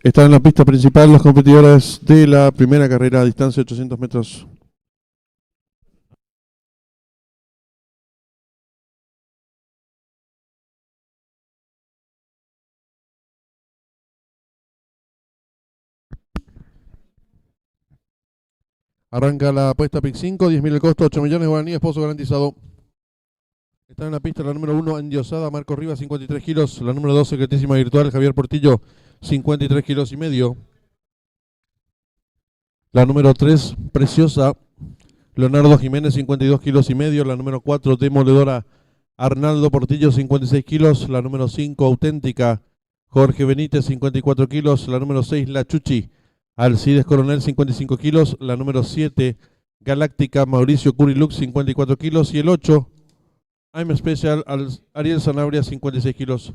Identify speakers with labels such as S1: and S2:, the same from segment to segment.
S1: Están en la pista principal los competidores de la primera carrera a distancia de 800 metros. Arranca la apuesta PIC 5, 10.000 el costo, 8 millones de guaraníes, esposo garantizado. Está en la pista la número 1, Endiosada, Marco Rivas, 53 kilos. La número 2, Secretísima Virtual, Javier Portillo, 53 kilos y medio. La número 3, Preciosa, Leonardo Jiménez, 52 kilos y medio. La número 4, Demoledora, Arnaldo Portillo, 56 kilos. La número 5, Auténtica, Jorge Benítez, 54 kilos. La número 6, La Chuchi, Alcides Coronel, 55 kilos. La número 7, Galáctica, Mauricio Curilux, 54 kilos. Y el 8, I'm Special, Ariel Sanabria, 56 kilos.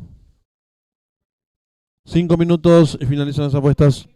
S1: 5 minutos y finalizan las apuestas.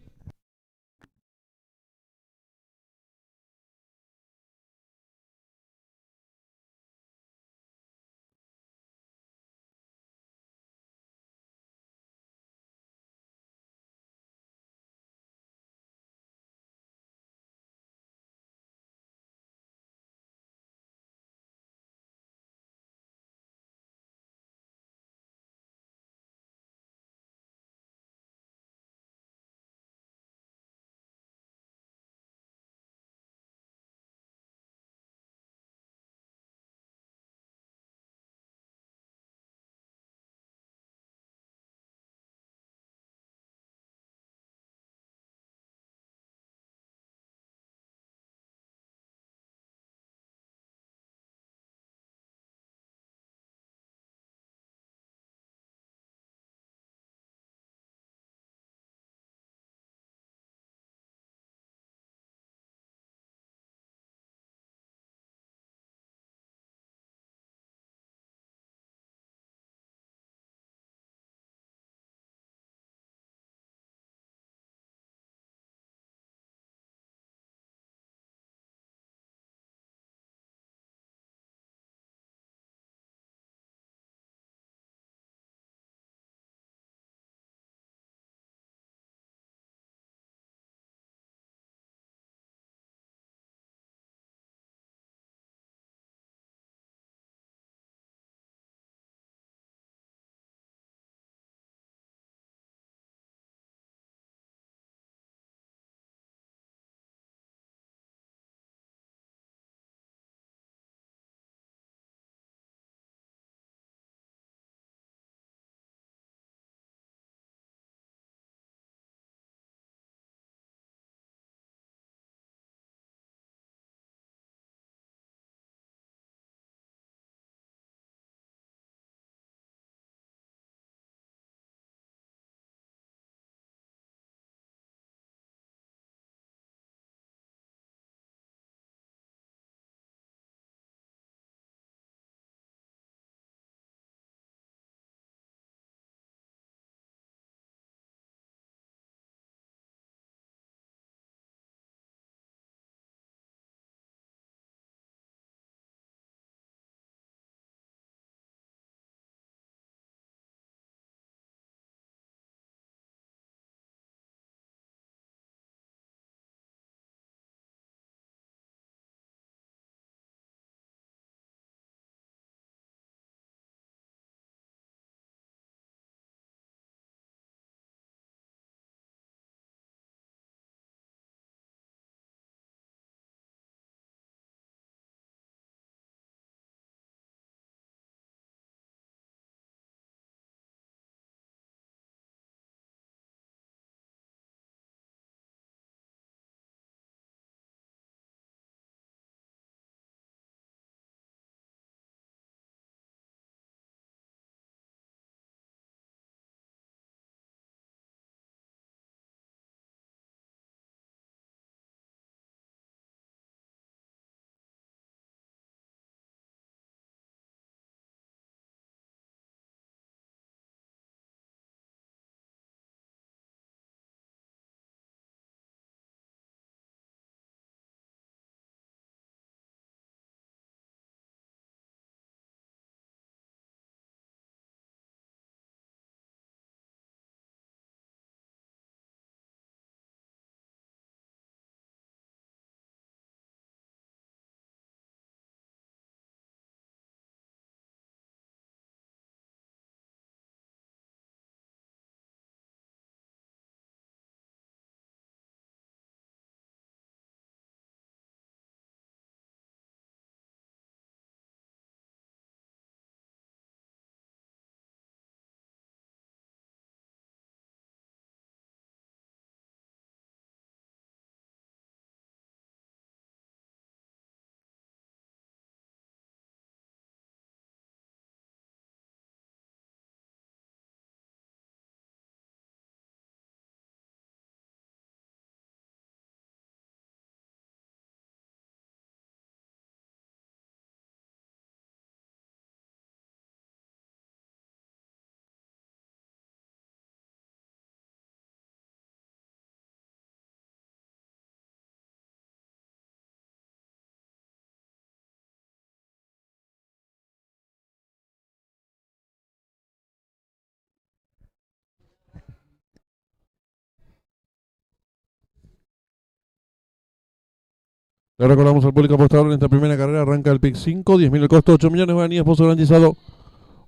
S1: Le recordamos al público apostador en esta primera carrera. Arranca el pick 5, 10.000 el costo, 8 millones guaraníes, pozo garantizado.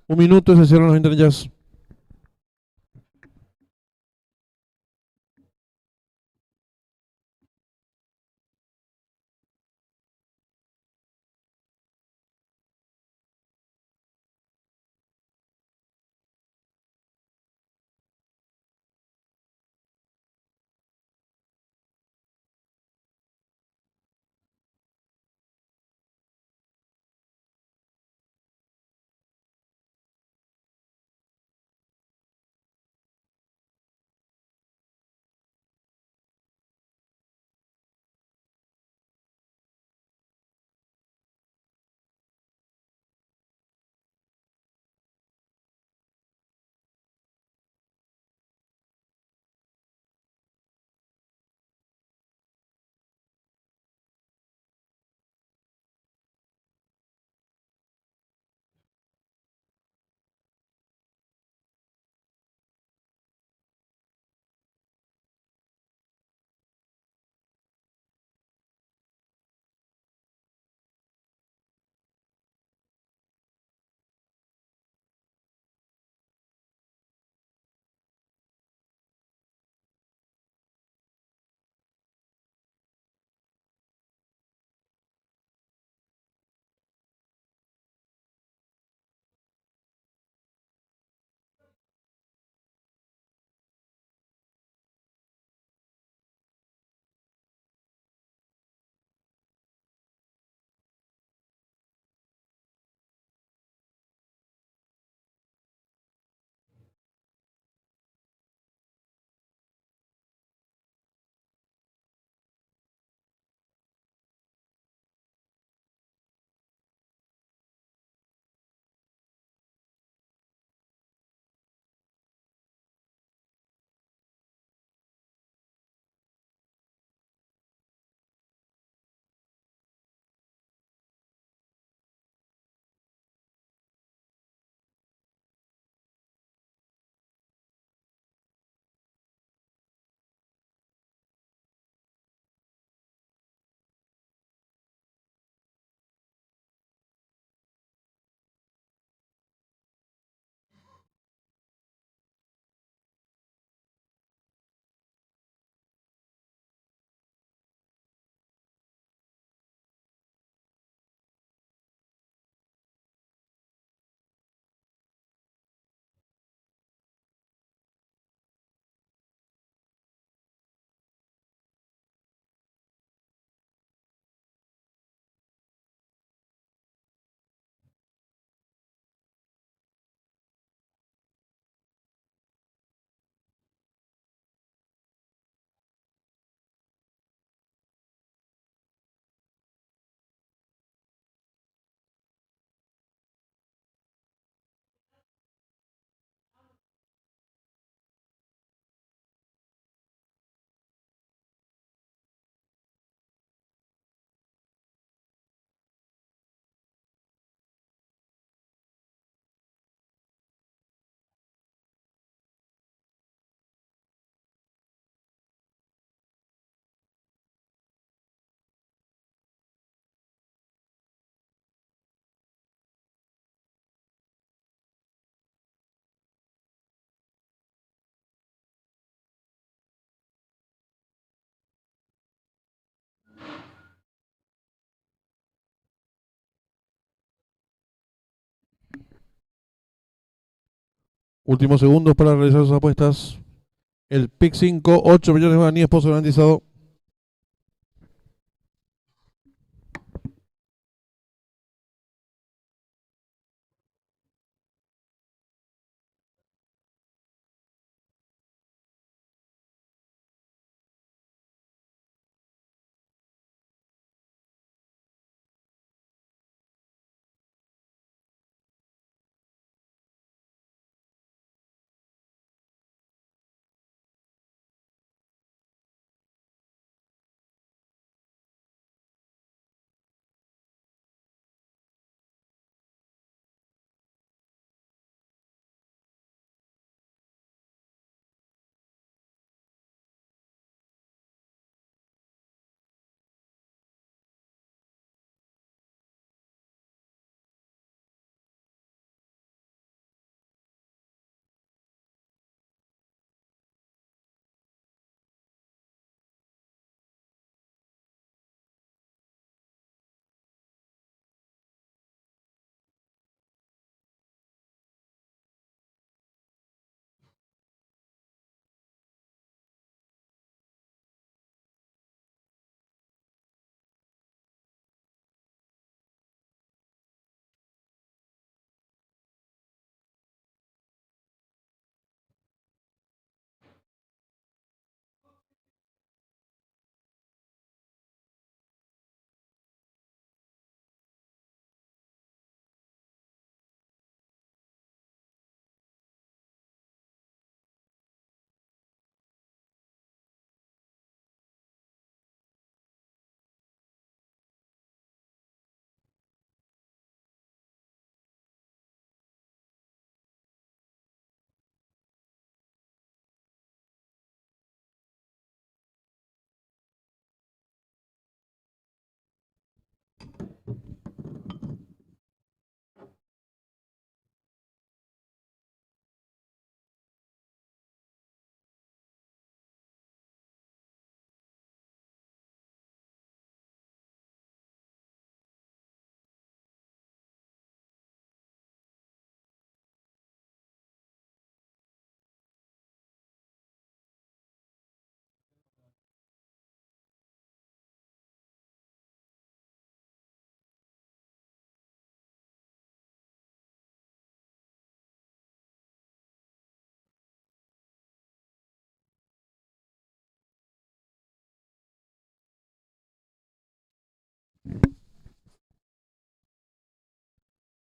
S1: Un minuto y se cierran las ventanillas. Últimos segundos para realizar sus apuestas. El pick 5, 8 millones de guaraníes, pozo garantizado.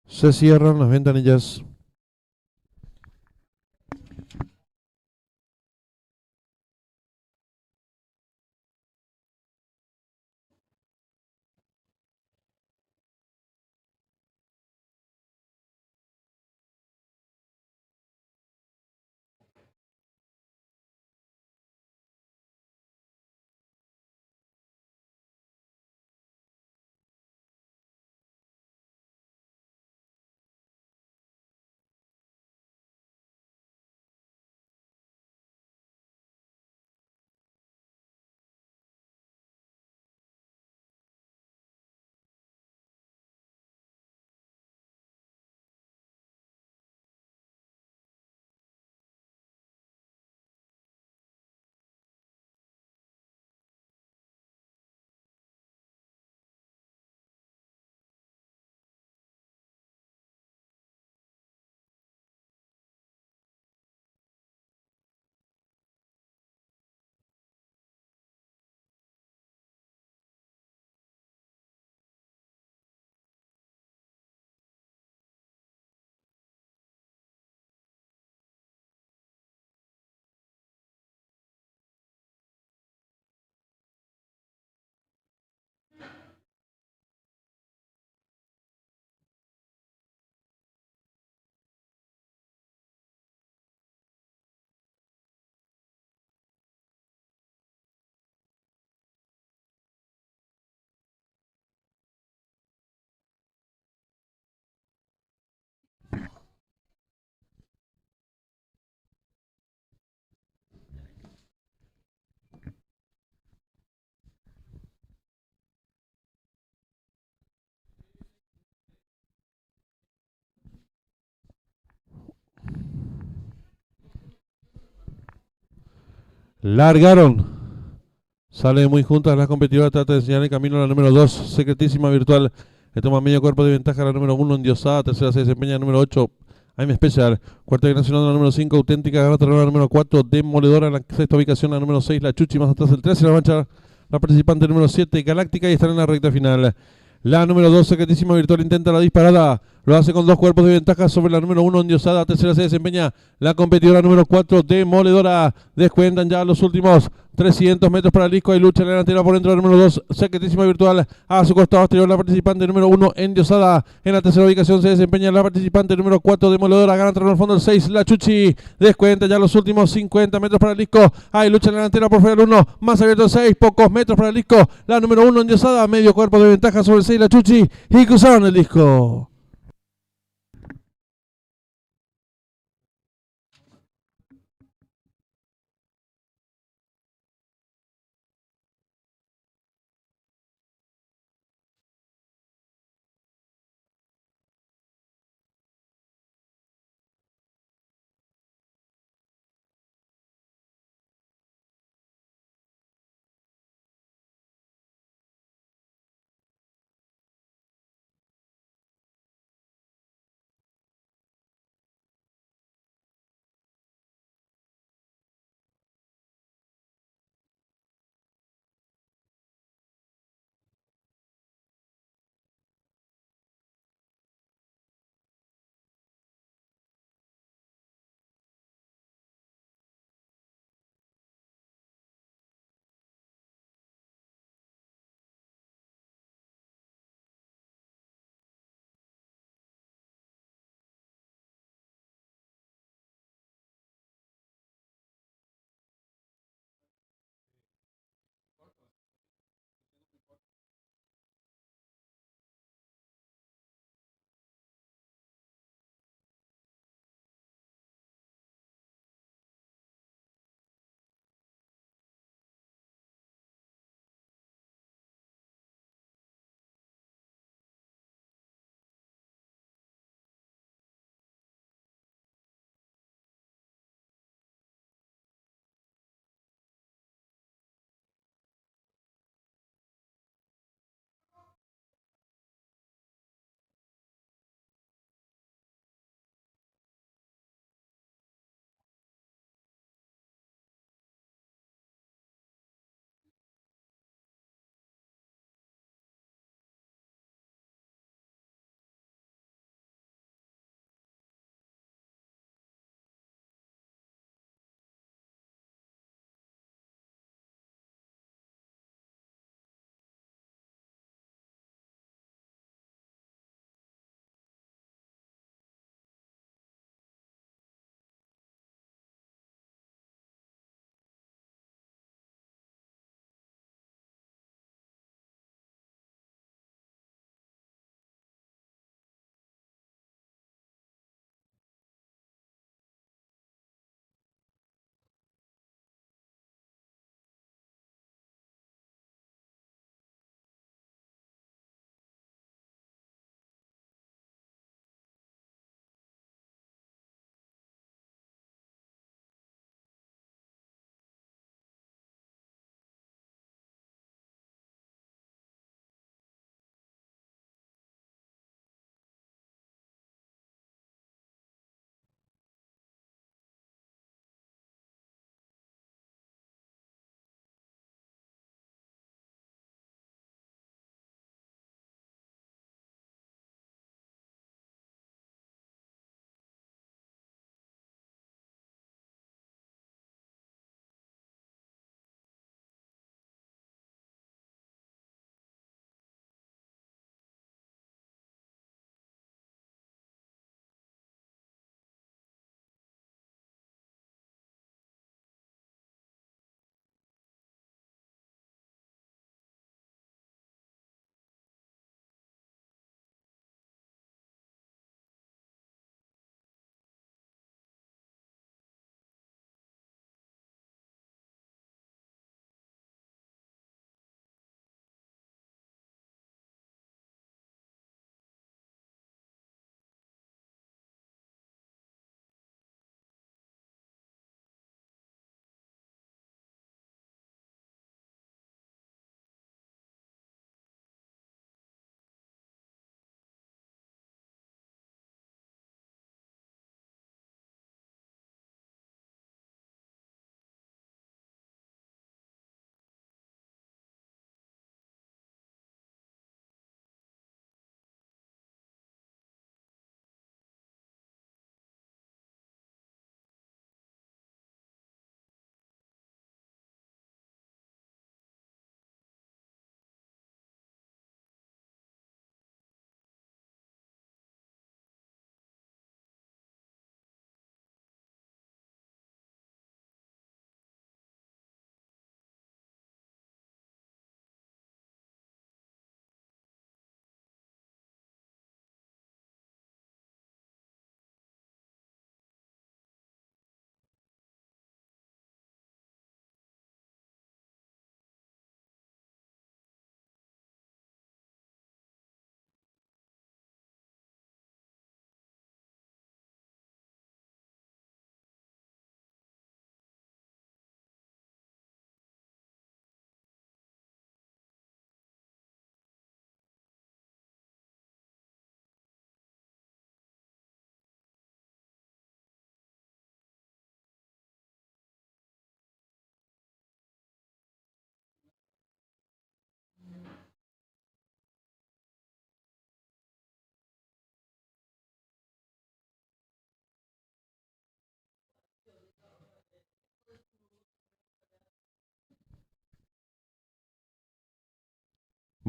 S1: Se cierran las ventanillas. Largaron. Sale muy juntas las competidoras, trata de enseñar el camino a la número 2, secretísima virtual, que toma medio cuerpo de ventaja la número 1, endiosada, tercera se desempeña la número 8, I'm Special, cuarta nacional la número 5, auténtica, gana la número 4, demoledora, en la sexta ubicación la número 6, la Chuchi, más atrás el 13, la mancha, la participante número 7, Galáctica, y están en la recta final. La número 2, secretísima virtual, intenta la disparada. Lo hace con dos cuerpos de ventaja sobre la número 1, endiosada. Tercera se desempeña la competidora número 4, demoledora. Descuentan ya los últimos 300 metros para el disco. Hay lucha en la delantera por dentro del número 2, secretísima virtual. A su costado exterior la participante número 1, endiosada. En la tercera ubicación se desempeña la participante número 4, demoledora. Gana en el fondo el 6, la Chuchi. Descuenta ya los últimos 50 metros para el disco. Hay lucha en la delantera por fuera el 1, más abierto el 6, pocos metros para el disco. La número 1, endiosada. Medio cuerpo de ventaja sobre el 6, la Chuchi. Y cruzaron el disco.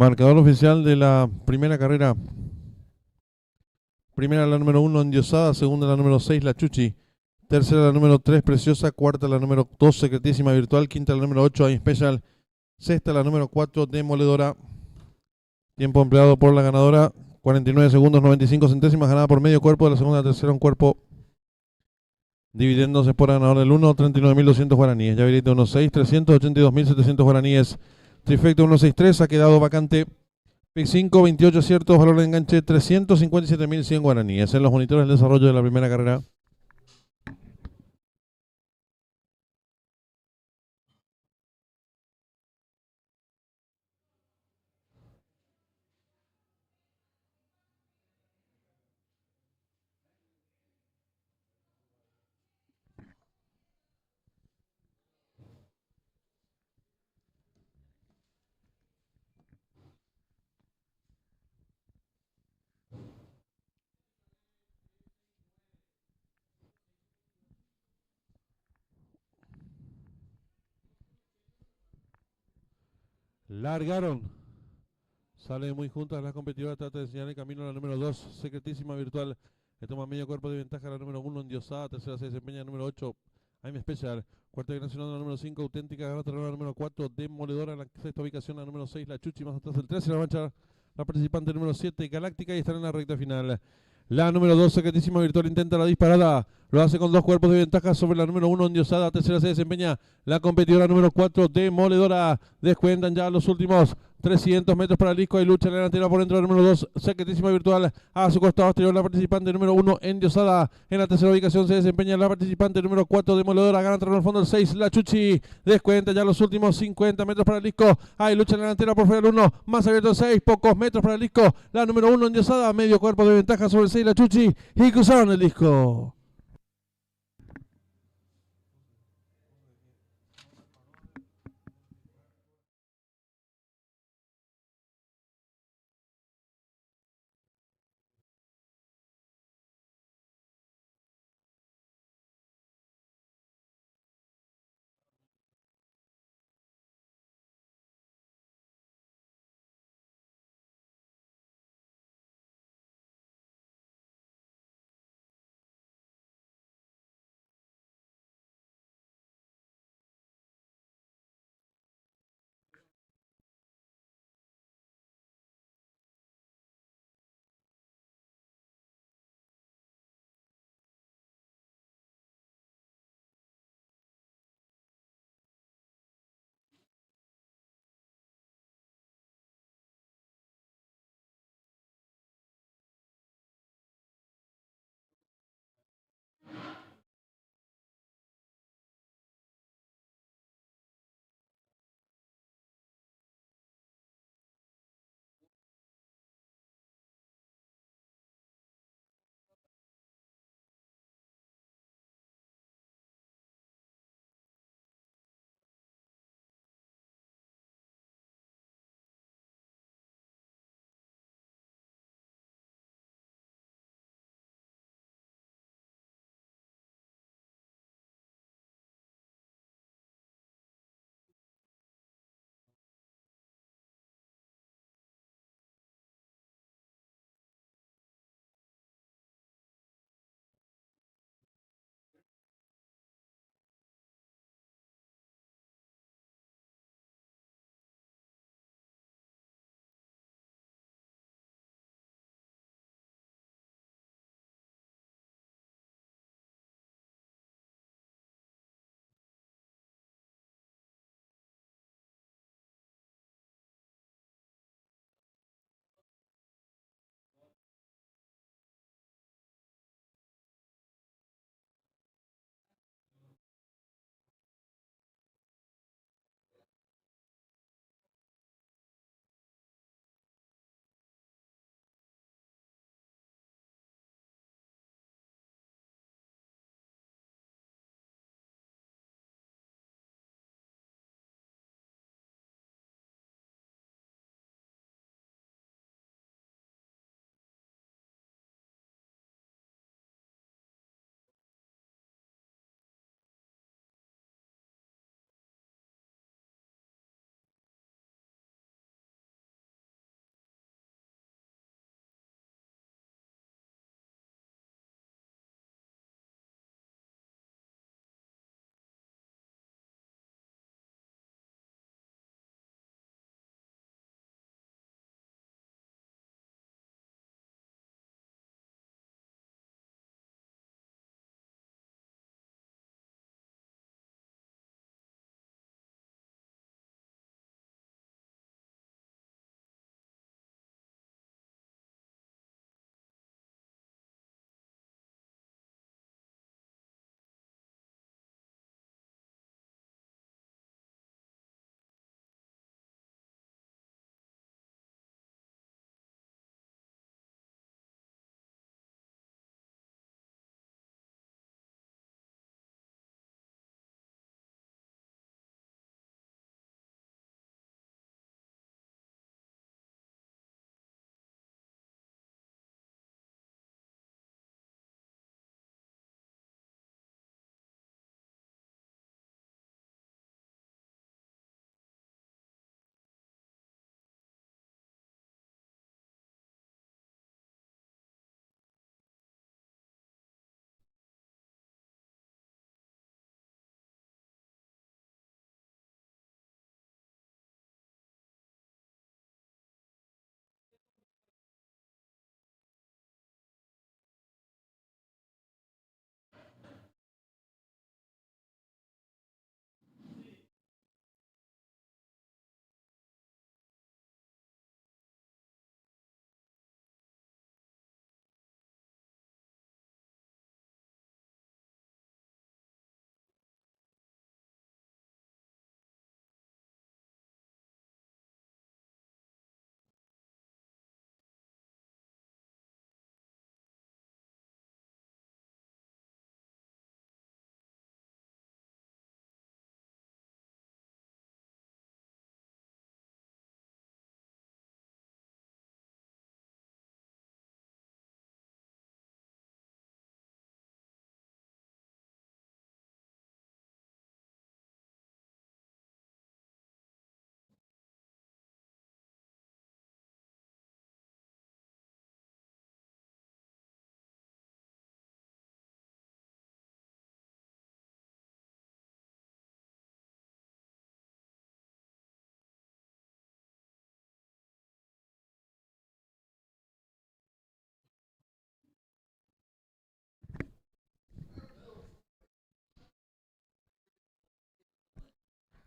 S1: Marcador oficial de la primera carrera. Primera la número 1, Endiosada. Segunda la número 6, La Chuchi. Tercera la número 3, Preciosa. Cuarta la número 2, Secretísima Virtual. Quinta la número 8, I'm Special. Sexta la número 4, Demoledora. Tiempo empleado por la ganadora, 49 segundos 95 centésimas, ganada por medio cuerpo. De la segunda a tercera un cuerpo, dividiéndose por ganador del 1, 39.200 guaraníes. Ya habilita 1.6, 382.700 guaraníes. Trifecto 1.63, ha quedado vacante. Pick 5, 28 aciertos, valor de enganche 357.100 guaraníes. En los monitores del desarrollo de la primera carrera. Largaron. Sale muy juntas las competidoras, trata de enseñar el camino a la número 2, Secretísima Virtual. Le toma medio cuerpo de ventaja a la número 1, Endiosada. Tercera se desempeña la número 8, I'm Special. Cuarta ubicación la número 5, Auténtica. Gana la número 4, Demoledora. En la sexta ubicación la número 6, La Chuchi. Más atrás el 13, la mancha la participante número 7, Galáctica. Y están en la recta final. La número 2, Secretísima Virtual, intenta la disparada. Lo hace con dos cuerpos de ventaja sobre la número 1, Endiosada. Tercera se desempeña la competidora número 4, Demoledora. Descuentan ya los últimos 300 metros para el disco. Y lucha en la delantera por dentro del número 2, Secretísima Virtual. A su costado exterior la participante número 1, Endiosada. En la tercera ubicación se desempeña la participante número 4, Demoledora. Gana en el fondo el 6, La Chuchi. Descuenta ya los últimos 50 metros para el disco. Hay lucha en la delantera por fuera el 1, más abierto el 6, pocos metros para el disco. La número 1, Endiosada. Medio cuerpo de ventaja sobre el 6, La Chuchi. Y cruzaron el disco.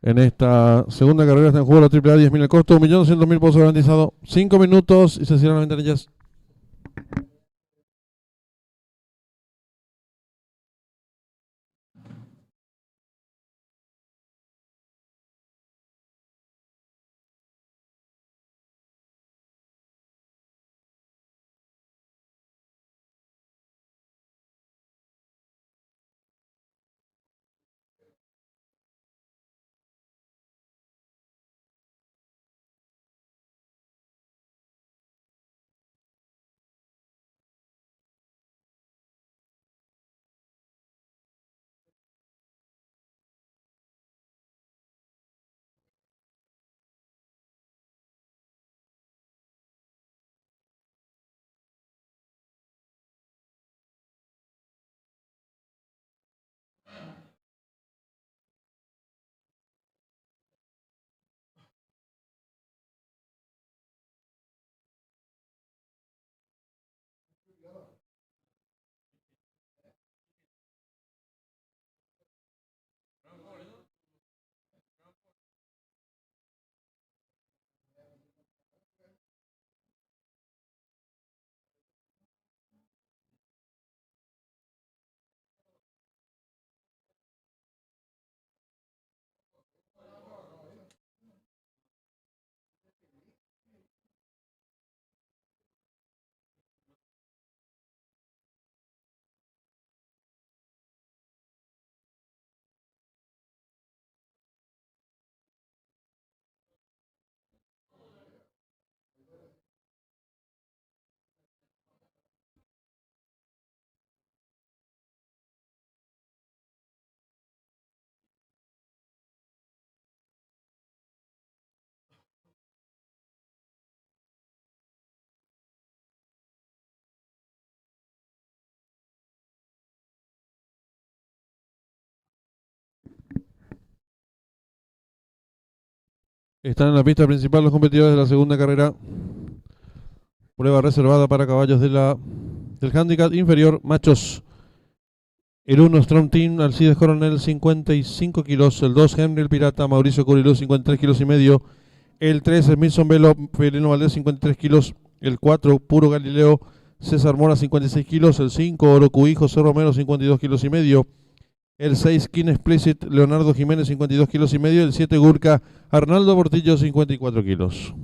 S1: En esta segunda carrera está en juego la AAA 10.000 el costo, 1.200.000 pesos garantizado. 5 minutos y se cierran las ventanillas. Están en la pista principal los competidores de la segunda carrera. Prueba reservada para caballos del handicap inferior, machos. El 1 Strong Team, Alcides Coronel, 55 kilos. El 2 Henry el Pirata, Mauricio Curilú, 53 kilos y medio. El 3 Smithson Velo, Felino Valdés, 53 kilos. El 4 Puro Galileo, César Mora, 56 kilos. El 5 Orocuí, José Romero, 52 kilos y medio. El 6 King Explicit, Leonardo Jiménez, 52 kilos y medio. El 7 Gurka, Arnaldo Portillo, 54 kilos.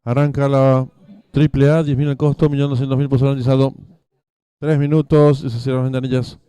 S1: Arranca la triple A, 10.000 el costo, 1.200.000 por garantizado. 3 minutos y se cierran las ventanillas.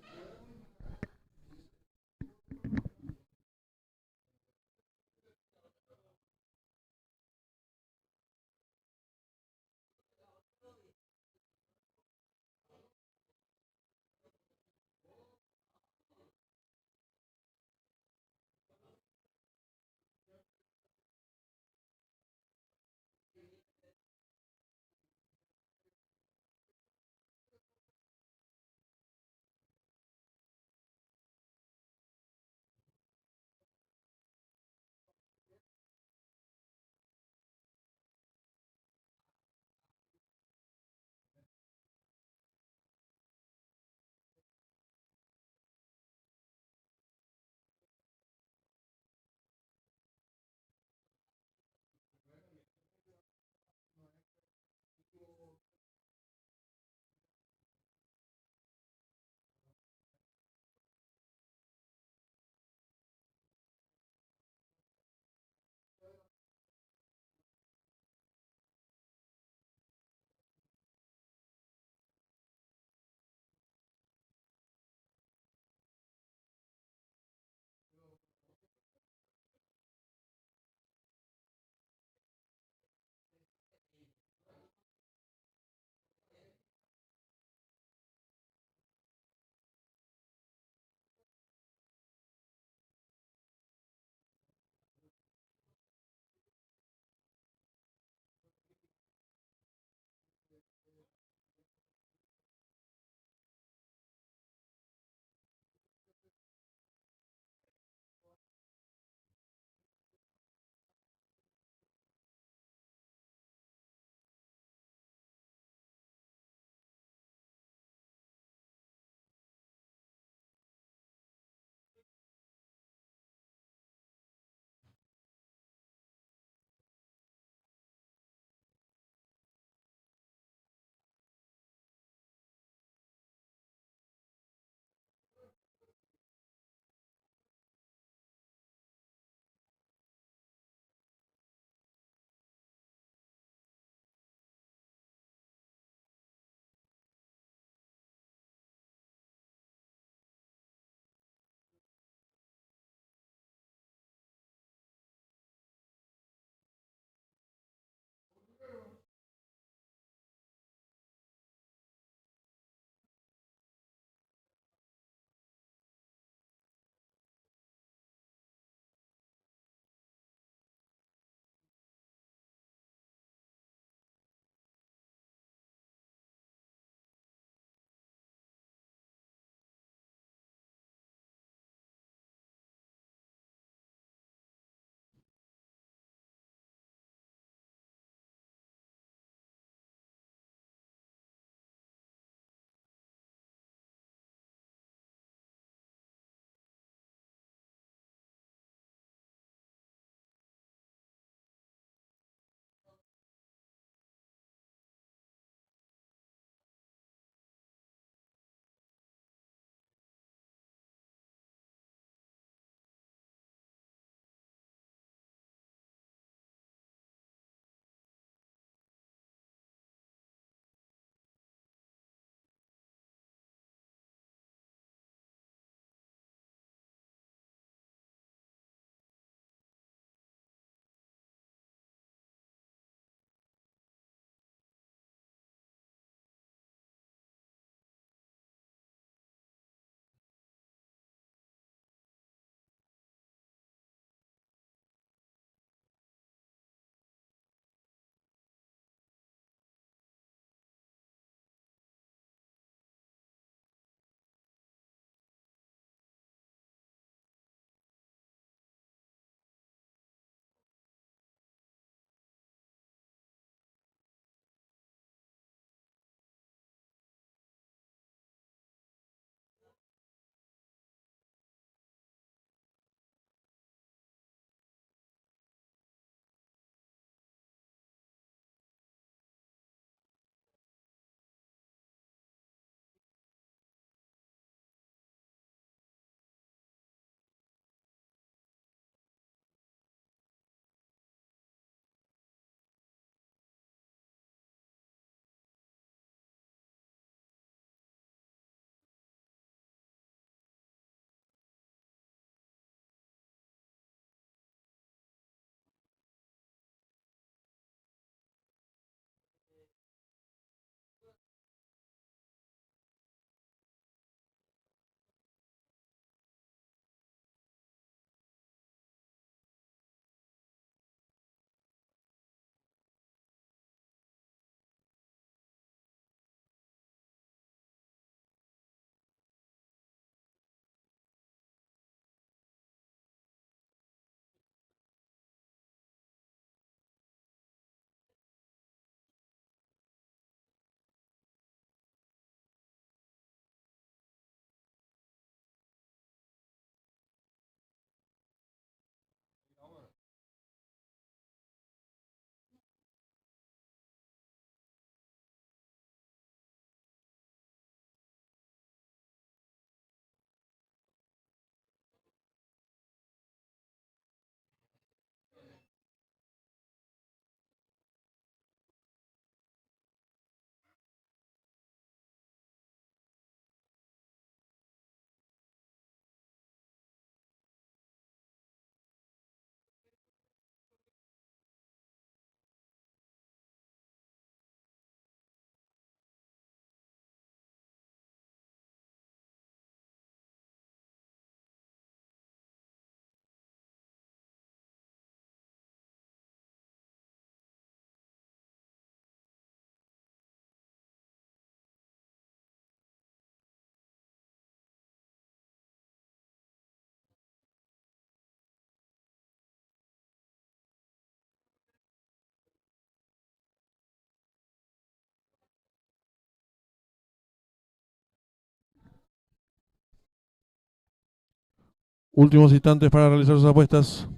S1: Últimos instantes para realizar sus apuestas.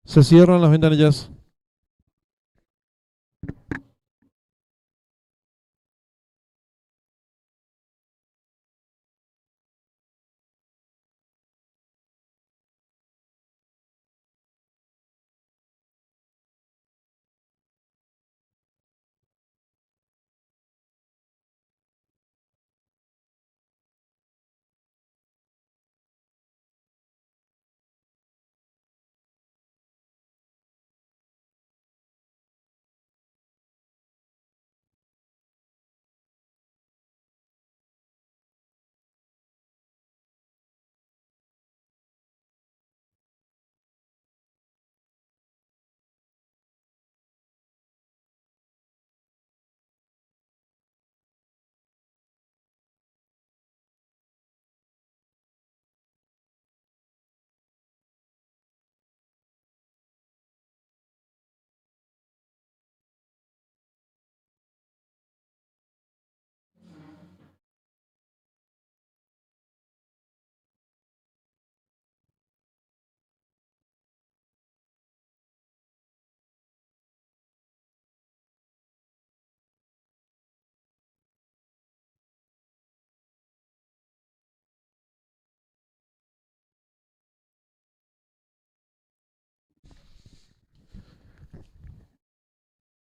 S1: Se cierran las ventanillas.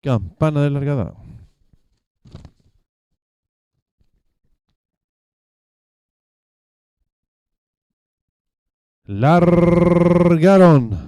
S1: Campana de largada. Largaron.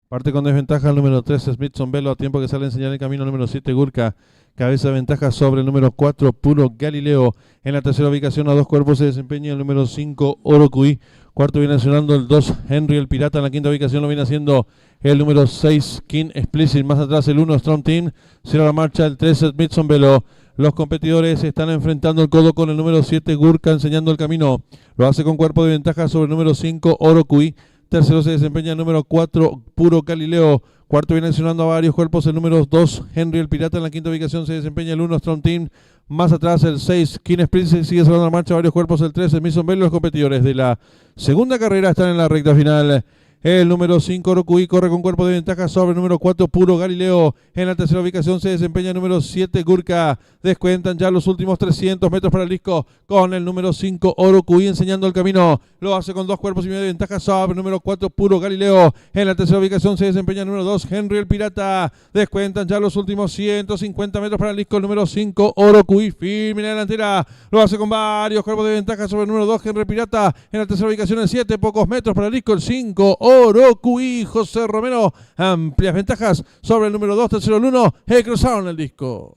S1: Parte con desventaja el número 3, Smithson Velo, a tiempo que sale en señal de camino el número 7, Gurka. Cabeza de ventaja sobre el número 4, Puro Galileo. En la tercera ubicación a 2 cuerpos se desempeña el número 5, Orocuí. Cuarto viene accionando el 2, Henry el Pirata. En la quinta ubicación lo viene haciendo el número 6, King Explicit. Más atrás el 1, Strong Team. Cierra la marcha el 3, Smithson Velo. Los competidores están enfrentando el codo con el número 7, Gurka, enseñando el camino. Lo hace con cuerpo de ventaja sobre el número 5, Orocuí. Tercero se desempeña el número 4, Puro Galileo. Cuarto viene accionando a varios cuerpos el número 2, Henry el Pirata. En la quinta ubicación se desempeña el 1, Strong Team. Más atrás el 6, King Sprint, sigue sacando la marcha a varios cuerpos el 3, Smithson Bell. Los competidores de la segunda carrera están en la recta final. El número 5, Orocuí, corre con cuerpo de ventaja sobre el número 4, Puro Galileo. En la tercera ubicación se desempeña el número 7, Gurka. Descuentan ya los últimos 300 metros para el disco con el número 5, Orocuí, enseñando el camino. Lo hace con 2 cuerpos y medio de ventaja sobre el número 4, Puro Galileo. En la tercera ubicación se desempeña el número 2, Henry el Pirata. Descuentan ya los últimos 150 metros para el disco. El número 5, Orocuí, firme en la delantera. Lo hace con varios cuerpos de ventaja sobre el número 2, Henry el Pirata. En la tercera ubicación el 7, pocos metros para el disco. El 5, Orocuí, José Romero. Amplias ventajas sobre el número 2, tercero el 1. Cruzaron el disco.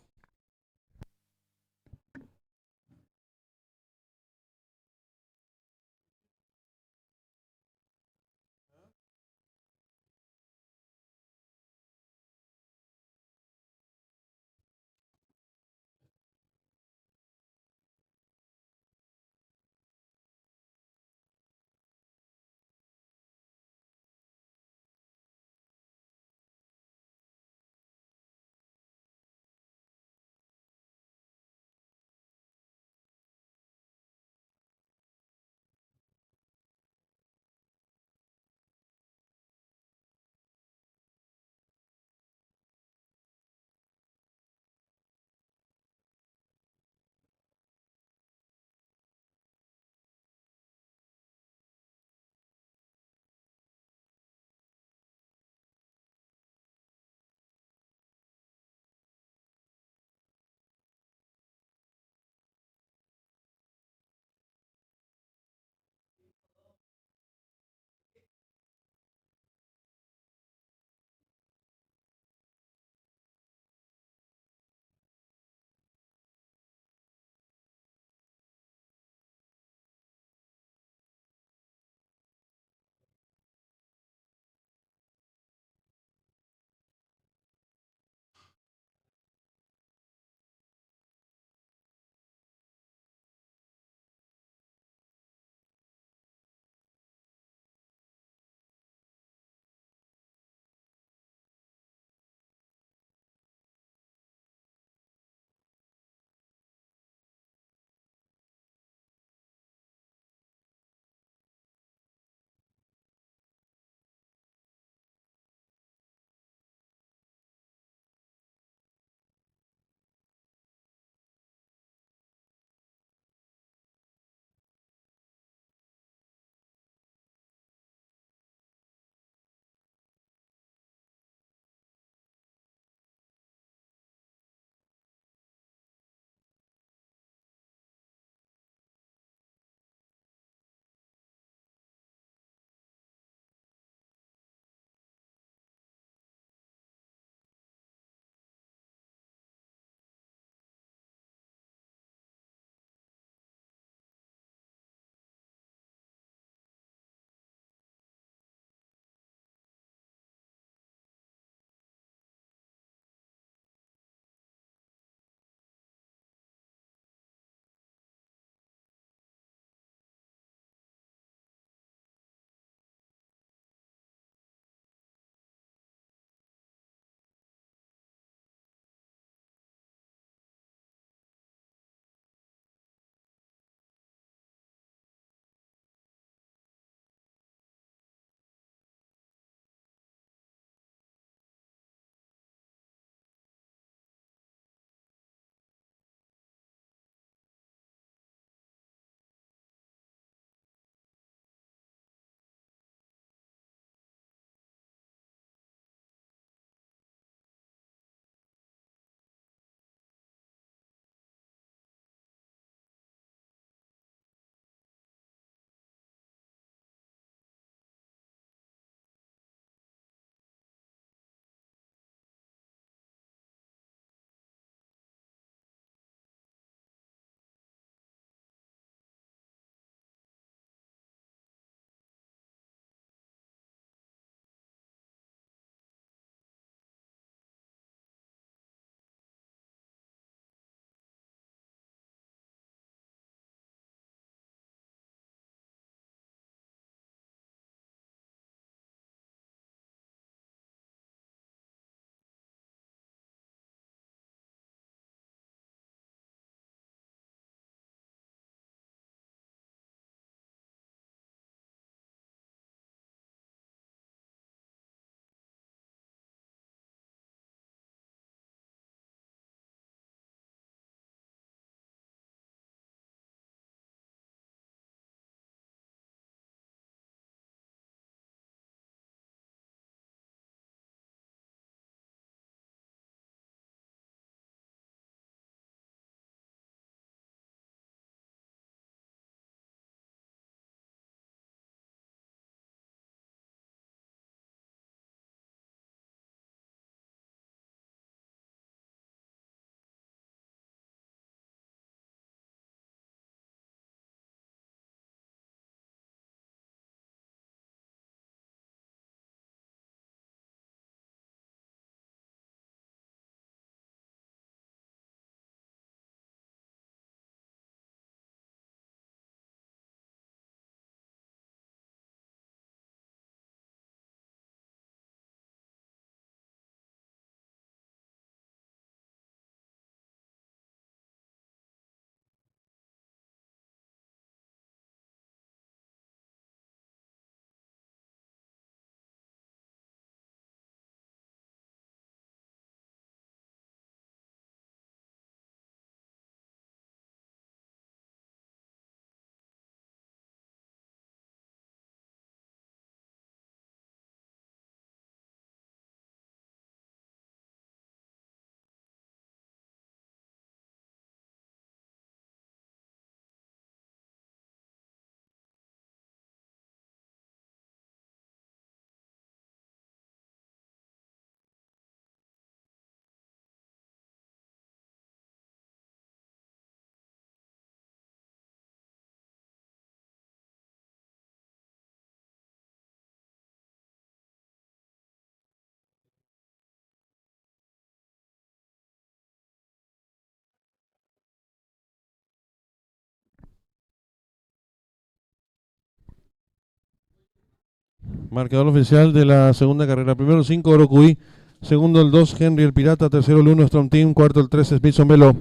S1: Marcador oficial de la segunda carrera. Primero 5, Orocuí. Segundo el 2, Henry el Pirata. Tercero el 1, Strong Team. Cuarto el 3, Smithson Velo.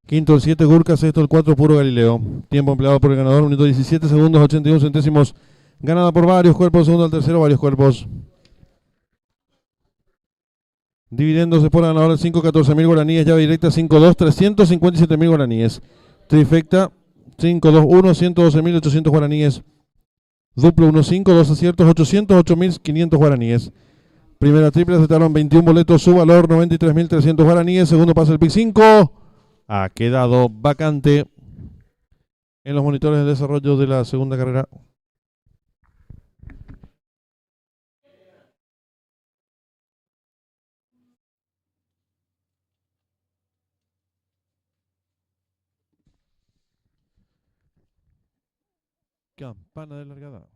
S1: Quinto el 7, Gurka. Sexto el 4, Puro Galileo. Tiempo empleado por el ganador, minuto 17 segundos, 81 centésimos. Ganada por varios cuerpos. Segundo al tercero, varios cuerpos. Dividiéndose por ganador el 5, 14.000 guaraníes. Llave directa 5-2, 357.000 guaraníes. Trifecta 5-2-1, 112.800 guaraníes. Duplo 1-5, 2 aciertos, 808.500 guaraníes. Primera triple aceptaron 21 boletos, su valor 93.300 guaraníes. Segundo pasa el pick 5. Ha quedado vacante en los monitores de desarrollo de la segunda carrera. Campana de largada.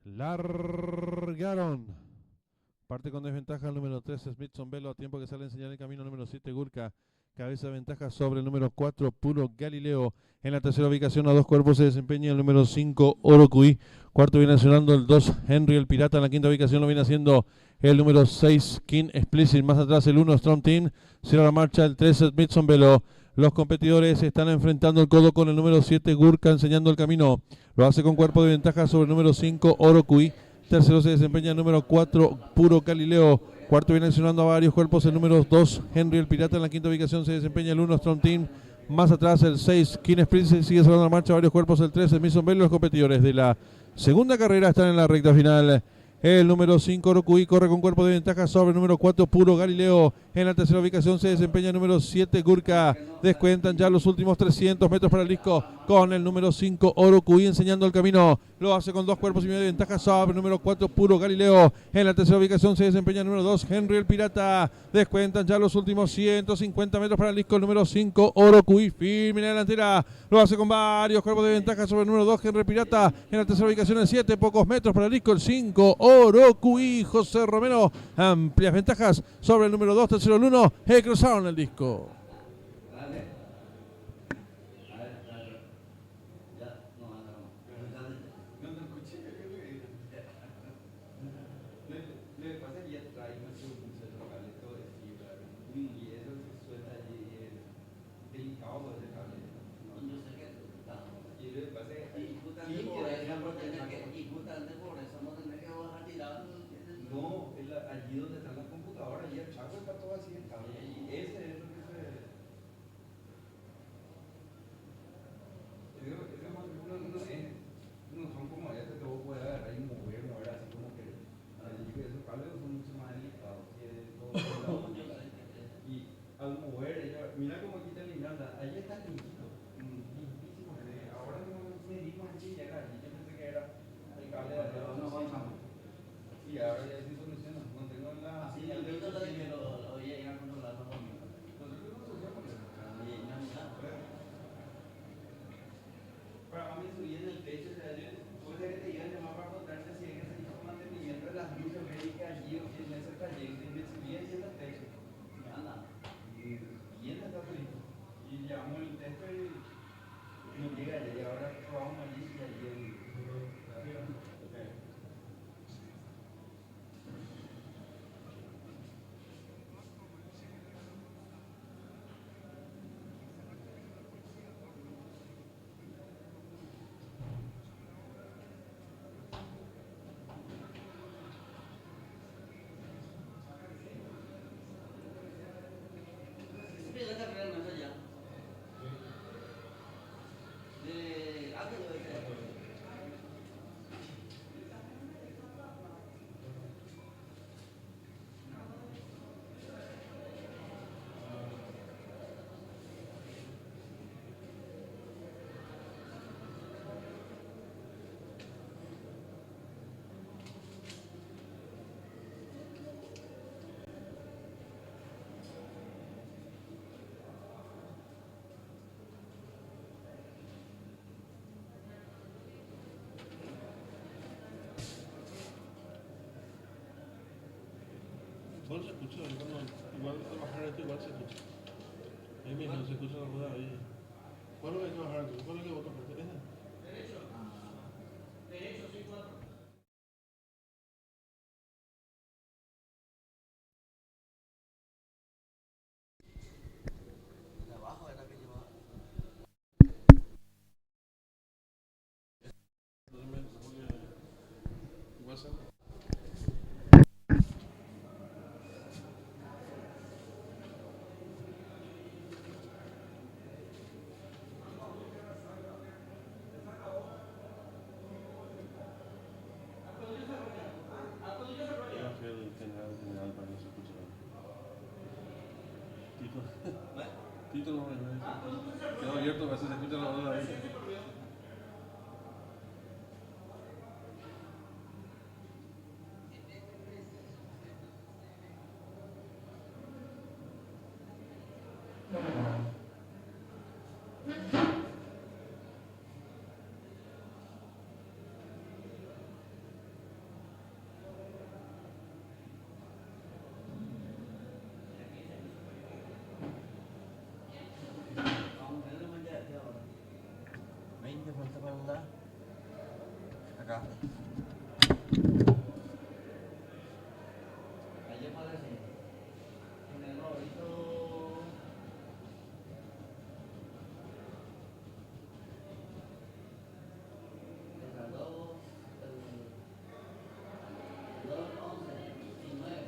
S1: Largaron. Parte con desventaja el número 3, Smithson Velo, a tiempo que sale en señal de camino. Número 7, Gurka. Cabeza de ventaja sobre el número 4, Puro Galileo. En la tercera ubicación a dos cuerpos se desempeña el número 5, Orocuí. Cuarto viene accionando el 2, Henry el Pirata. En la quinta ubicación lo viene haciendo el número 6, King Explicit. Más atrás el 1, Strong Team. Cierra la marcha el 3, Smithson Velo. Los competidores están enfrentando el codo con el número 7, Gurka, enseñando el camino. Lo hace con cuerpo de ventaja sobre el número 5, Orocuí. Tercero se desempeña el número 4, Puro Galileo. Cuarto viene accionando a varios cuerpos el número 2, Henry el Pirata. En la quinta ubicación se desempeña el 1, Strong Team. Más atrás el 6, King Sprint, sigue cerrando la marcha a varios cuerpos el 3, el Smithson Velo. Los competidores de la segunda carrera están en la recta final. El número 5, Orocuí, corre con cuerpo de ventaja sobre el número 4, Puro Galileo. En la tercera ubicación se desempeña el número 7, Gurka. Descuentan ya los últimos 300 metros para el disco con el número 5, Orocuí, enseñando el camino. Lo hace con dos cuerpos y medio de ventaja sobre el número 4, Puro Galileo. En la tercera ubicación se desempeña el número 2, Henry el Pirata. Descuentan ya los últimos 150 metros para el disco. El número 5, Orocuí, firme en la delantera. Lo hace con varios cuerpos de ventaja sobre el número 2, Henry el Pirata. En la tercera ubicación el 7, pocos metros para el disco. El 5, Orocuí, José Romero. Amplias ventajas sobre el número 2, tercero el 1. Cruzaron el disco.
S2: Allí donde están las computadoras, allí el chaco está todo así el cable. Y ese es lo que se. Ese no son como este que vos puedes agarrar y mover así como que. Allí que esos cables son mucho más delicados. Y al mover, mira como aquí está limpiando. Allí está limpito. Limpísimo. Ahora no medimos aquí y era allí. Yo pensé que era el cable de arriba. No avanzamos. Y ahora ya sí soluciona. No tengo la. Así el dedo que lo voy a ir a controlar todo conmigo. Nosotros no solucionamos. Para mí subir en el techo, puede ser que te lleven de más para contarte si hay que seguir con mantenimiento de las luces, ve que allí en ese trayecto y me subía y en el techo. Anda. Y en el techo. Y llevamos el techo y no llega allá. Y ahora probamos allí y allí.
S1: Igual se escucha, igual de bajar esto igual se escucha. Ahí mismo se escucha la rueda ahí. ¿Cuál es lo que hay que bajar? ¿Cuál es el que botón? ¿Ese? Título, quedó abierto, a veces se escucha la rueda ahí.
S2: Acá. Ayer parece. En el rodito. El 2, el 2, 11 y 9.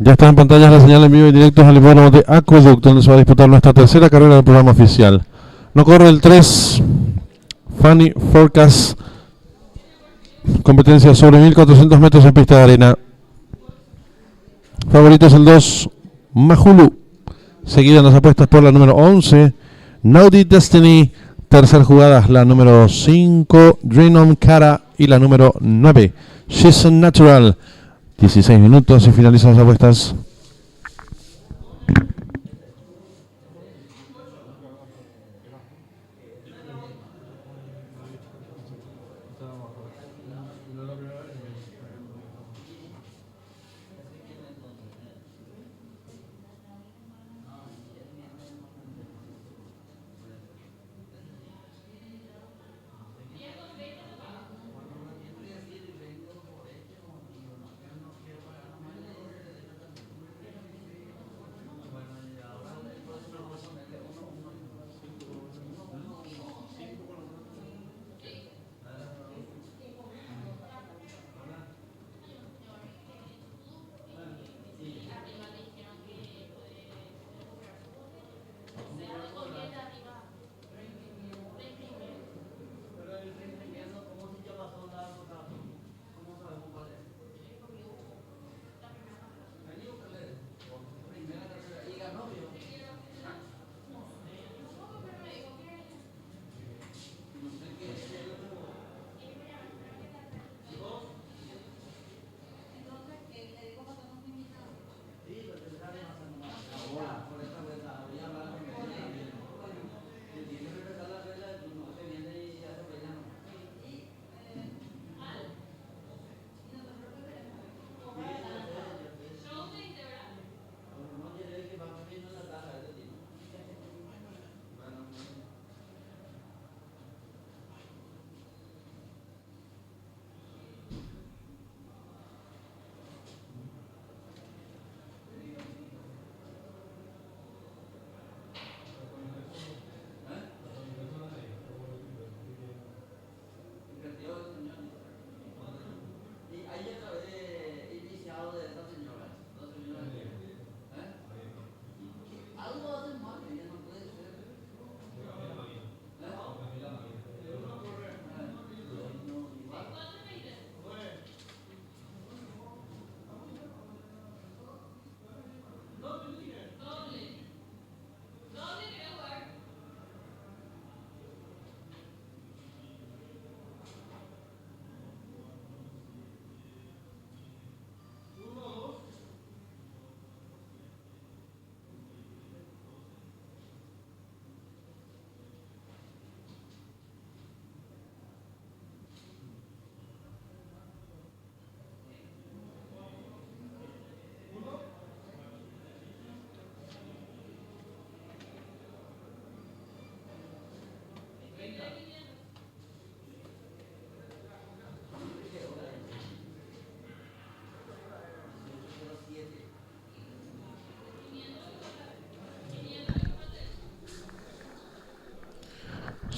S1: Ya está en pantalla la señal en vivo y directos al hipódromo de Aqueduct, donde se va a disputar nuestra tercera carrera del programa oficial. No corre el 3, Funny Forecast Competencia sobre 1400 metros en pista de arena. Favorito es el 2, Majulu. Seguida en las apuestas por la número 11, Naudi Destiny. Tercer jugada, la número 5, Dream on Cara. Y la número 9, She's Natural. 16 minutos y finalizan las apuestas.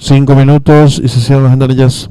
S1: Cinco minutos y se cierran las ventanillas.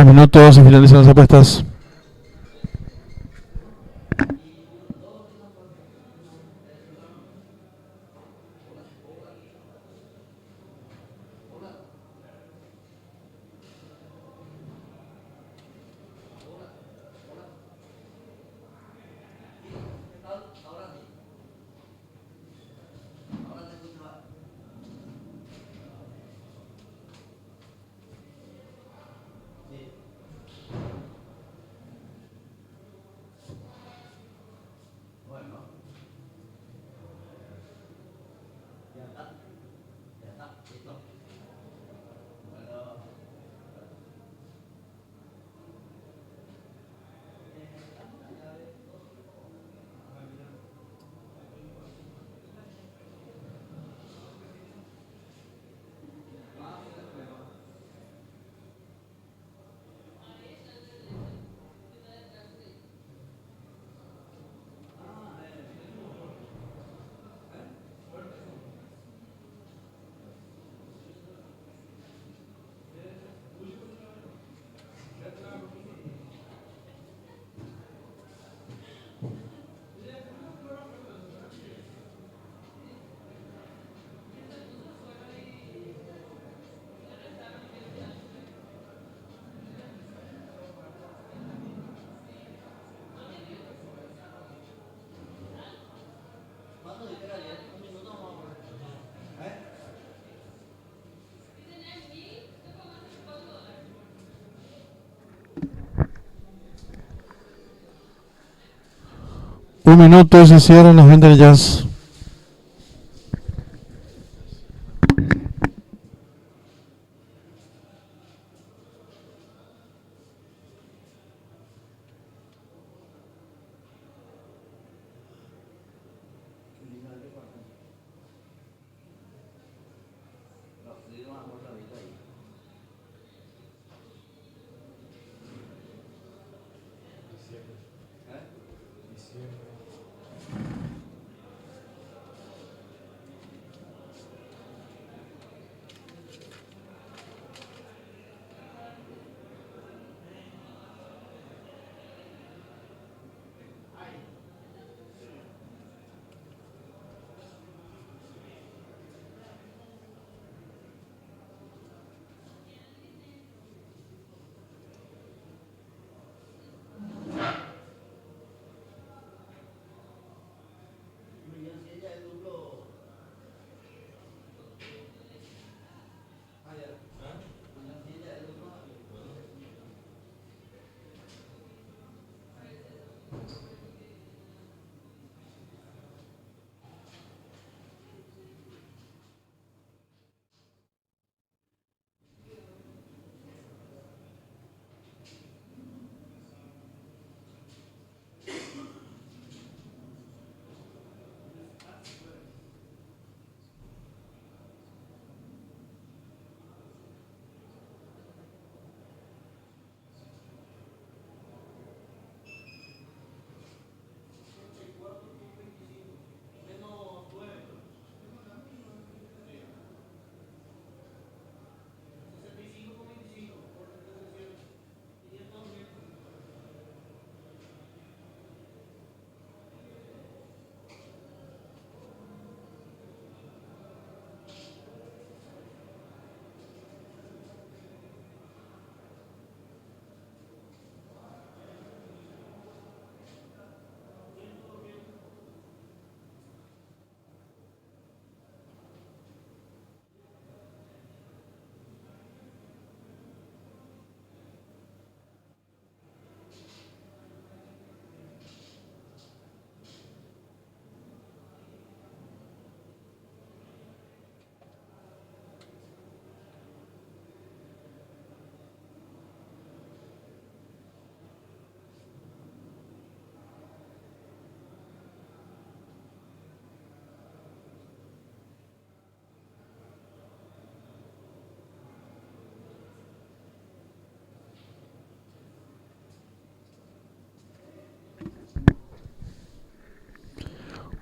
S1: 3 minutos y finalizan las apuestas. Un minuto y se cierran las ventanillas.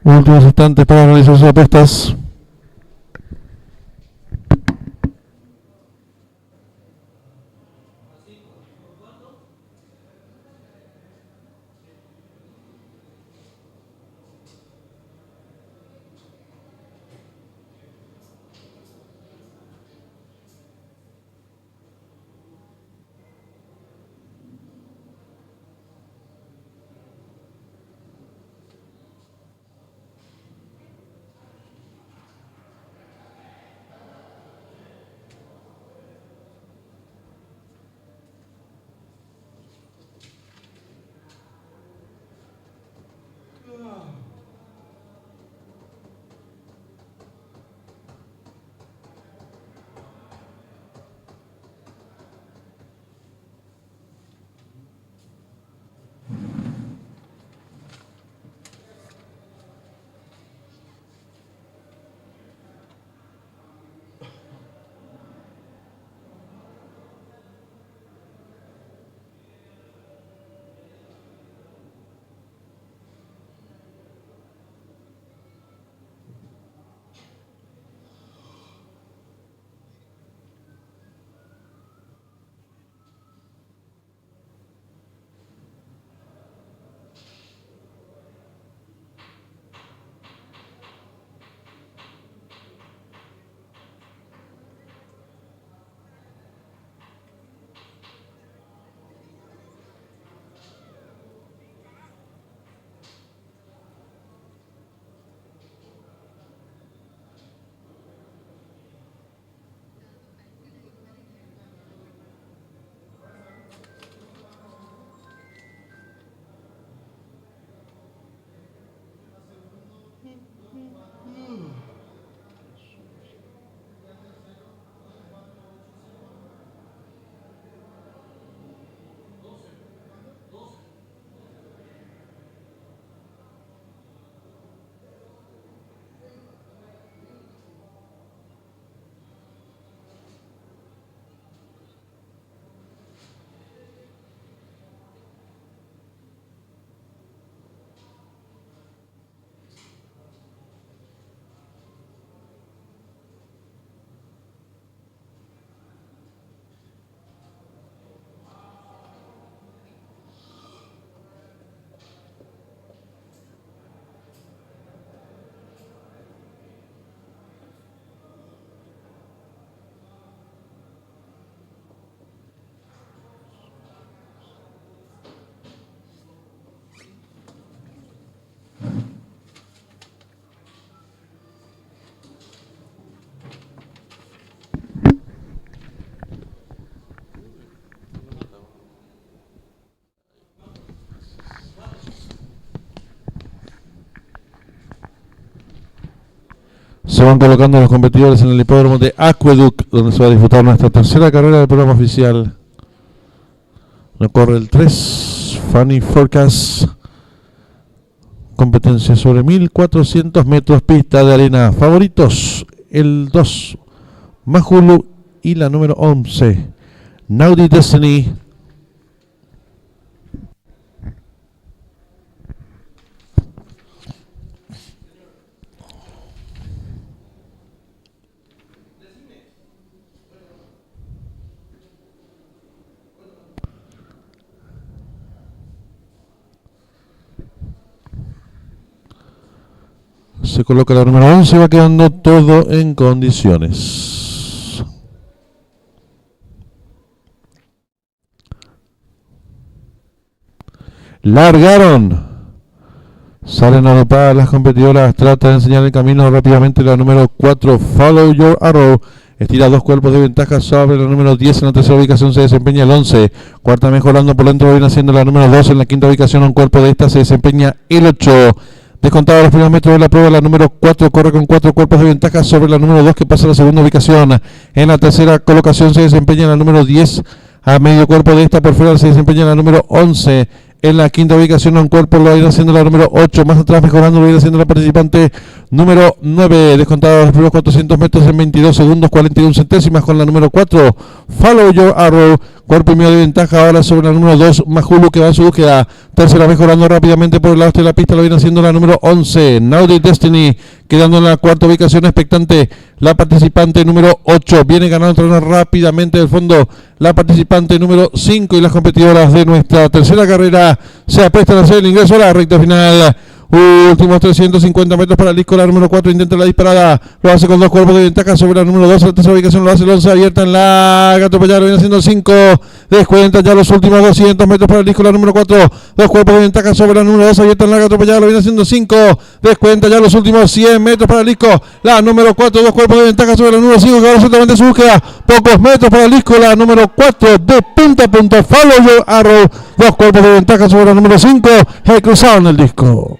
S1: Últimos instantes para realizar sus apuestas. Se van colocando los competidores en el hipódromo de Aqueduct, donde se va a disputar nuestra tercera carrera del programa oficial. Nos corre el 3, Funny Forecast. Competencia sobre 1400 metros, pista de arena. Favoritos, el 2, Majulu, y la número 11, Naudi Destiny. Se coloca la número 11, va quedando todo en condiciones. Largaron. Salen agrupadas las competidoras, trata de enseñar el camino rápidamente la número 4, Follow Your Arrow. Estira 2 cuerpos de ventaja sobre la número 10, en la tercera ubicación se desempeña el 11. Cuarta mejorando por dentro, viene haciendo la número 2, en la quinta ubicación un cuerpo de esta se desempeña el 8. Descontado los primeros metros de la prueba, la número 4 corre con 4 cuerpos de ventaja sobre la número 2 que pasa a la segunda ubicación. En la tercera colocación se desempeña la número 10, a medio cuerpo de esta por fuera se desempeña la número 11. En la quinta ubicación un cuerpo lo va a ir haciendo la número 8, más atrás mejorando lo va a ir haciendo la participante número 9, descontado los primeros 400 metros en 22 segundos 41 centésimas con la número 4, Follow Your Arrow. Cuerpo y medio de ventaja ahora sobre la número 2, Majulu, que va en su búsqueda. Tercera mejorando rápidamente por el lado de la pista, lo viene haciendo la número 11, Naudi Destiny, quedando en la cuarta ubicación expectante la participante número 8. Viene ganando terreno rápidamente del fondo la participante número 5, y las competidoras de nuestra tercera carrera se aprestan a hacer el ingreso a la recta final. Últimos 350 metros para el disco, la número 4 intenta la disparada, lo hace con 2 cuerpos de ventaja sobre la número 2, en la tercera ubicación lo hace el 11, abierta en la atropellada, lo viene haciendo el 5, descuenta ya los últimos 200 metros para el disco, la número 4, 2 cuerpos de ventaja sobre la número 2, abierta en la atropellada, lo viene haciendo 5, descuenta ya los últimos 100 metros para el disco, la número 4, 2 cuerpos de ventaja sobre la número 5, que ahora absolutamente su búsqueda, pocos metros para el disco, la número 4, de punta a punta, Follow Your Arrow, 2 cuerpos de ventaja sobre la número 5, cruzaron el disco.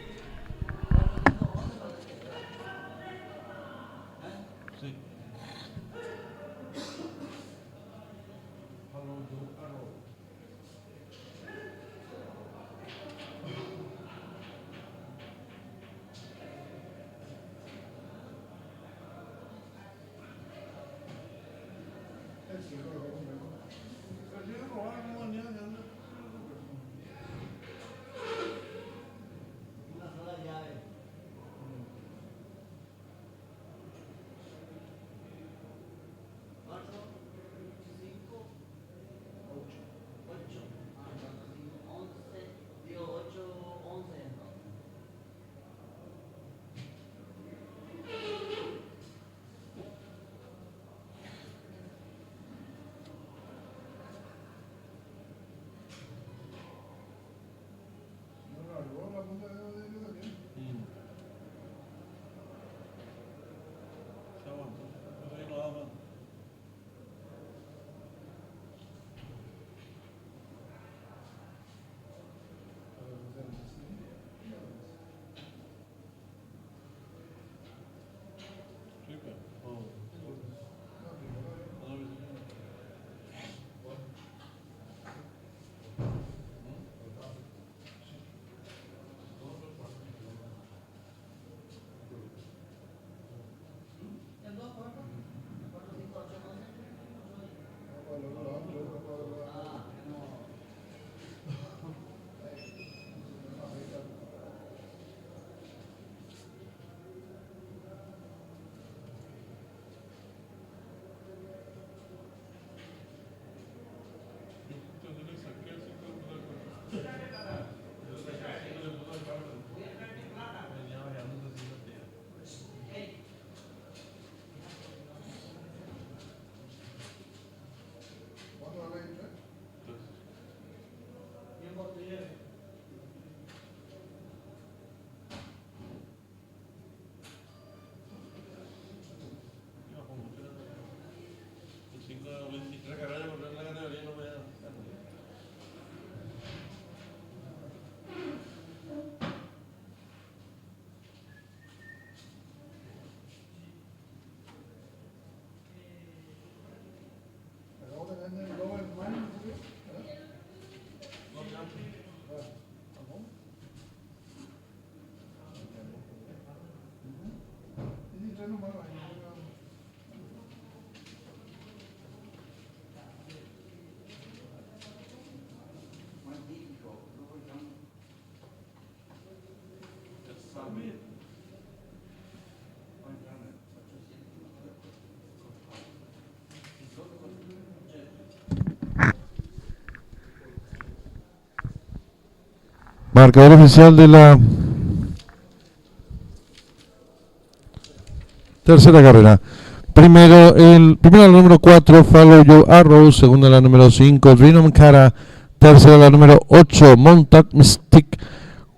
S1: Marcador oficial de la tercera carrera. Primero la número 4, Follow Your Arrow. Segunda la número 5, Dream Cara. Tercera la número 8, Montauk Mystic.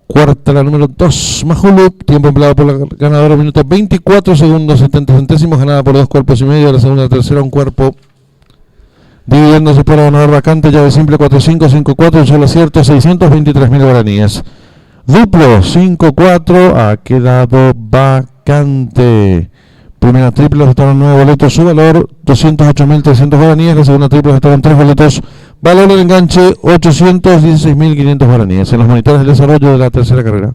S1: Cuarta la número 2, Mahulup. Tiempo empleado por la ganadora, minutos 24 segundos 70 centésimos. Ganada por 2 cuerpos y medio. La segunda, tercera, un cuerpo. Dividiéndose por ganador vacante, llave simple 4-5-5-4, un solo acierto, 623.000 guaraníes. Duplo 5-4, ha quedado vacante. Primera triple aceptaron 9 boletos, su valor 208.300 guaraníes. La segunda triple aceptaron 3 boletos, valor del enganche 816.500 guaraníes. En los monitores del desarrollo de la tercera carrera.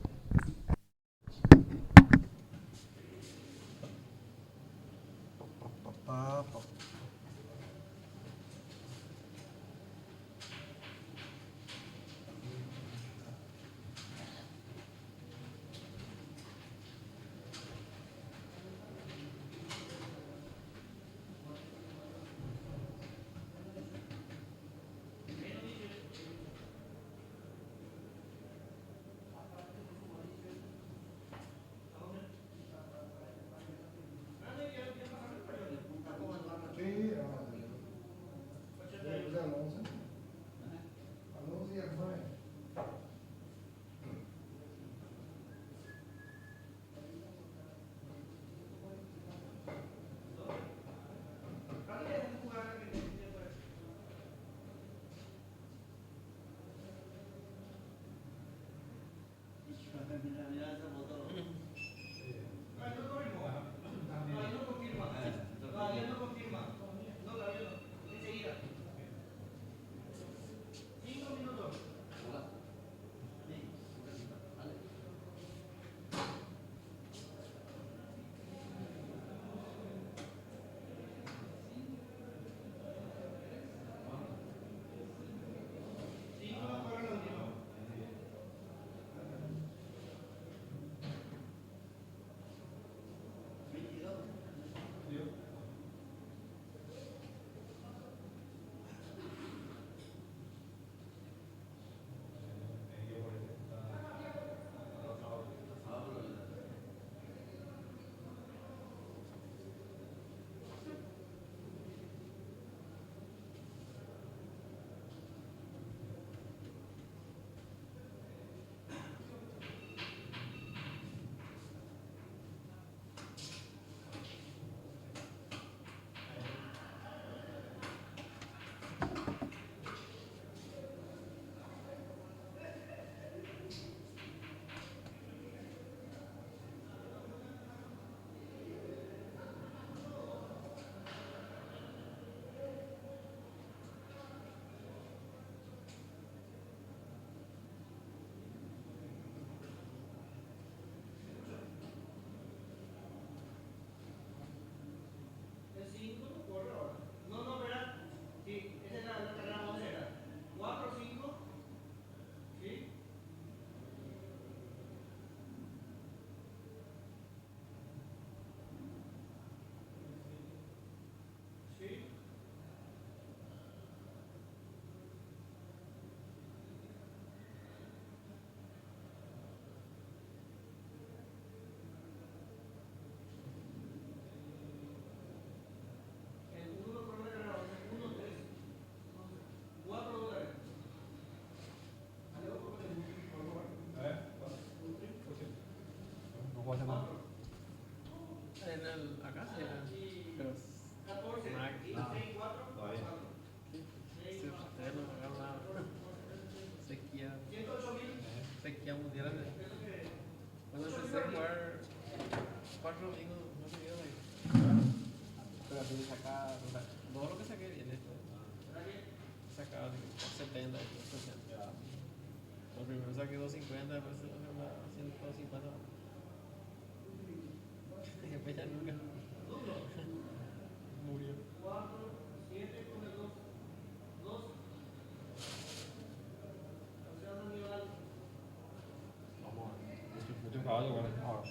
S2: caballos, ¿vale? Ahora.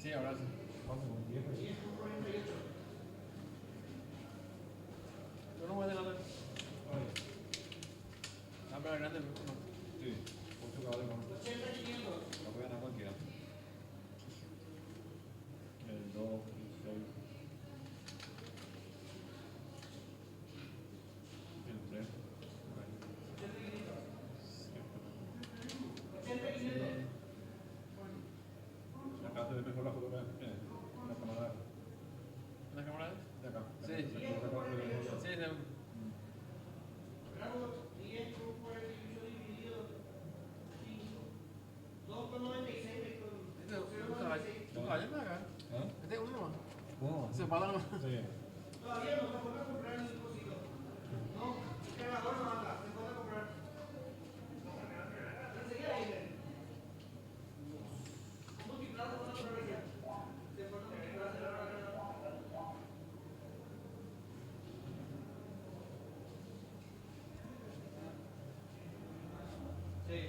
S2: Sí, ahora sí. ¿Cuánto? ¿Un 10? Yo no voy a dejar de... La cámara grande, no. Sí, 8 caballos, ¿no? 80-500. No voy a ganar cualquiera. El 2, el 6. El 3. Acá se ve mejor la fotografía. La cámara. ¿La cámara? De acá. Sí. Sí, sí. ¿Un caballo más acá? Este es uno más. ¿Cómo? Se para nomás. Sí. Todavía no se puede comprar ni un cosito. No, el cargador no anda, se puede comprar. Enseguida ahí, un multiplazo con una provincia. Se puede multiplazo. Sí.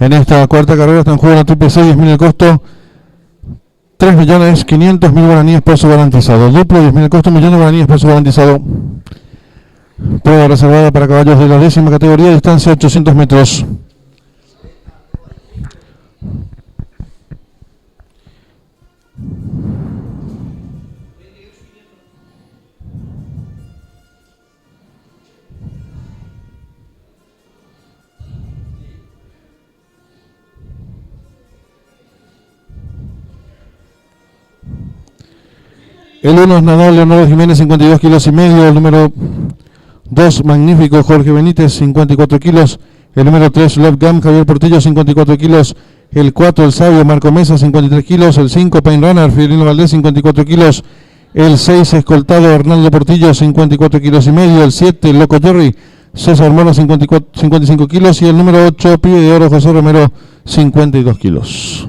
S1: En esta cuarta carrera está en juego la triple C, 10.000 el costo, 3.500.000 guaraníes peso garantizado. Duplo, 10.000 el costo, 1.000.000 guaraníes peso garantizado. Prueba reservada para caballos de la 10ª categoría, distancia 800 metros. El 1 es Nadal Leonardo Jiménez, 52 kilos y medio. El número 2, Magnífico Jorge Benítez, 54 kilos. El número 3, Love Gam Javier Portillo, 54 kilos. El 4, El Sabio Marco Mesa, 53 kilos. El 5, Pain Runner Fidelino Valdés, 54 kilos. El 6, Escoltado Arnaldo Portillo, 54 kilos y medio. El 7, Loco Jerry César Mora, 55 kilos. Y el número 8, Pibe de Oro José Romero, 52 kilos.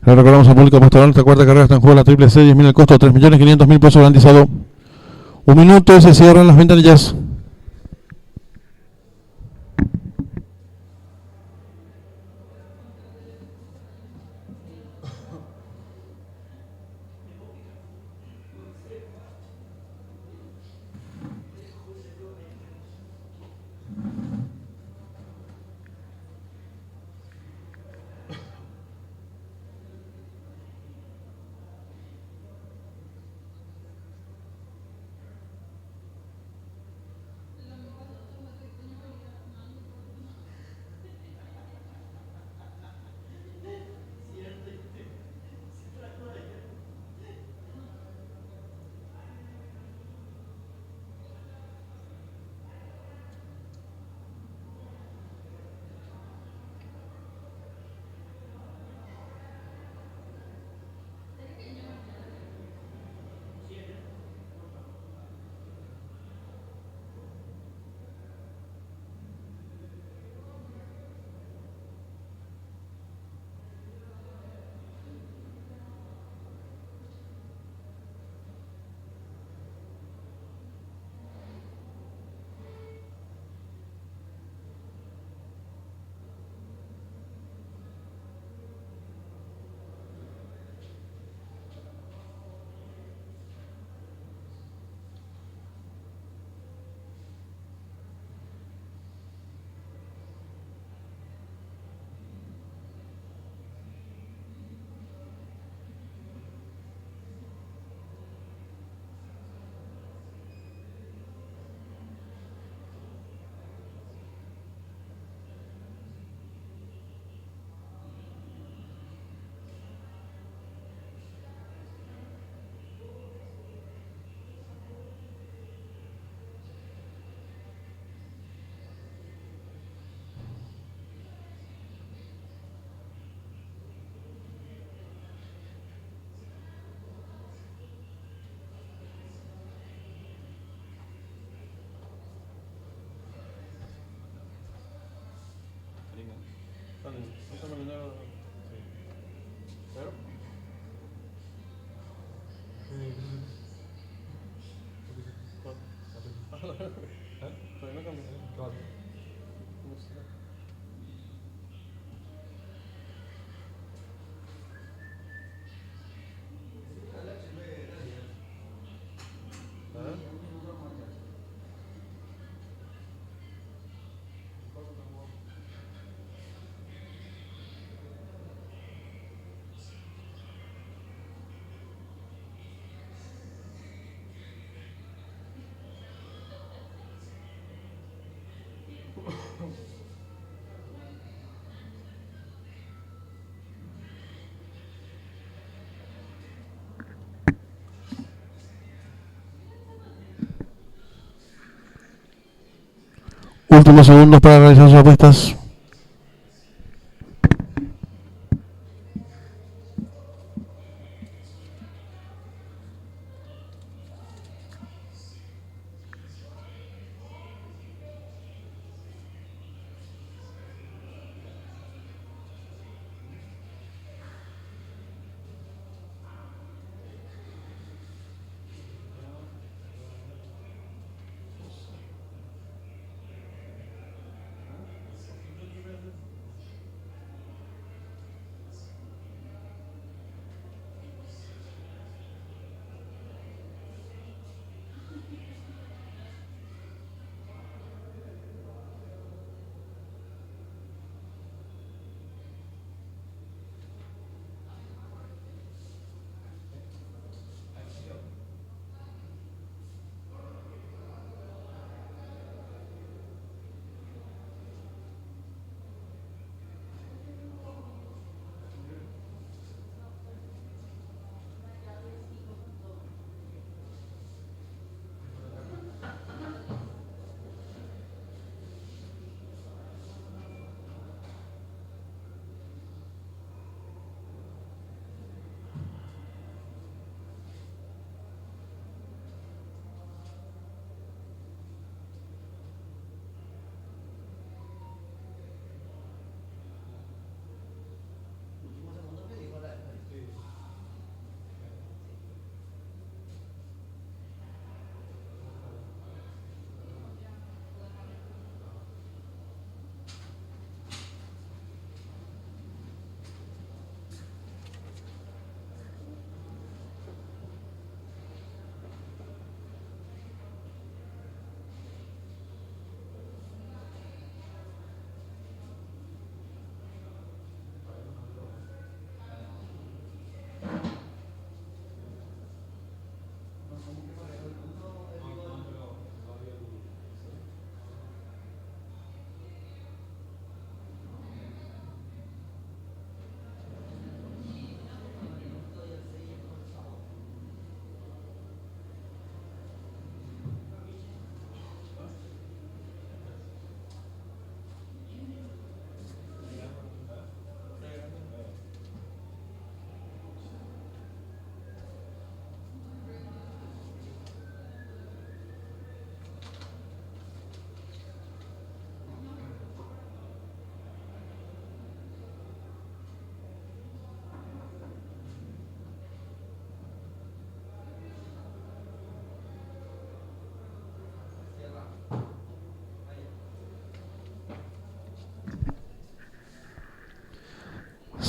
S1: Le recordamos al público puesto esta cuarta carrera está en juego la triple C, 10.000 el costo, 3.500.000 pesos garantizado. Un minuto y se cierran las ventanillas. Últimos segundos para realizar sus apuestas.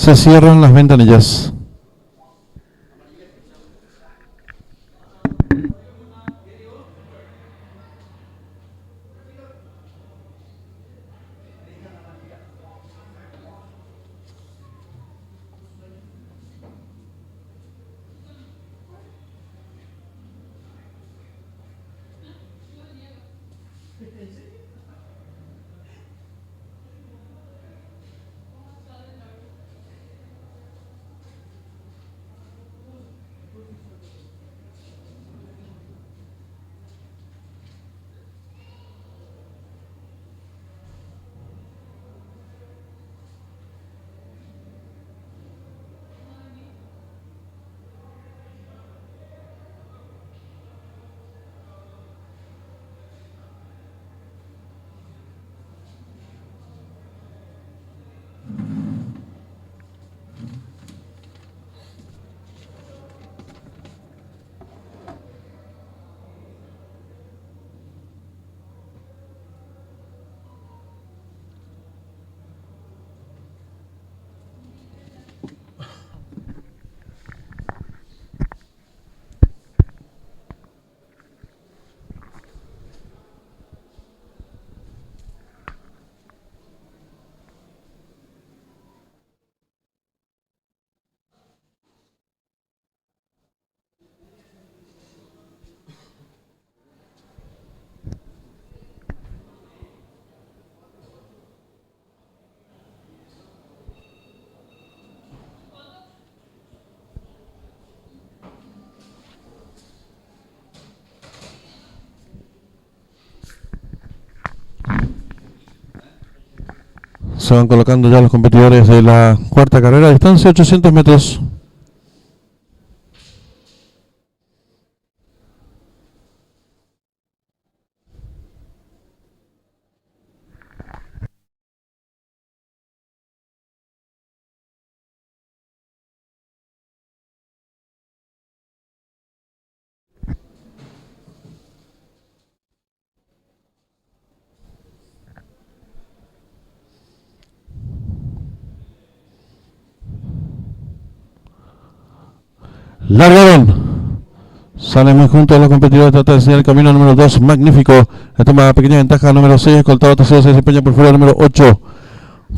S1: Se cierran las ventanillas. Se van colocando ya los competidores de la cuarta carrera, distancia 800 metros. Largaron. Salen muy juntos los competidores, trata de enseñar el camino número 2, magnífico. Le toma pequeña ventaja número 6, escoltado tercero se desempeña por fuera número 8.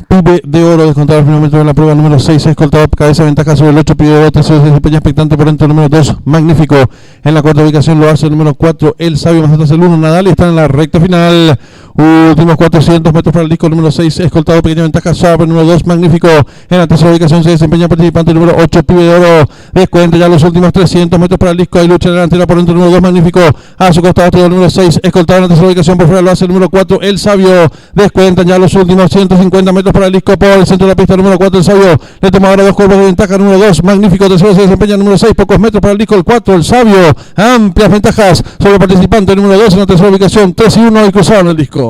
S1: Pibe de Oro descontado al primer metro de la prueba número 6, escoltado cabeza ventaja sobre el 8, Pibe de Oro tercero se desempeña expectante por dentro número 2, magnífico. En la cuarta ubicación lo hace el número 4, El Sabio más atrás el 1, Nadal, y están en la recta final. Últimos 400 metros para el disco número 6, escoltado pequeña ventaja sobre número 2, magnífico. En la tercera ubicación se desempeña participante número 8, Pibe de Oro. Descuenta ya los últimos 300 metros para el disco. Hay lucha en la delantera por dentro número 2, magnífico. A su costado todo el número 6, escoltado en la tercera ubicación por fuera lo hace el número 4, El Sabio. Descuentan ya los últimos 150 metros para el disco por el centro de la pista número 4, El Sabio. Le toma ahora 2 cuerpos de ventaja, número 2, magnífico. Tercero se desempeña número 6, pocos metros para el disco el 4, El Sabio. Amplias ventajas sobre el participante número 2 en la tercera ubicación, 3 y 1 y cruzaron el disco.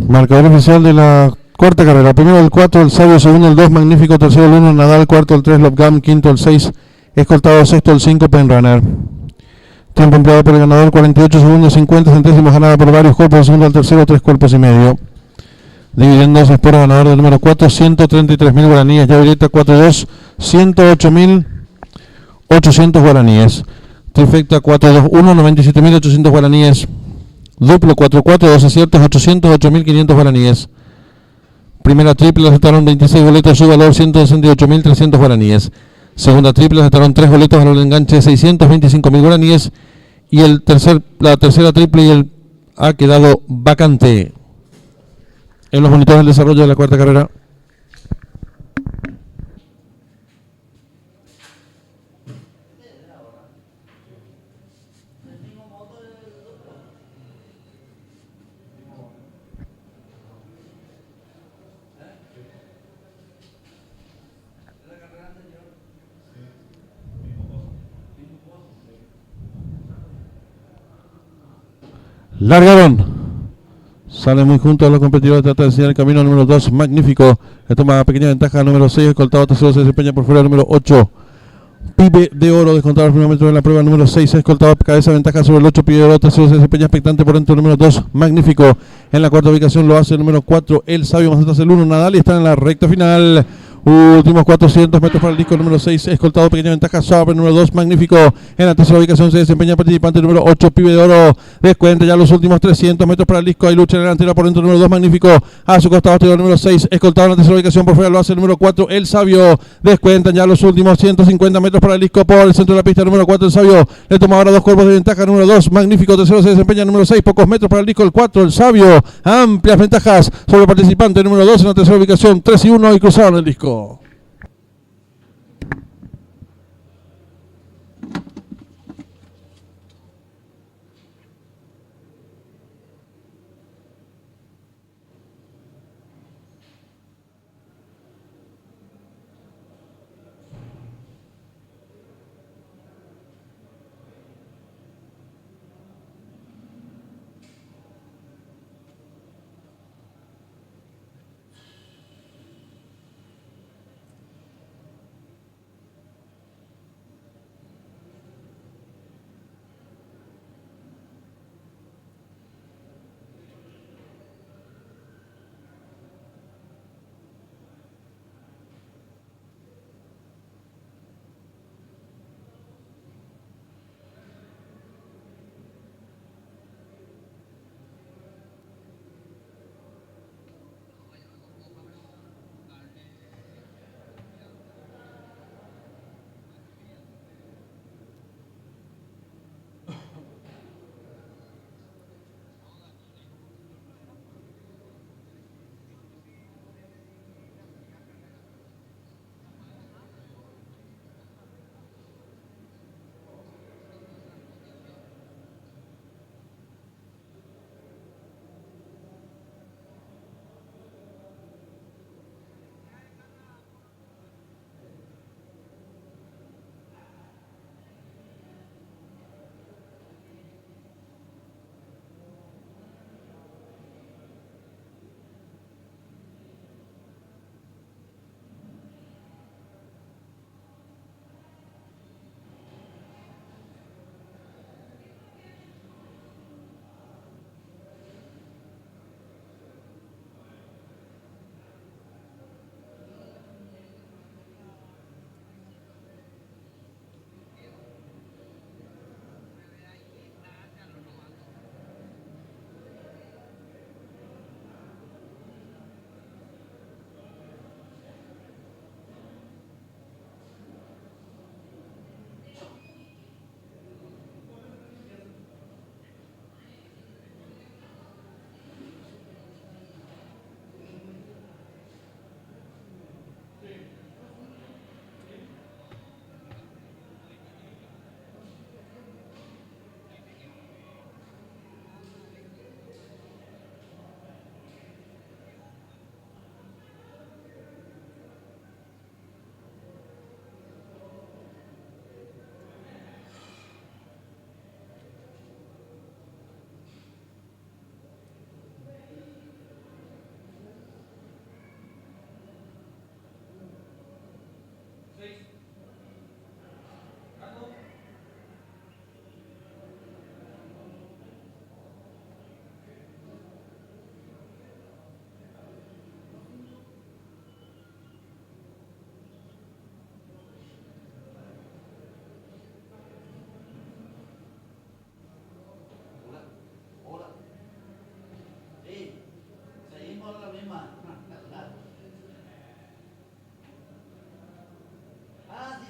S1: Marcador oficial de la cuarta carrera. Primero el 4, el Sabio. Segundo el 2, Magnífico. Tercero el 1, Nadal. Cuarto el 3, Lopgam. Quinto el 6, escoltado. Sexto el 5, Penrunner. Tiempo empleado por el ganador, 48 segundos 50 centésimos, ganada por varios cuerpos. El segundo al tercero, 3 cuerpos y medio. Dividendos por ganador del número 4, 133.000 guaraníes. Ya directa 4-2, 108.800 guaraníes. Trifecta 4-2-1, 97.800 guaraníes. Duplo 4-4, 2 aciertos, 808.500 guaraníes. Primera triple, aceptaron 26 boletos, su valor 168.300 guaraníes. Segunda triple, aceptaron 3 boletos, valor de enganche 625.000 guaraníes. Y la tercera triple ha quedado vacante. En los monitores del desarrollo de la cuarta carrera. Largaron. Sale muy junto a los competidores, trata de enseñar el camino. Número 2, Magnífico. Le toma pequeña ventaja. Número 6, escoltado tercero, se desempeña por fuera. Número 8, Pibe de Oro, descontado el primer metro de la prueba. Número 6, escoltado cabeza ventaja sobre el 8, Pibe de Oro. Tercero se desempeña expectante por dentro. Número 2, Magnífico. En la cuarta ubicación lo hace el número 4, El Sabio, más atrás el 1, Nadal. Y están en la recta final. Últimos 400 metros para el disco. Número 6, escoltado, pequeña ventaja sobre número 2, Magnífico. En la tercera ubicación se desempeña participante número 8, Pibe de Oro. Descuenta ya los últimos 300 metros para el disco. Hay lucha en la delantera por dentro. Número 2, Magnífico. A su costado el número 6, escoltado en la tercera ubicación por fuera lo hace el número 4, El Sabio. Descuentan ya los últimos 150 metros para el disco por el centro de la pista. Número 4, El Sabio. Le toma ahora 2 cuerpos de ventaja. Número 2, Magnífico. Tercero se desempeña número 6, pocos metros para el disco. El 4, El Sabio. Amplias ventajas sobre el participante número 2 en la tercera ubicación. 3 y 1 y cruzaron el disco.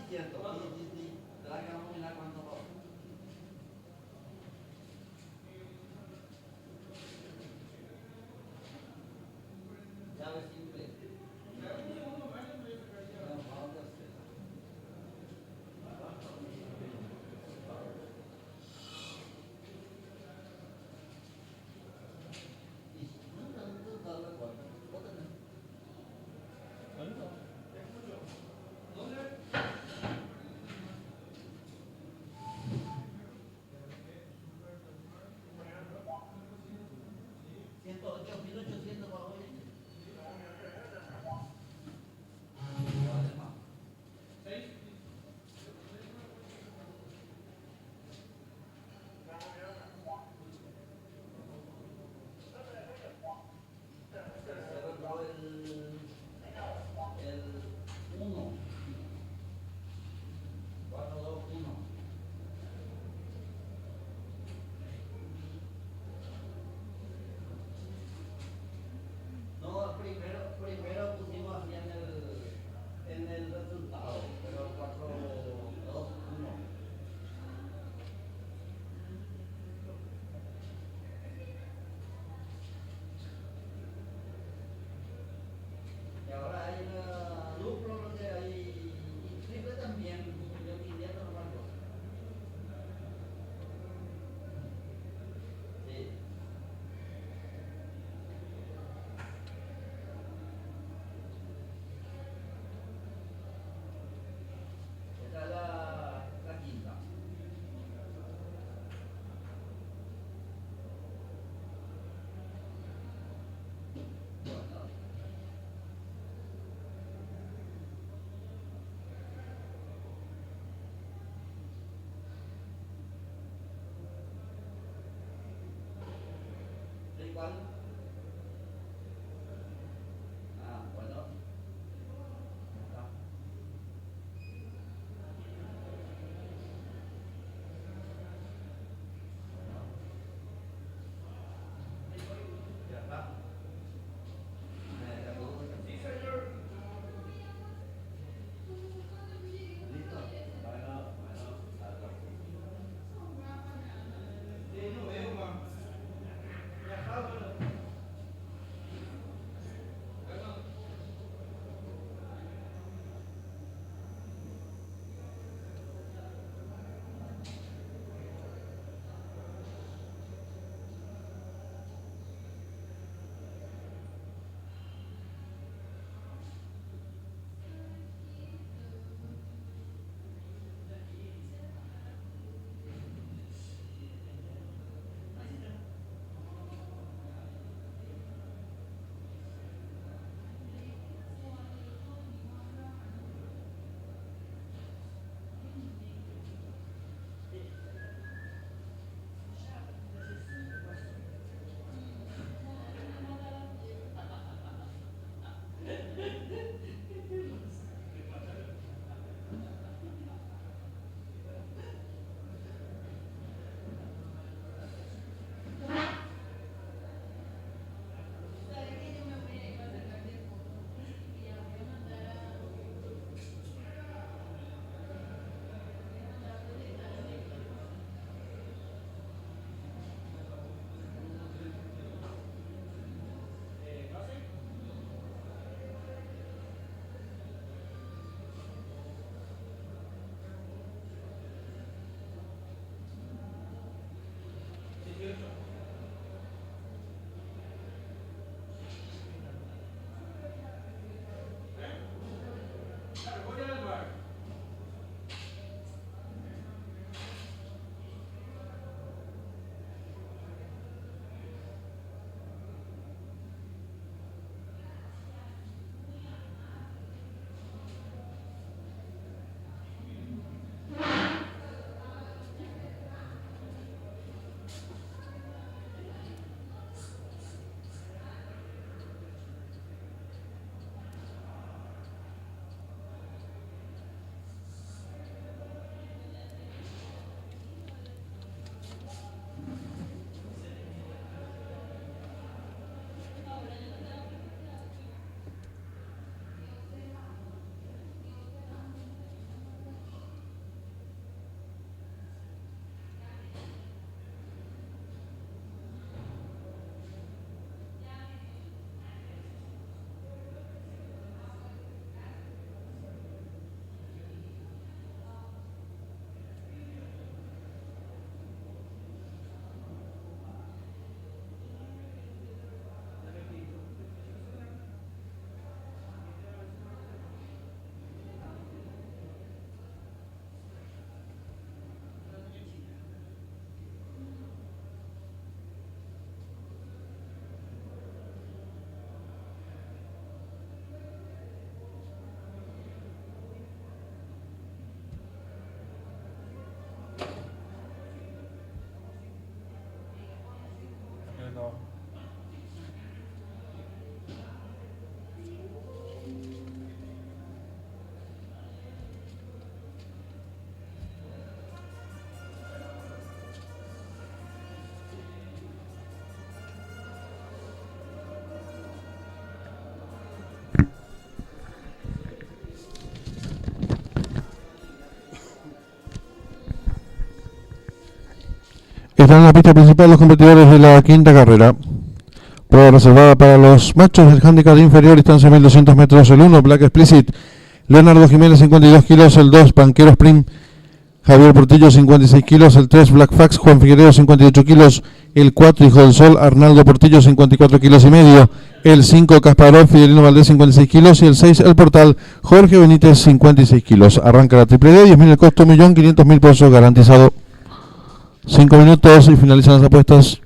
S2: cierto. Sí, sí, sí. ¿Verdad que vamos a mirar cuánto va? Llave simple. No, vamos a hacer. Y no, no, no, el 1, 4, 2, 1. No, primero pusimos así en el resultado, pero 4, 2, 1. Y ahora hay una duplo, no sé, hay y triple también, yo quisiera normal. Sí. Esta es la quinta. Bueno, ¿de cuál? Ah, bueno. Acá. Ya está. Sí, señor. ¿Listo? Bueno, salgo. Sí, no veo, ma. Ya está, bueno.
S1: Están en la pista principal los competidores de la quinta carrera. Prueba reservada para los machos del handicap inferior, distancia 1200 metros. El 1, Black Explicit, Leonardo Jiménez, 52 kilos. El 2, Panquero Sprint, Javier Portillo, 56 kilos. El 3, Black Fax, Juan Figueredo, 58 kilos. El 4, Hijo del Sol, Arnaldo Portillo, 54 kilos y medio. El 5, Kasparov, Fidelino Valdés, 56 kilos. Y el 6, El Portal, Jorge Benítez, 56 kilos. Arranca la triple D, 10.000 el costo, 1.500.000 pesos garantizado. 5 minutos y finalizan las apuestas.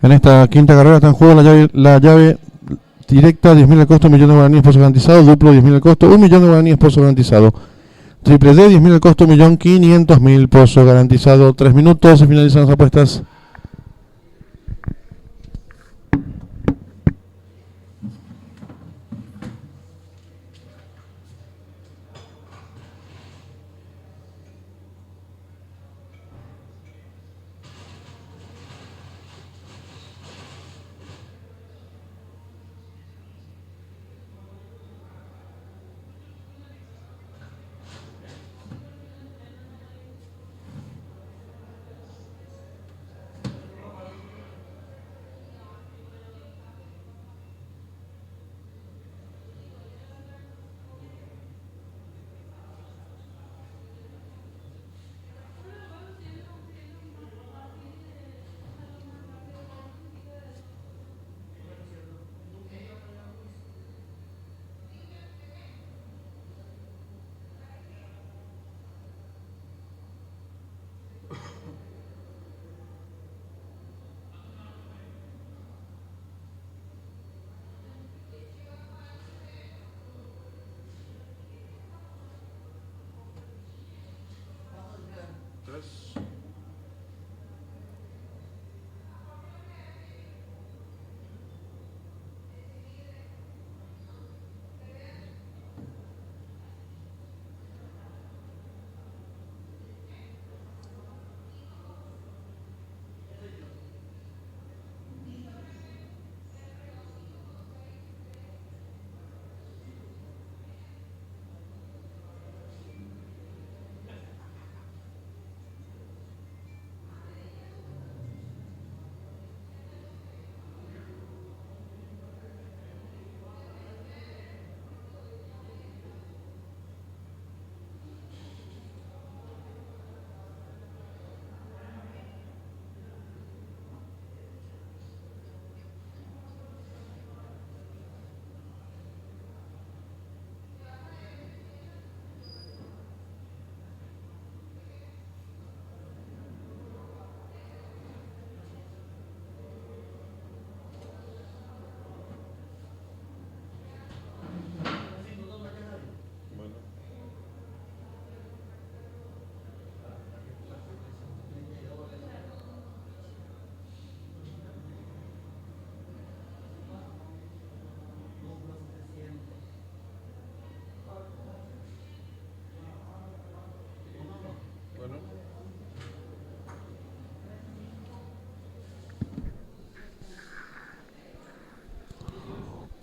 S1: En esta quinta carrera está en juego la llave directa, 10.000 el costo, 1.000.000 de guaraníes, pozo garantizado. Duplo, 10.000 el costo, 1.000.000 de guaraníes, pozo garantizado. Triple D, 10.000 el costo, 1.500.000, pozo garantizado. 3 minutos y finalizan las apuestas.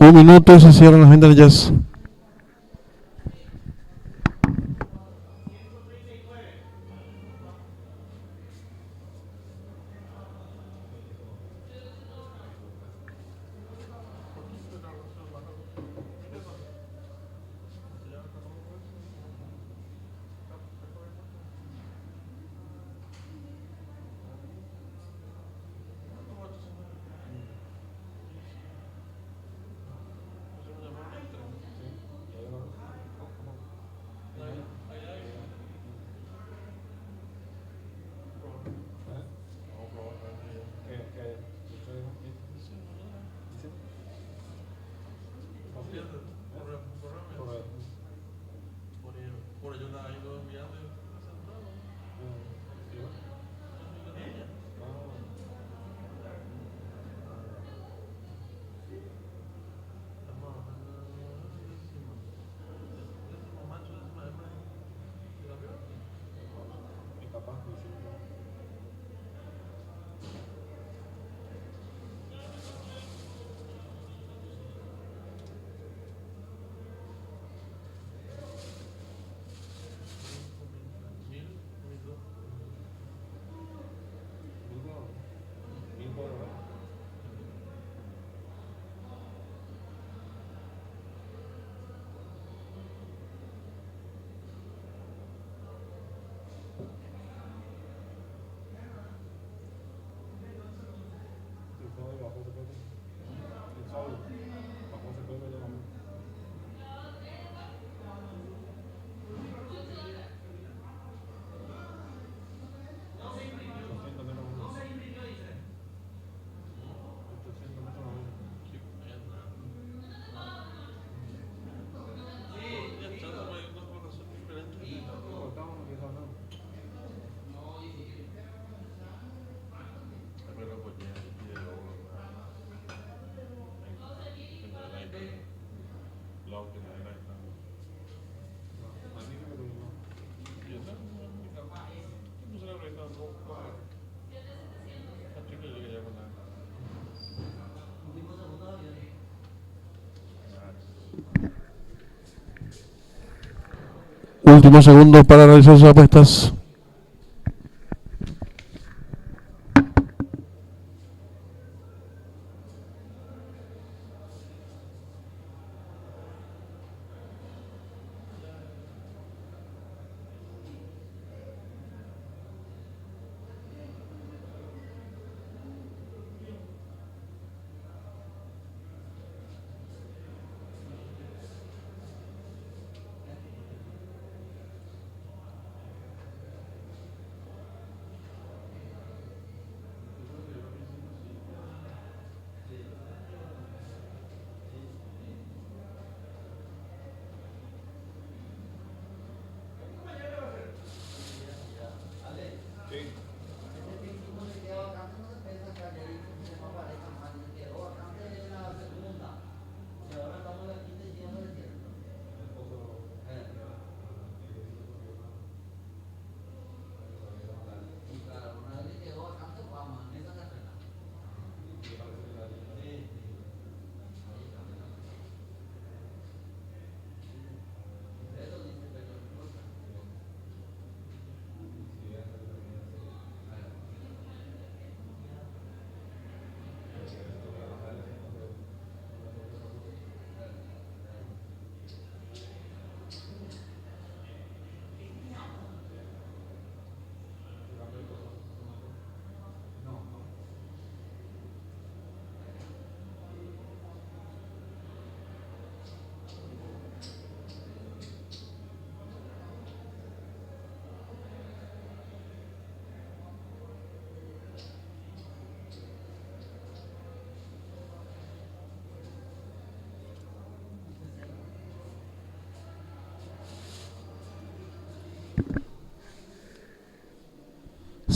S1: Un minuto y se cierran las ventanillas. Últimos segundos para realizar sus apuestas.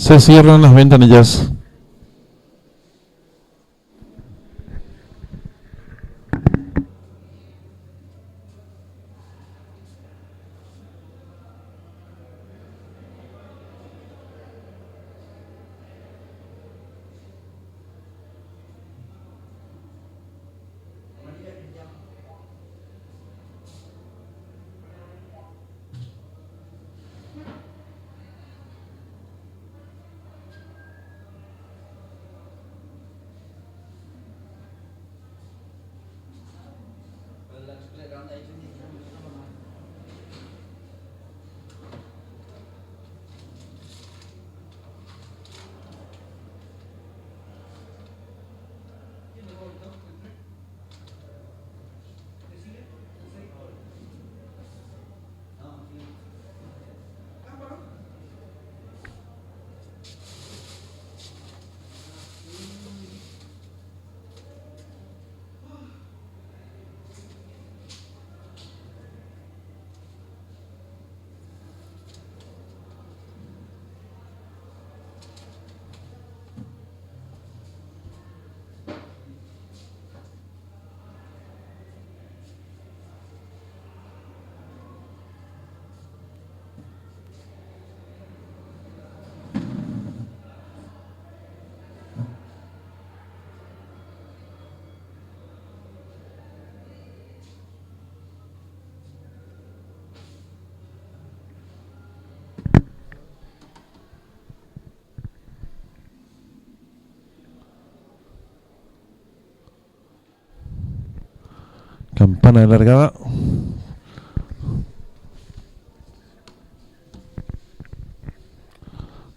S1: Se cierran las ventanillas. Campana de largada.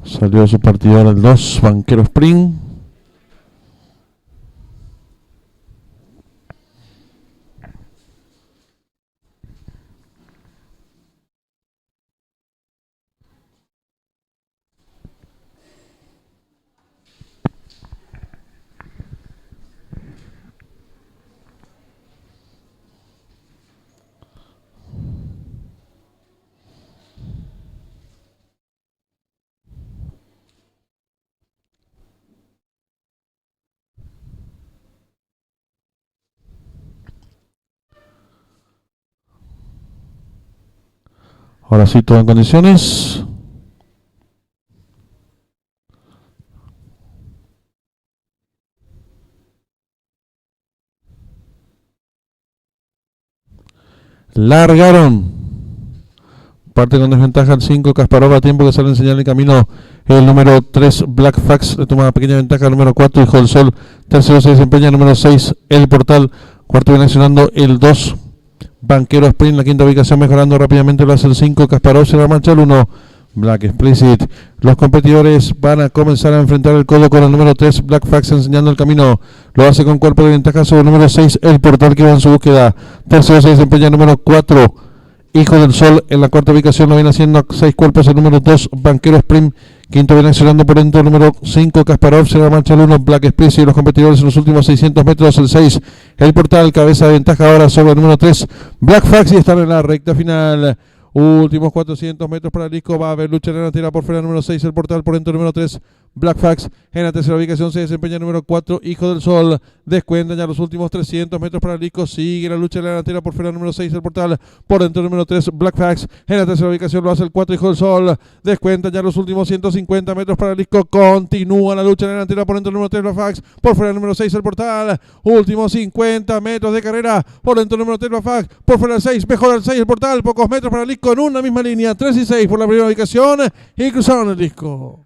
S1: Salió de su partidor el 2, Banquero Spring. Ahora sí, todo en condiciones. Largaron. Parte con desventaja el 5 Kasparov a tiempo que sale en señal de camino el número 3 Black Fax, le toma una pequeña ventaja el número 4 Hijo del Sol, tercero se desempeña el número 6 El Portal, cuarto viene accionando el 2 Banquero Sprint, la quinta ubicación mejorando rápidamente lo hace el 5 Kasparov, se la marcha el 1 Black Explicit. Los competidores van a comenzar a enfrentar el codo con el número 3 Black Fax enseñando el camino. Lo hace con cuerpo de ventaja sobre el número 6 El Portal que va en su búsqueda. Tercero se desempeña el número 4 Hijo del Sol. En la cuarta ubicación lo viene haciendo 6 cuerpos el número 2 Banquero Sprint. Quinto viene accionando por dentro el número 5 Kasparov, se la marcha el 1 Black Explicit. Y los competidores en los últimos 600 metros el 6 El Portal, cabeza de ventaja ahora sobre el número 3 Black Fax y están en la recta final. Últimos 400 metros para el disco. Va a haber lucha en la tira por fuera el número 6 El Portal, por dentro el número 3 Black Fax. En la tercera ubicación se desempeña el número 4 Hijo del Sol. Descuentan ya los últimos 300 metros para el disco. Sigue la lucha en la delantera por fuera el número 6 El Portal, por dentro el número 3 Black Fax. En la tercera ubicación lo hace el 4 Hijo del Sol. Descuentan ya los últimos 150 metros para el disco. Continúa la lucha en la delantera por dentro el número 3 Black Fax, por fuera el número 6 El Portal. Últimos 50 metros de carrera por dentro el número 3 Black Fax, por fuera el 6, mejora el 6 El Portal. Pocos metros para el disco en una misma línea. 3 y 6 por la primera ubicación y cruzaron el disco.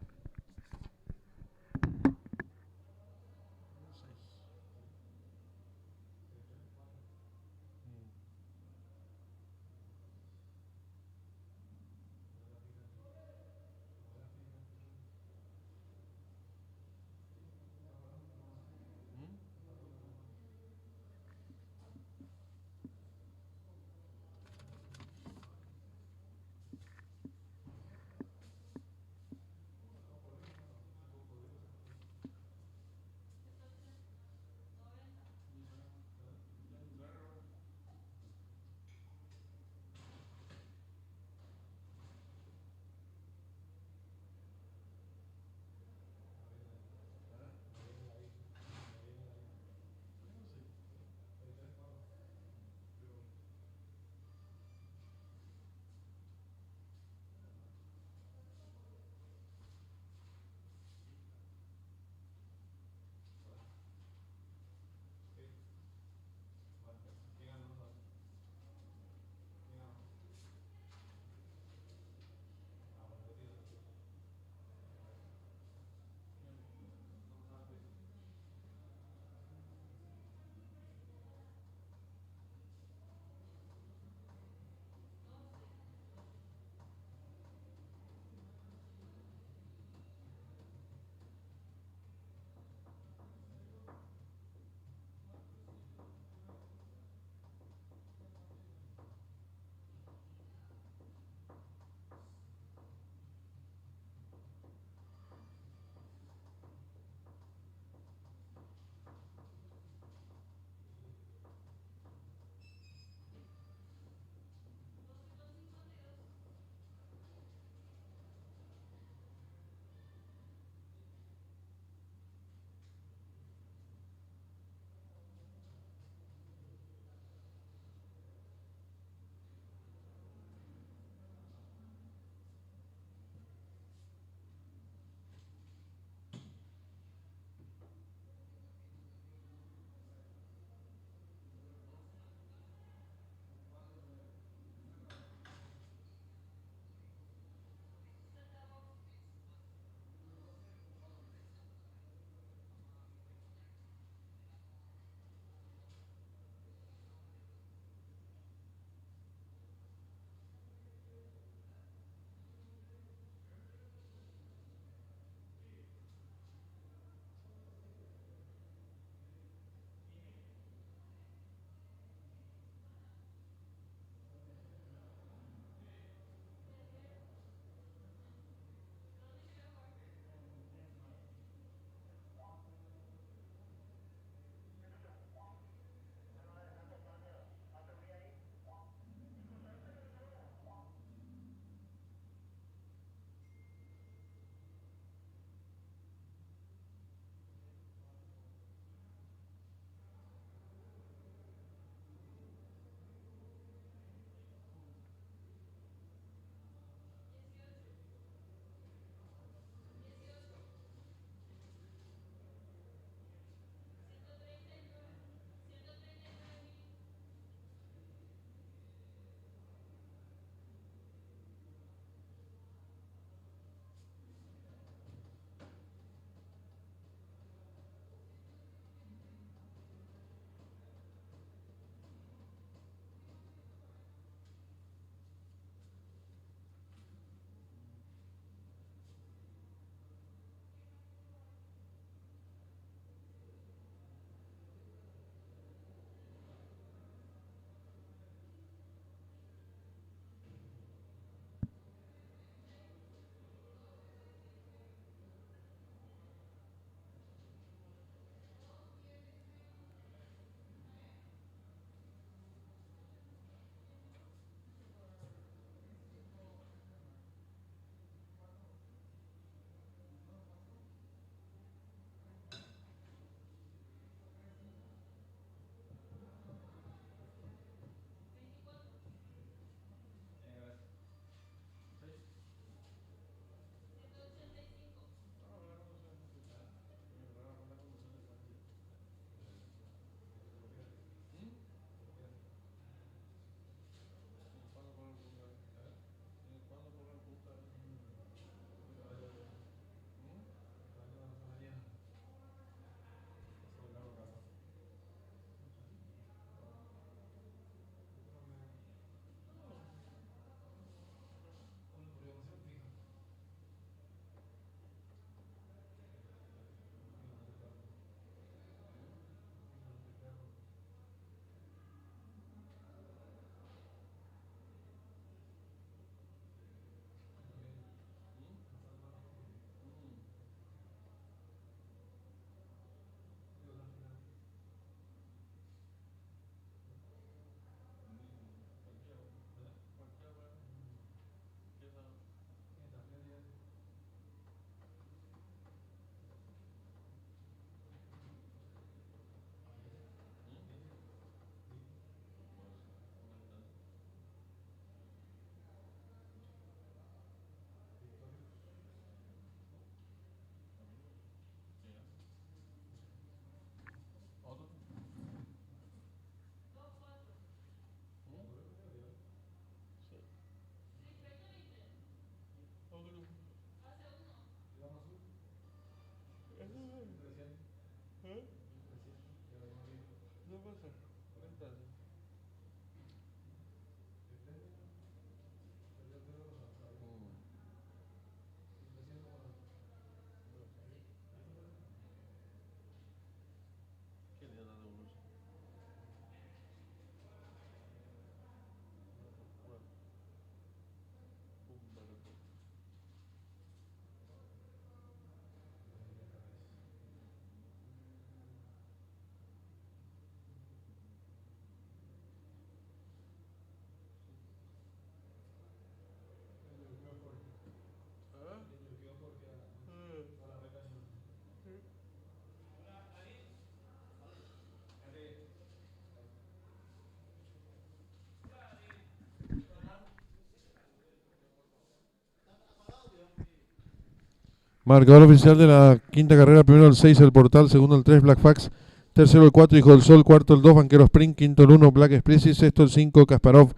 S1: Marcador oficial de la quinta carrera: primero el 6, el Portal; segundo el 3, Black Fax; tercero el 4, Hijo del Sol; cuarto el 2, Banquero Sprint; quinto el 1, Black Explicit; sexto el 5, Kasparov.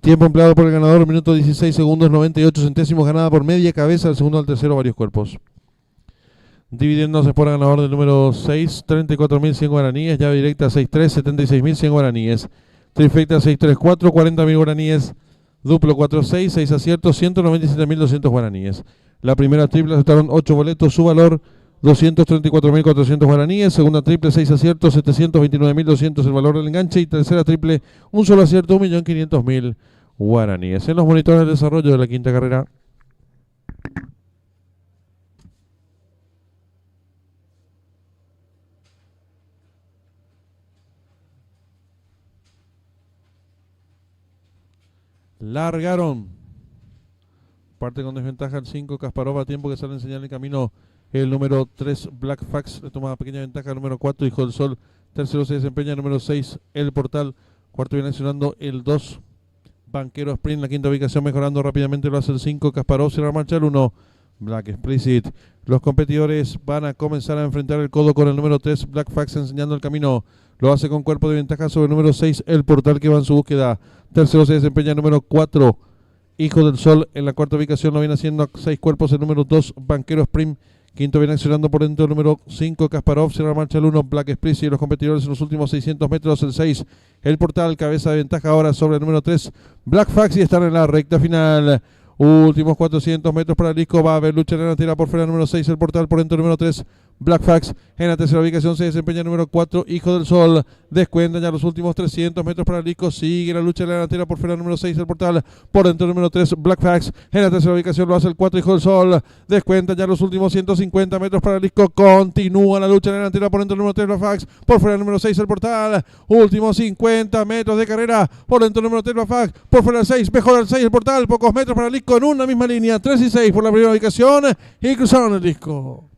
S1: Tiempo empleado por el ganador: minuto 16 segundos 98 centésimos, ganada por media cabeza. El segundo al tercero, varios cuerpos. Dividiéndose por ganador del número 6, 34.100 guaraníes. Llave directa 6-3, 76.100 guaraníes. Trifecta 6-3-4, 40.000 guaraníes. Duplo 4-6, 6 aciertos, 197.200 guaraníes. La primera triple aceptaron 8 boletos, su valor 234.400 guaraníes. Segunda triple, 6 aciertos, 729.200 el valor del enganche. Y tercera triple, un solo acierto, 1.500.000 guaraníes. En los monitores de desarrollo de la quinta carrera. Largaron. Parte con desventaja el 5, Kasparov, a tiempo que sale en señal en camino el número 3, Black Fax. Le toma pequeña ventaja el número 4, Hijo del Sol. Tercero se desempeña el número 6, el Portal. Cuarto viene accionando el 2, Banquero Sprint. La quinta ubicación mejorando rápidamente lo hace el 5, Kasparov. Cierra marcha el 1, Black Explicit. Los competidores van a comenzar a enfrentar el codo con el número 3, Black Fax, enseñando el camino. Lo hace con cuerpo de ventaja sobre el número 6, el Portal, que va en su búsqueda. Tercero se desempeña el número 4, Hijo del Sol. En la cuarta ubicación lo viene haciendo a 6 cuerpos el número 2, Banquero Sprint. Quinto viene accionando por dentro el número 5, Kasparov. Cierra la marcha el 1, Black Explicit. Y los competidores en los últimos 600 metros, el 6, el Portal, cabeza de ventaja ahora sobre el número 3, Black Fax, y están en la recta final. Últimos 400 metros para el disco. Va a haber lucha en la delantera por fuera el número 6, el Portal, por dentro el número 3, Black Fax. En la tercera ubicación se desempeña el número 4, Hijo del Sol. Descuentan ya los últimos 300 metros para el disco. Sigue la lucha en la delantera por fuera el número 6, el Portal, por dentro el número 3, Black Fax. En la tercera ubicación lo hace el 4, Hijo del Sol. Descuentan ya los últimos 150 metros para el disco. Continúa la lucha en la delantera por dentro el número 3, Black Fax. Por fuera el número 6, el Portal. Últimos 50 metros de carrera. Por dentro el número 3, Black Fax. Por fuera el 6, mejor el 6, el Portal. Pocos metros para el disco en una misma línea. 3 y 6 por la primera ubicación. Y cruzaron el disco.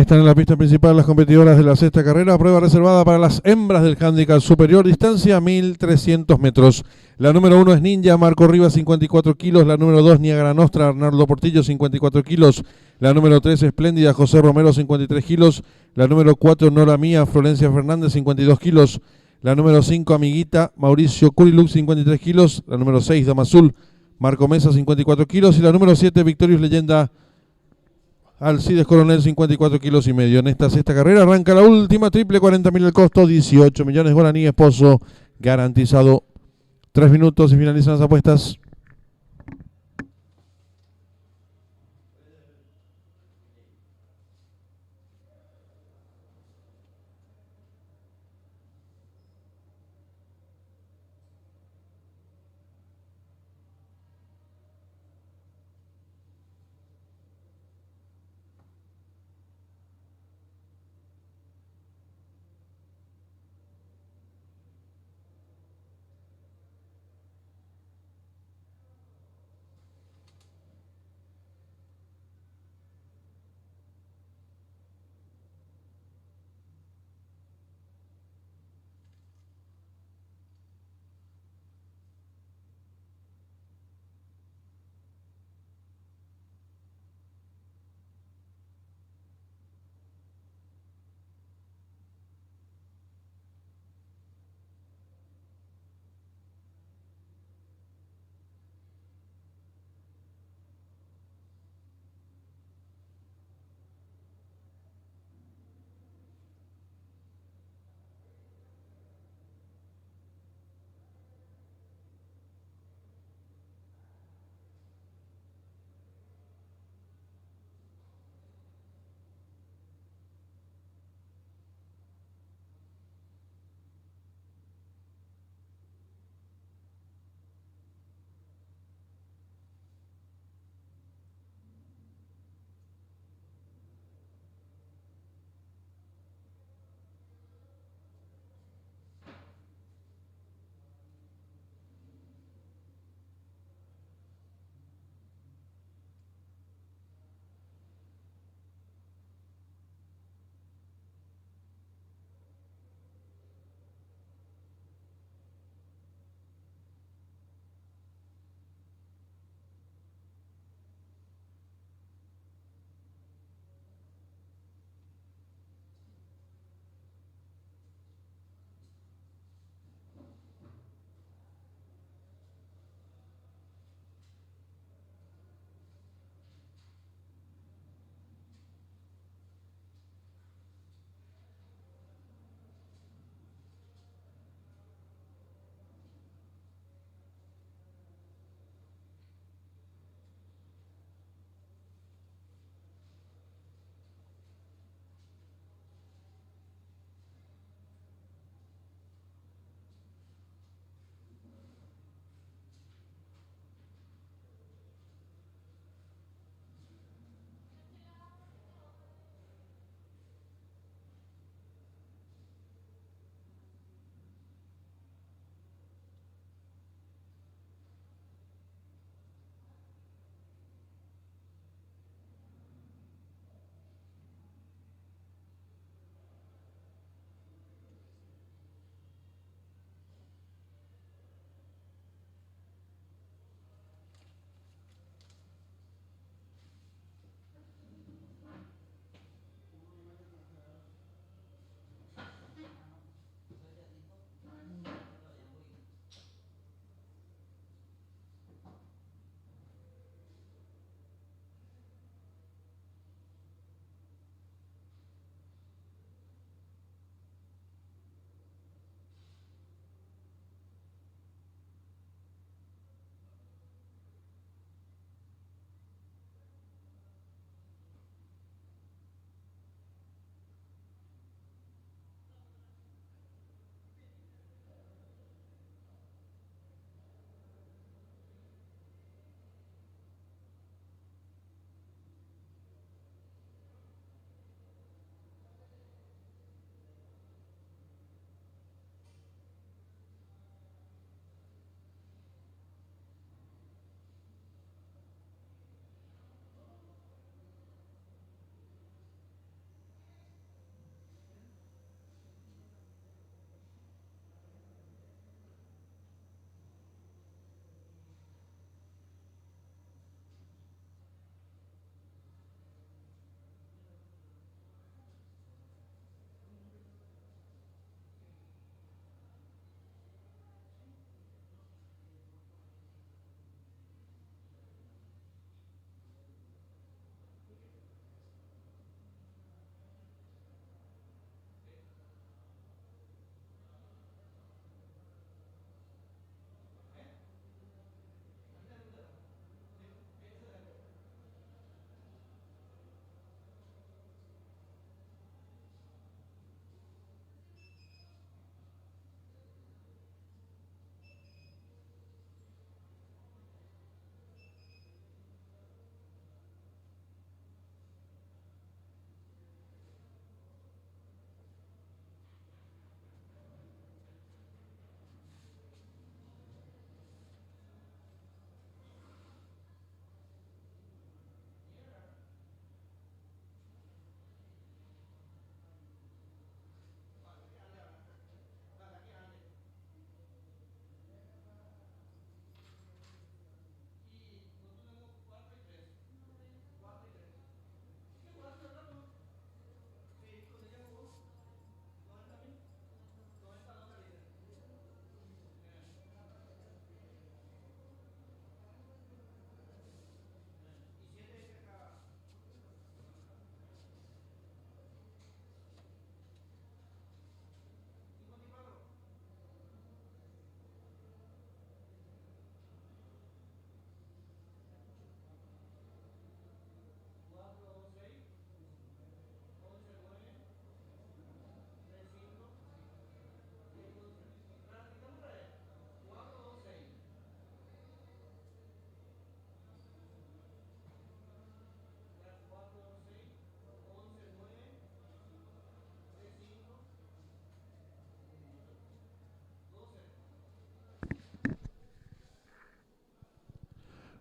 S1: Están en la pista principal las competidoras de la sexta carrera, prueba reservada para las hembras del handicap superior, distancia 1300 metros. La número 1 es Ninja, Marco Rivas, 54 kilos. La número 2, Niagara Nostra, Arnaldo Portillo, 54 kilos. La número 3, Espléndida, José Romero, 53 kilos. La número 4, Nora Mía, Florencia Fernández, 52 kilos. La número 5, Amiguita, Mauricio Curilux, 53 kilos. La número 6, Dama Azul, Marco Mesa, 54 kilos. Y la número 7, Victorious Leyenda, Alcides Coronel, 54 kilos y medio. En esta sexta carrera arranca la última triple, 40.000 el costo, 18 millones guaraní, esposo garantizado. 3 minutos y finalizan las apuestas.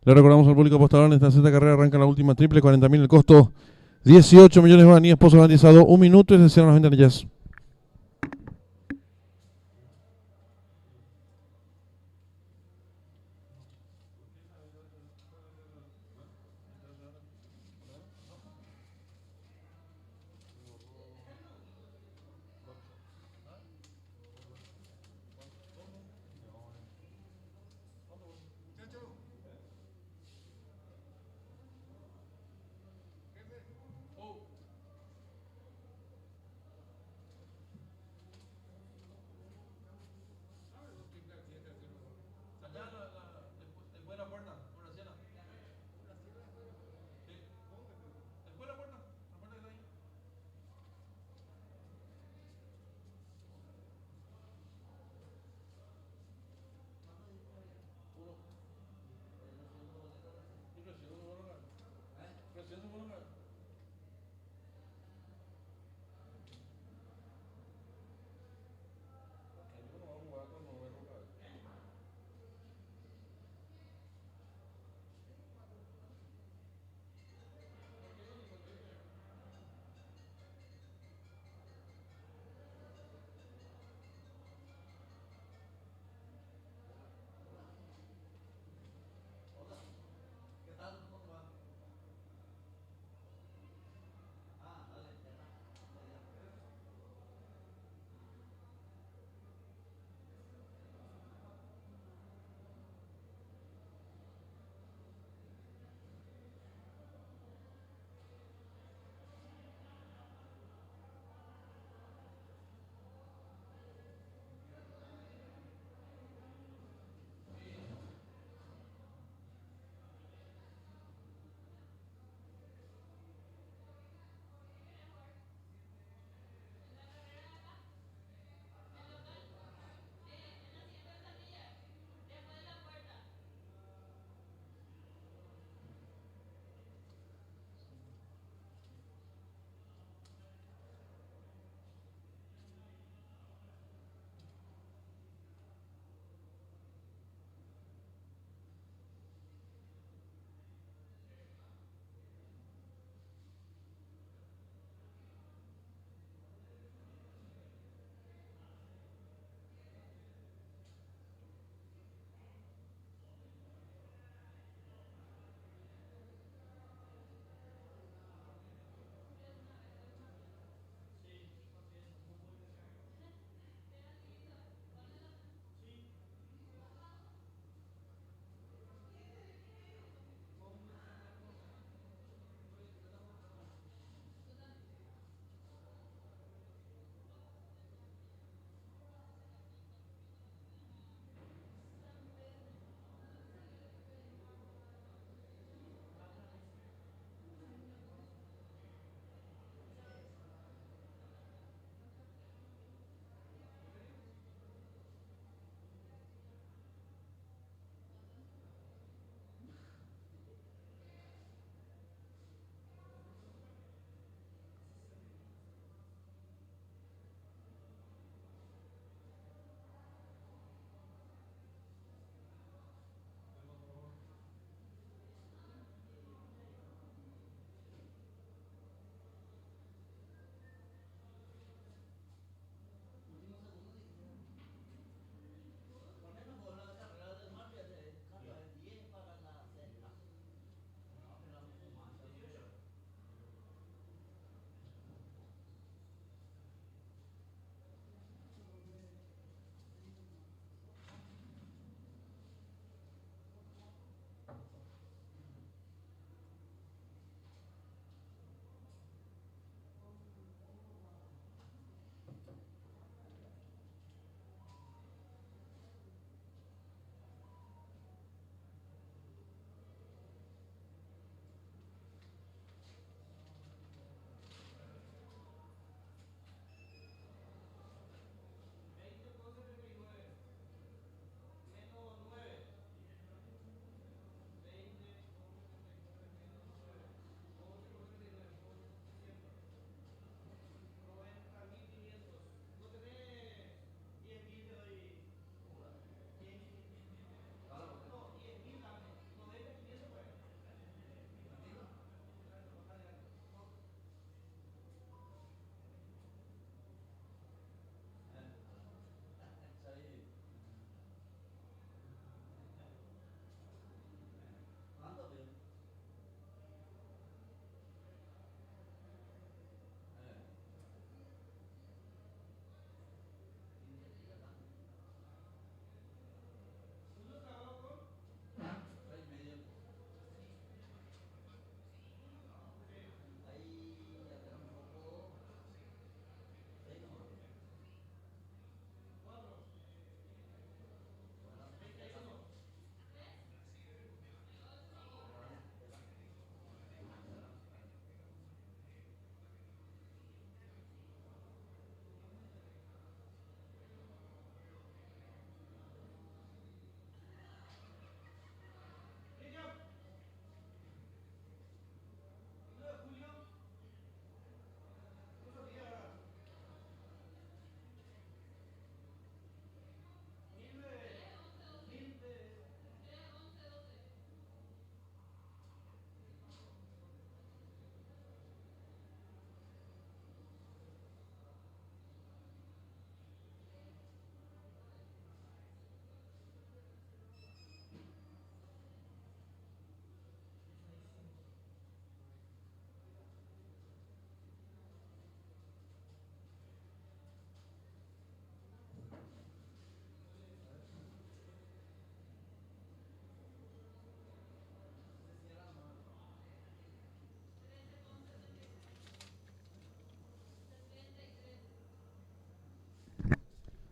S1: Le recordamos al público apostador, en esta sexta carrera arranca la última triple, 40.000 el costo, 18 millones van y esposo garantizado, 1 minuto y se cierran las ventanillas.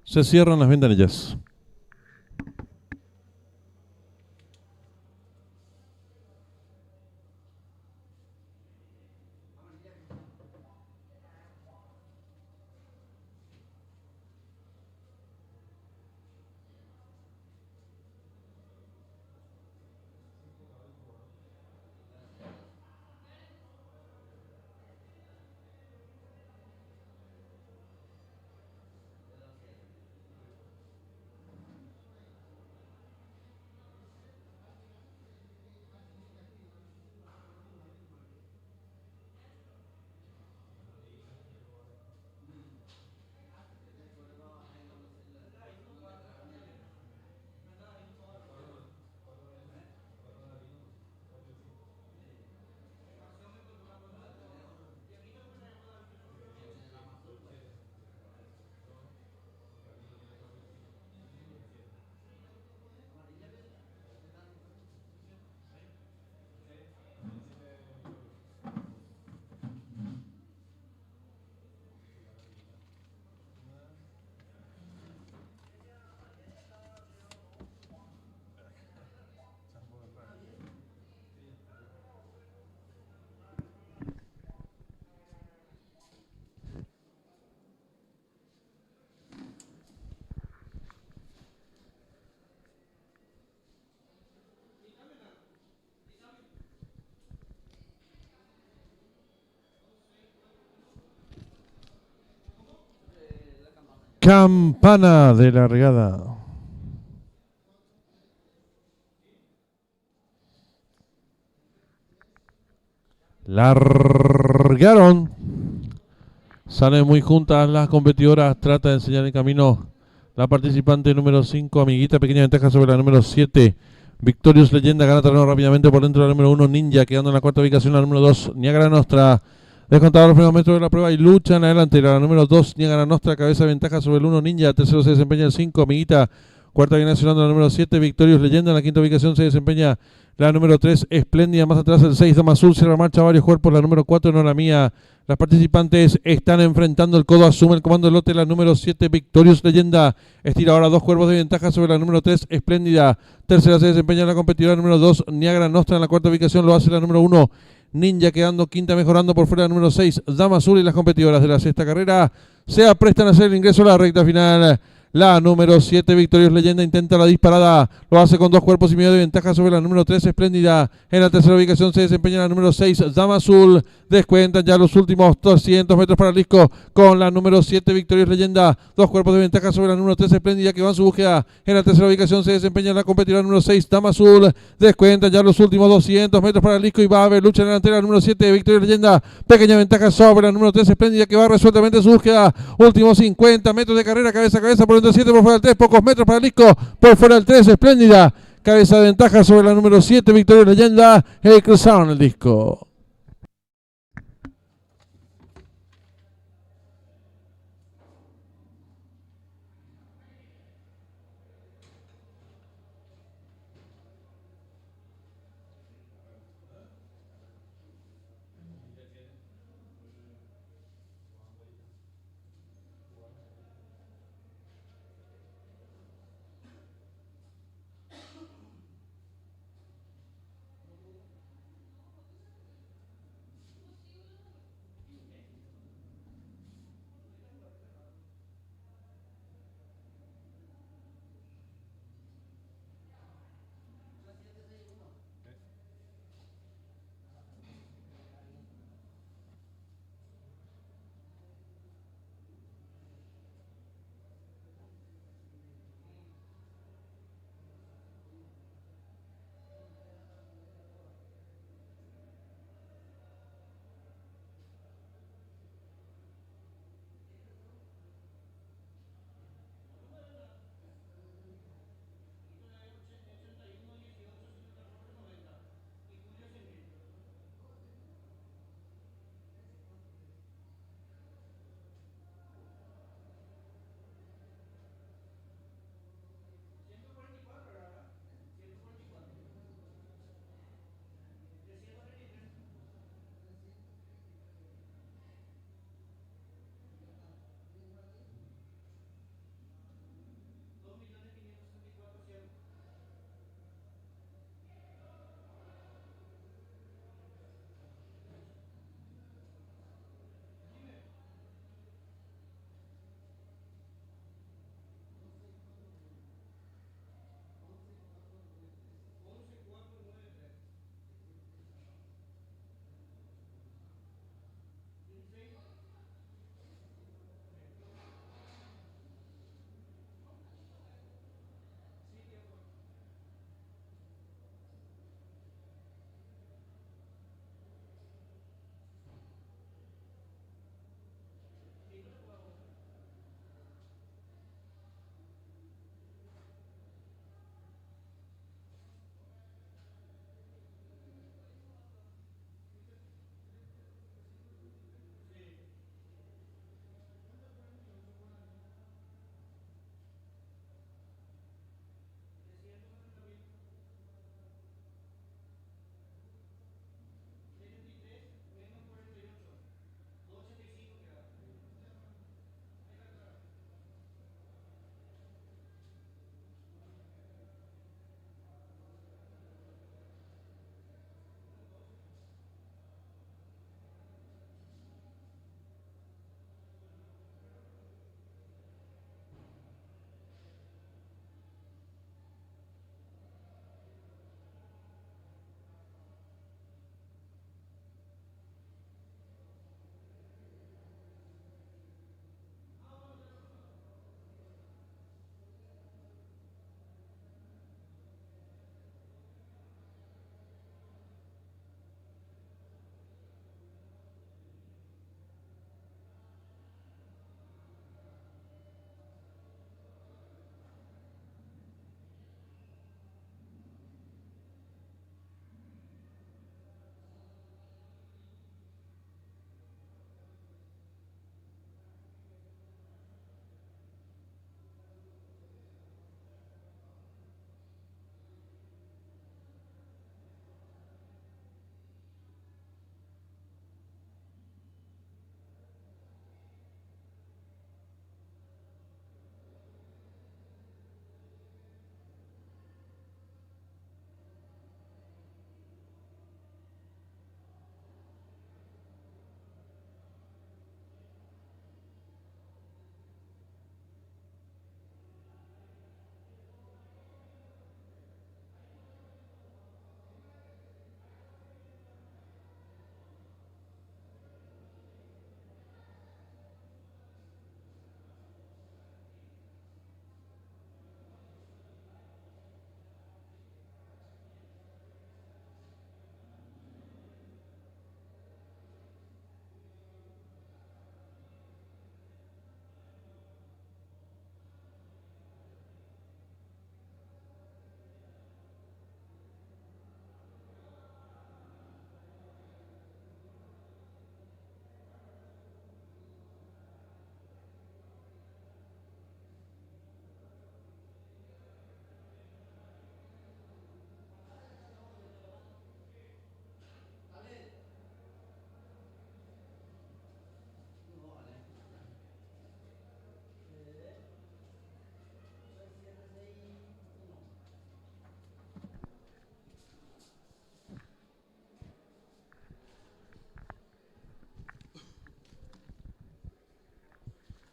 S1: Se cierran las ventanillas. Campana de largada. Largaron. Salen muy juntas las competidoras. Trata de enseñar el camino la participante número 5, Amiguita. Pequeña ventaja sobre la número 7. Victorious Leyenda gana terreno rápidamente por dentro de la número 1, Ninja, quedando en la cuarta ubicación la número 2, Niagara Nostra. Descontado los primeros metros de la prueba y luchan adelante. La número 2, Niagara Nostra, cabeza de ventaja sobre el 1, Ninja. Tercero se desempeña el 5, Amiguita. Cuarta viene accionando la número 7, Victorious Leyenda. En la quinta ubicación se desempeña la número 3, Espléndida. Más atrás el 6, Dama Azul. Cierra marcha varios cuerpos. La número 4, No la Mía. Las participantes están enfrentando el codo. Asume el comando del lote la número 7, Victorious Leyenda. Estira ahora dos cuerpos de ventaja sobre la número 3, Espléndida. Tercera se desempeña la competidora número 2, Niagara Nostra. En la cuarta ubicación lo hace la número 1, Ninja, quedando quinta, mejorando por fuera la número 6, Dama Azul. Y las competidoras de la sexta carrera se aprestan a hacer el ingreso a la recta final. La número 7, Victorious Leyenda, intenta la disparada. Lo hace con dos cuerpos y medio de ventaja sobre la número 3, Espléndida. En la tercera ubicación se desempeña la número 6, Dama Azul. Descuentan ya los últimos 200 metros para el disco con la número 7, Victorious Leyenda. Dos cuerpos de ventaja sobre la número 3, Espléndida, que va en su búsqueda. En la tercera ubicación se desempeña la competidora número 6, Dama Azul. Descuentan ya los últimos 200 metros para el disco y va a haber lucha en la delantera. La número 7, Victorious Leyenda. Pequeña ventaja sobre la número 3, Espléndida, que va resueltamente su búsqueda. Últimos 50 metros de carrera, cabeza a cabeza por dentro 7, por fuera del 3, pocos metros para el disco, por fuera del 3, Espléndida, cabeza de ventaja sobre la número 7, Victorious Leyenda, cruzaron el disco.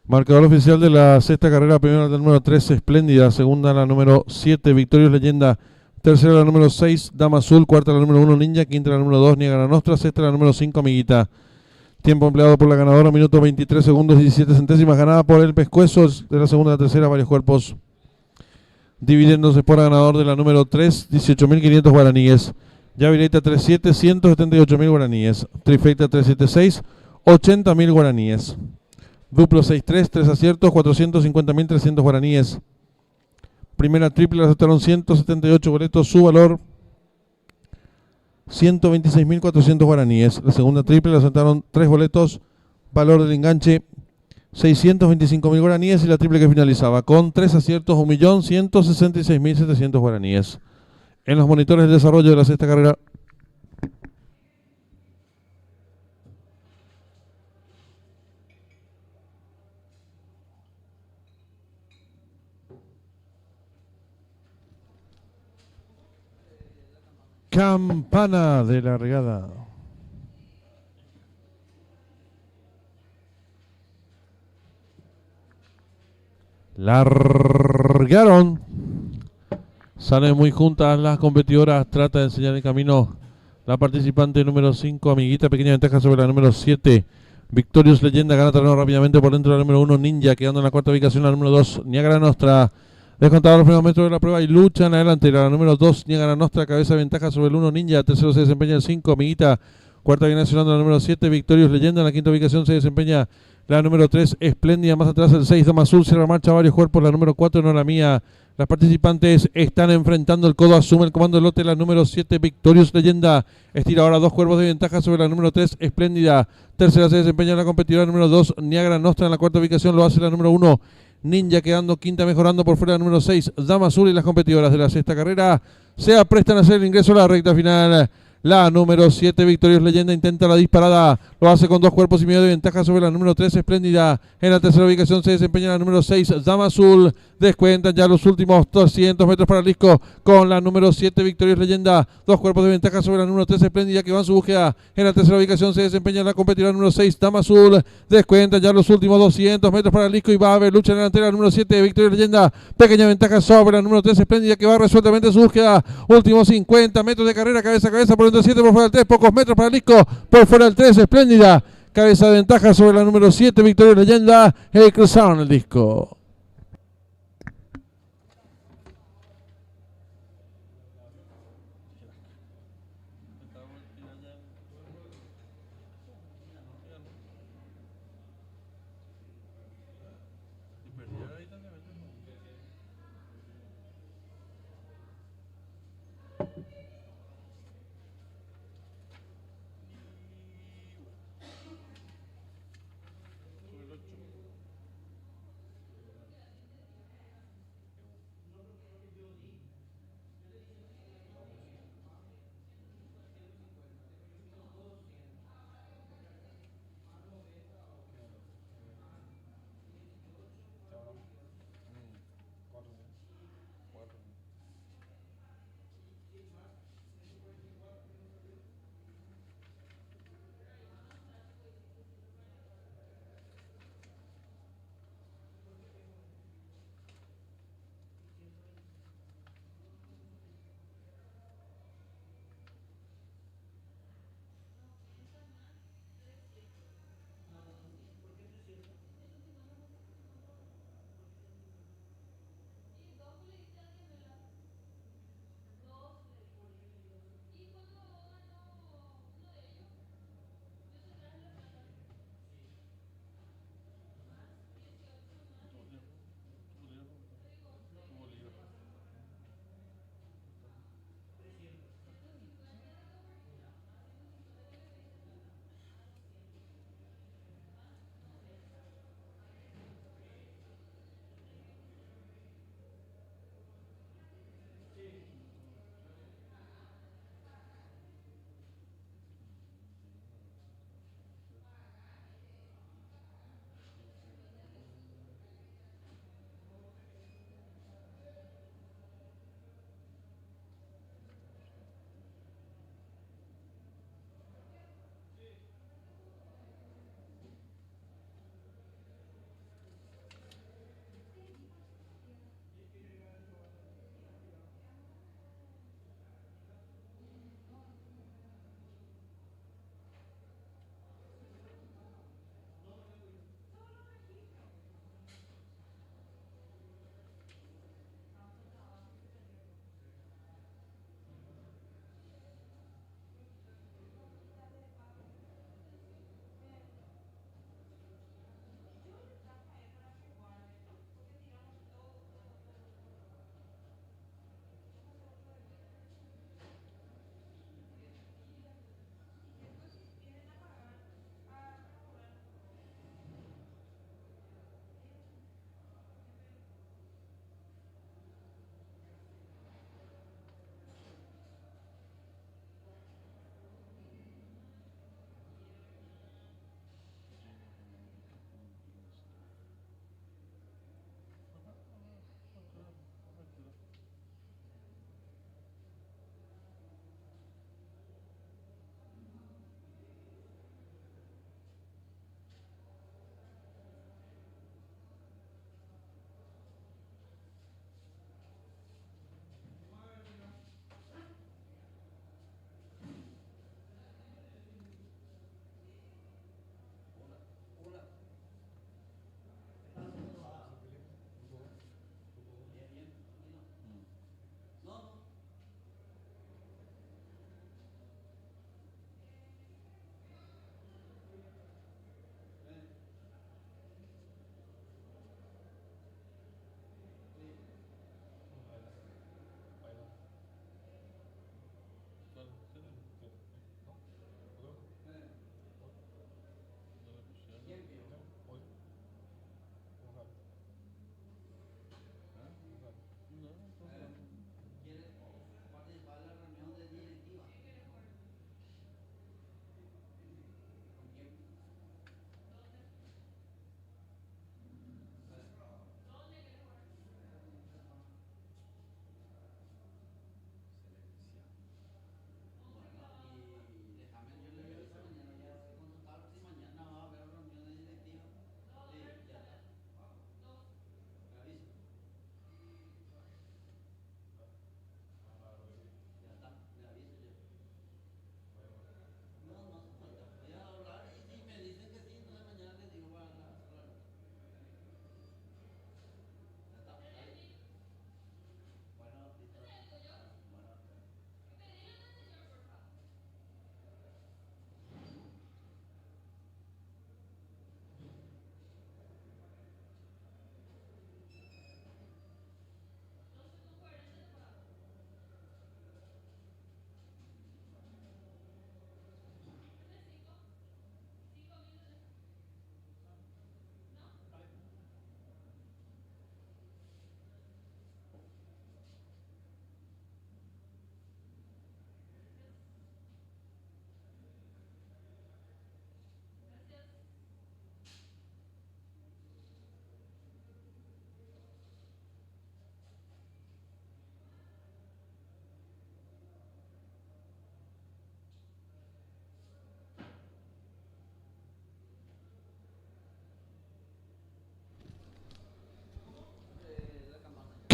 S1: Marcador oficial de la sexta carrera, primera la número 3, Espléndida, segunda la número 7, Victorious Leyenda, tercera la número 6, Dama Azul, cuarta la número 1, Ninja, quinta la número 2, Niagara Nostra, sexta la número 5, Amiguita. Tiempo empleado por la ganadora, minuto 23 segundos 17 centésimas, ganada por el Pescuezo, de la segunda a la tercera, varios cuerpos. Dividiéndose por ganador de la número 3, 18.500 guaraníes. Yavireita 37, 178.000 guaraníes. Trifecta 376, 80.000 guaraníes. Duplo 6-3, 3 aciertos, 450.300 guaraníes. Primera triple la aceptaron 178 boletos, su valor 126.400 guaraníes. La segunda triple la aceptaron 3 boletos, valor del enganche 625.000 guaraníes. Y la triple que finalizaba con 3 aciertos, 1.166.700 guaraníes. En los monitores de desarrollo de la sexta carrera. Campana de largada. Largaron. Salen muy juntas las competidoras. Trata de enseñar el camino la participante número 5, Amiguita. Pequeña ventaja sobre la número 7. Victorious Leyenda gana terreno rápidamente por dentro de la número 1, Ninja, quedando en la cuarta ubicación la número 2, Niagara Nostra. Descontado los primeros metros de la prueba y luchan adelante. La número 2, Niagara Nostra, cabeza de ventaja sobre el 1, Ninja. Tercero se desempeña el 5, Amiguita. Cuarta viene sonando la número 7, Victorious Leyenda. En la quinta ubicación se desempeña la número 3, Espléndida. Más atrás el 6, Dama Azul. Cierra marcha varios cuerpos. La número 4, No La Mía. Las participantes están enfrentando el codo. Asume el comando del lote la número 7, Victorious Leyenda. Estira ahora 2 cuerpos de ventaja sobre la número 3, Espléndida. Tercera se desempeña la competidora número 2, Niagara Nostra. En la cuarta ubicación lo hace la número 1, Ninja, quedando quinta, mejorando por fuera la número 6, Dama Azul. Y las competidoras de la sexta carrera se aprestan a hacer el ingreso a la recta final. La número 7, Victorious Leyenda, intenta la disparada. Lo hace con 2 cuerpos y medio de ventaja sobre la número 3, Espléndida. En la tercera ubicación se desempeña la número 6, Dama Azul. Descuentan ya los últimos 200 metros para el disco con la número 7, Victorious Leyenda. 2 cuerpos de ventaja sobre la número 3, Espléndida, que va en su búsqueda. En la tercera ubicación se desempeña la competidora número 6, Dama Azul. Descuentan ya los últimos 200 metros para el disco y va a haber lucha en la delantera. La número 7, Victorious Leyenda. Pequeña ventaja sobre la número 3, Espléndida, que va resueltamente en su búsqueda. Últimos 50 metros de carrera, cabeza a cabeza por el 7, por fuera del 3, pocos metros para el disco, por fuera del 3, Espléndida. Cabeza de ventaja sobre la número 7, Victorious Leyenda. Y cruzaron el disco.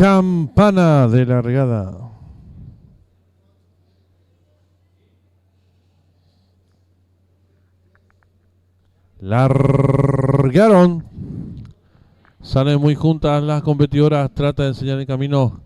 S1: Campana de largada. Largaron. Salen muy juntas las competidoras. Trata de enseñar el camino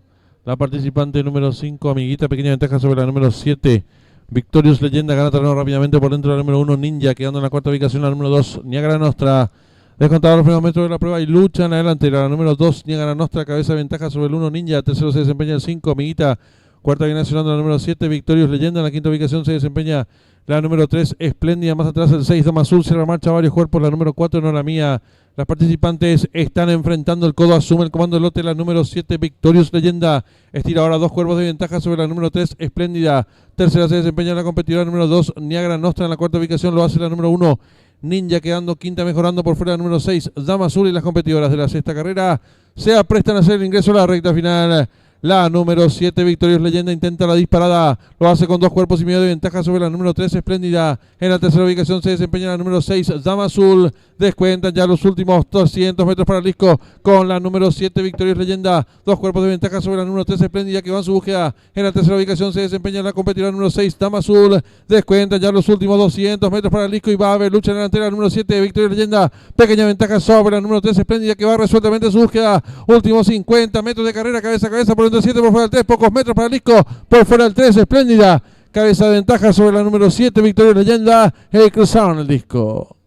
S1: la participante número 5, Amiguita. Pequeña ventaja sobre la número 7. Victorious Leyenda gana terreno rápidamente por dentro de la número 1, Ninja, quedando en la cuarta ubicación la número 2, Niagara Nostra. Descontado los primeros metros de la prueba y luchan adelante. La número 2, Niagara Nostra, cabeza de ventaja sobre el 1, Ninja. Tercero se desempeña el 5, Amiguita. Cuarta viene accionando la número 7, Victorious Leyenda. En la quinta ubicación se desempeña la número 3, Espléndida. Más atrás el 6, Dama Azul. Cierra marcha varios cuerpos. La número 4, No la Mía. Las participantes están enfrentando el codo. Asume el comando del lote la número 7, Victorious Leyenda. Estira ahora dos cuerpos de ventaja sobre la número 3, Espléndida. Tercera se desempeña la competidora número 2, Niagara Nostra. En la cuarta ubicación lo hace la número 1, Ninja, quedando quinta, mejorando por fuera la número 6, Dama Azul. Y las competidoras de la sexta carrera se aprestan a hacer el ingreso a la recta final. La número 7, Victorious Leyenda, intenta la disparada. Lo hace con dos cuerpos y medio de ventaja sobre la número 3, Espléndida. En la tercera ubicación se desempeña la número 6, Dama Azul. Descuentan ya los últimos 200 metros para el disco con la número 7, Victorious Leyenda. Dos cuerpos de ventaja sobre la número 3, Espléndida, que va en su búsqueda. En la tercera ubicación se desempeña la competidora número 6, Dama Azul. Descuentan ya los últimos 200 metros para el disco y va a haber lucha en la delantera. La número 7, Victorious Leyenda. Pequeña ventaja sobre la número 3, Espléndida, que va resueltamente en su búsqueda. Últimos 50 metros de carrera, cabeza a cabeza por dentro 7, por fuera del 3, pocos metros para el disco, por fuera del 3, Espléndida. Cabeza de ventaja sobre la número 7, Victorious Leyenda. Cruzaron el disco.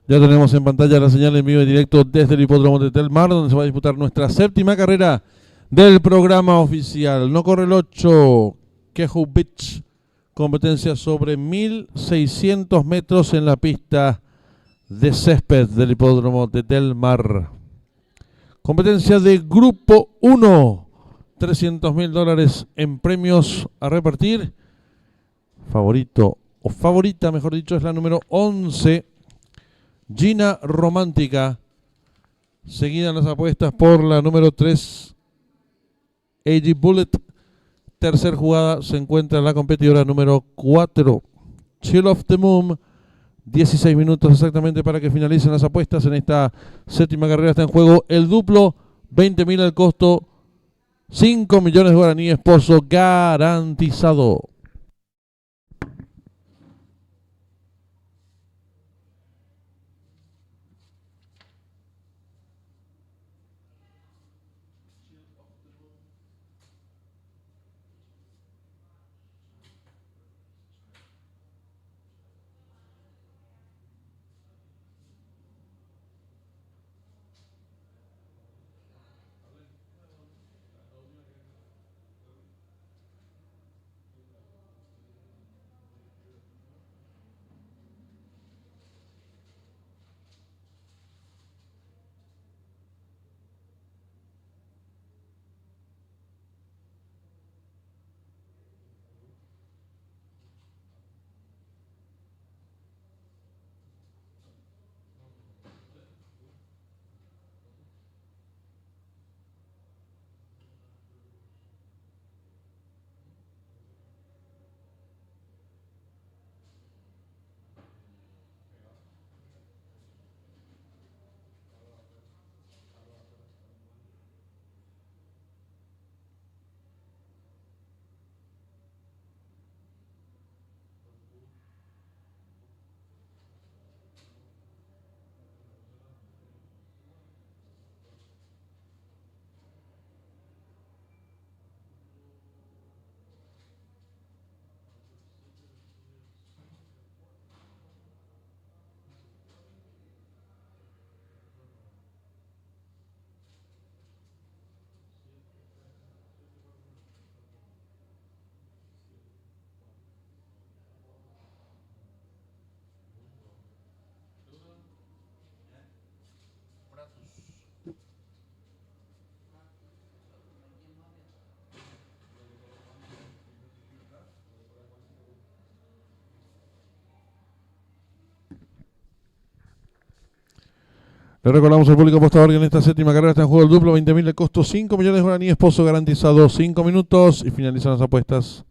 S1: Ya tenemos en pantalla la señal en vivo y directo desde el hipódromo de Del Mar, donde se va a disputar nuestra séptima carrera del programa oficial. No corre el 8, Keju Beach, competencia sobre 1600 metros en la pista de césped del hipódromo de Del Mar. Competencia de grupo 1, $300.000 en premios a repartir. Favorito, o favorita, mejor dicho, es la número 11, Gina Romántica, seguida en las apuestas por la número 3, AG Bullet. Tercer jugada se encuentra la competidora número 4, Chill of the Moon. 16 minutos exactamente para que finalicen las apuestas. En esta séptima carrera está en juego el duplo, 20.000 al costo, 5 millones de guaraníes, pozo garantizado. Le recordamos al público apostador que en esta séptima carrera está en juego el duplo, 20.000 de costo, 5 millones de guaraníes, pozo garantizado, 5 minutos y finalizan las apuestas.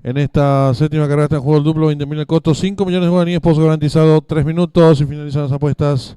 S1: En esta séptima carrera está en juego el duplo, 20.000 el costo, 5 millones de guaraníes, pozo garantizado, 3 minutos y finalizan las apuestas.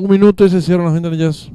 S1: Un minuto y se cierran las ventanillas.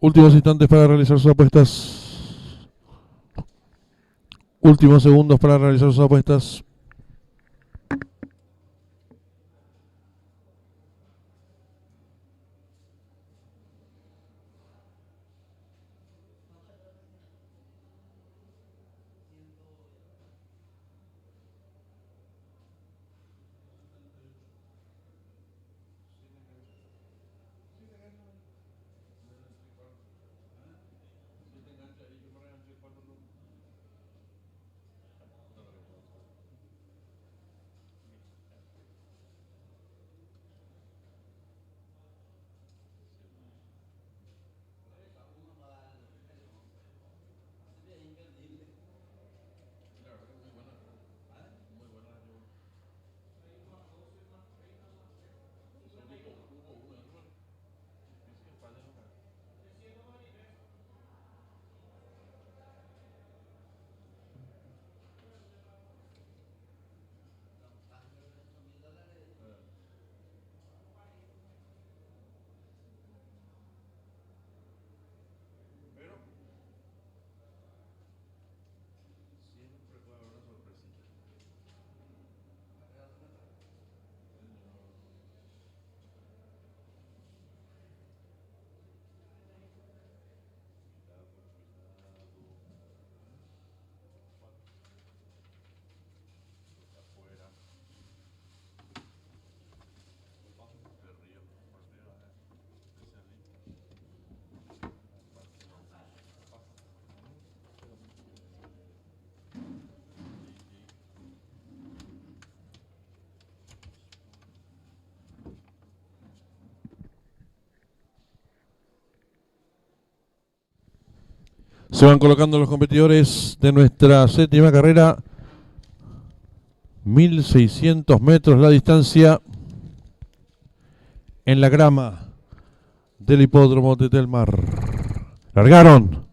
S1: Últimos instantes para realizar sus apuestas. Últimos segundos para realizar sus apuestas. Se van colocando los competidores de nuestra séptima carrera. 1600 metros la distancia en la grama del hipódromo de Telmar. Largaron.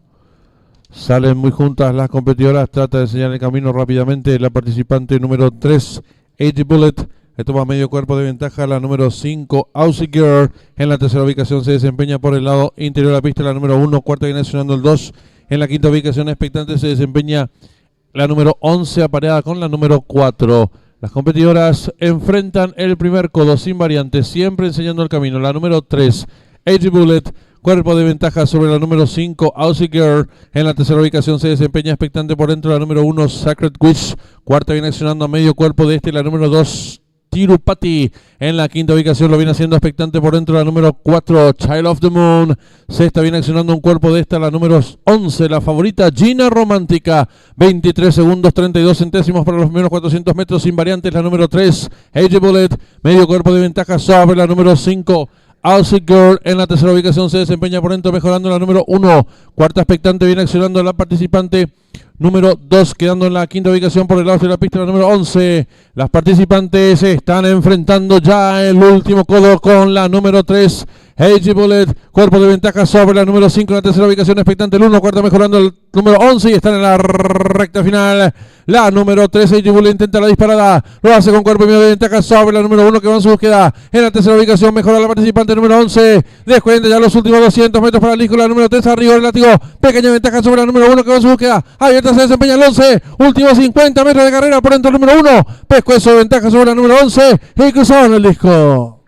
S1: Salen muy juntas las competidoras. Trata de enseñar el camino rápidamente la participante número 3, AG Bullet. Le toma medio cuerpo de ventaja la número 5, Aussie Girl. En la tercera ubicación se desempeña por el lado interior de la pista la número 1. Cuarta viene sonando el 2. En la quinta ubicación expectante se desempeña la número 11 apareada con la número 4. Las competidoras enfrentan el primer codo sin variantes, siempre enseñando el camino. La número 3, AG Bullet, cuerpo de ventaja sobre la número 5, Aussie Girl. En la tercera ubicación se desempeña expectante por dentro la número 1, Sacred Witch. Cuarta viene accionando a medio cuerpo de la número 2, Tirupati. En la quinta ubicación lo viene haciendo expectante por dentro la número 4, Child of the Moon. Sexta viene accionando un cuerpo de la número 11, la favorita Gina Romántica. 23 segundos 32 centésimos para los primeros 400 metros sin variantes la número 3, AG Bullet. Medio cuerpo de ventaja sobre la número 5, Aussie Girl. En la tercera ubicación se desempeña por dentro mejorando la número 1. Cuarta expectante viene accionando la participante número 2, quedando en la quinta ubicación por el lado de la pista la número 11. Las participantes se están enfrentando ya el último codo con la número 3, AG Bullet. Cuerpo de ventaja sobre la número 5 en la tercera ubicación expectante el 1. Cuarta mejorando el número 11 y están en la recta final. La número 3, AG Bullet, intenta la disparada. Lo hace con cuerpo y medio de ventaja sobre la número 1 que va en su búsqueda. En la tercera ubicación mejora la participante número 11. Descuenta ya los últimos 200 metros para el disco. La número 3 arriba del látigo. Pequeña ventaja sobre la número 1 que va en su búsqueda. Abierta se desempeña el 11. Últimos 50 metros de carrera por dentro el número 1. Pescuezo de ventaja sobre la número 11. Y cruzaron el disco.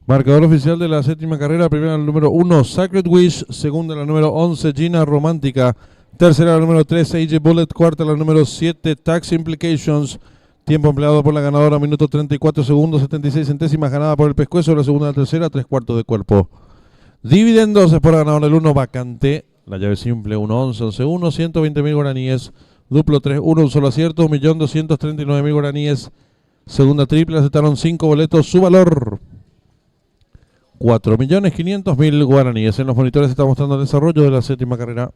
S1: Marcador oficial de la séptima carrera. Primera la número 1, Sacred Wish. Segunda la número 11, Gina Romántica. Tercera la número 3, AJ Bullet. Cuarta la número 7, Tax Implications. Tiempo empleado por la ganadora, minuto 34 segundos, 76 centésimas. Ganada por el Pescuezo. La segunda, la tercera, 3/4 de cuerpo. Dividendos es por ganador el 1, Vacante. La llave simple 1-11, 11-1, 120.000 guaraníes. Duplo 3-1, un solo acierto, 1.239.000 guaraníes. Segunda triple, aceptaron 5 boletos. Su valor 4.500.000 guaraníes. En los monitores está mostrando el desarrollo de la séptima carrera.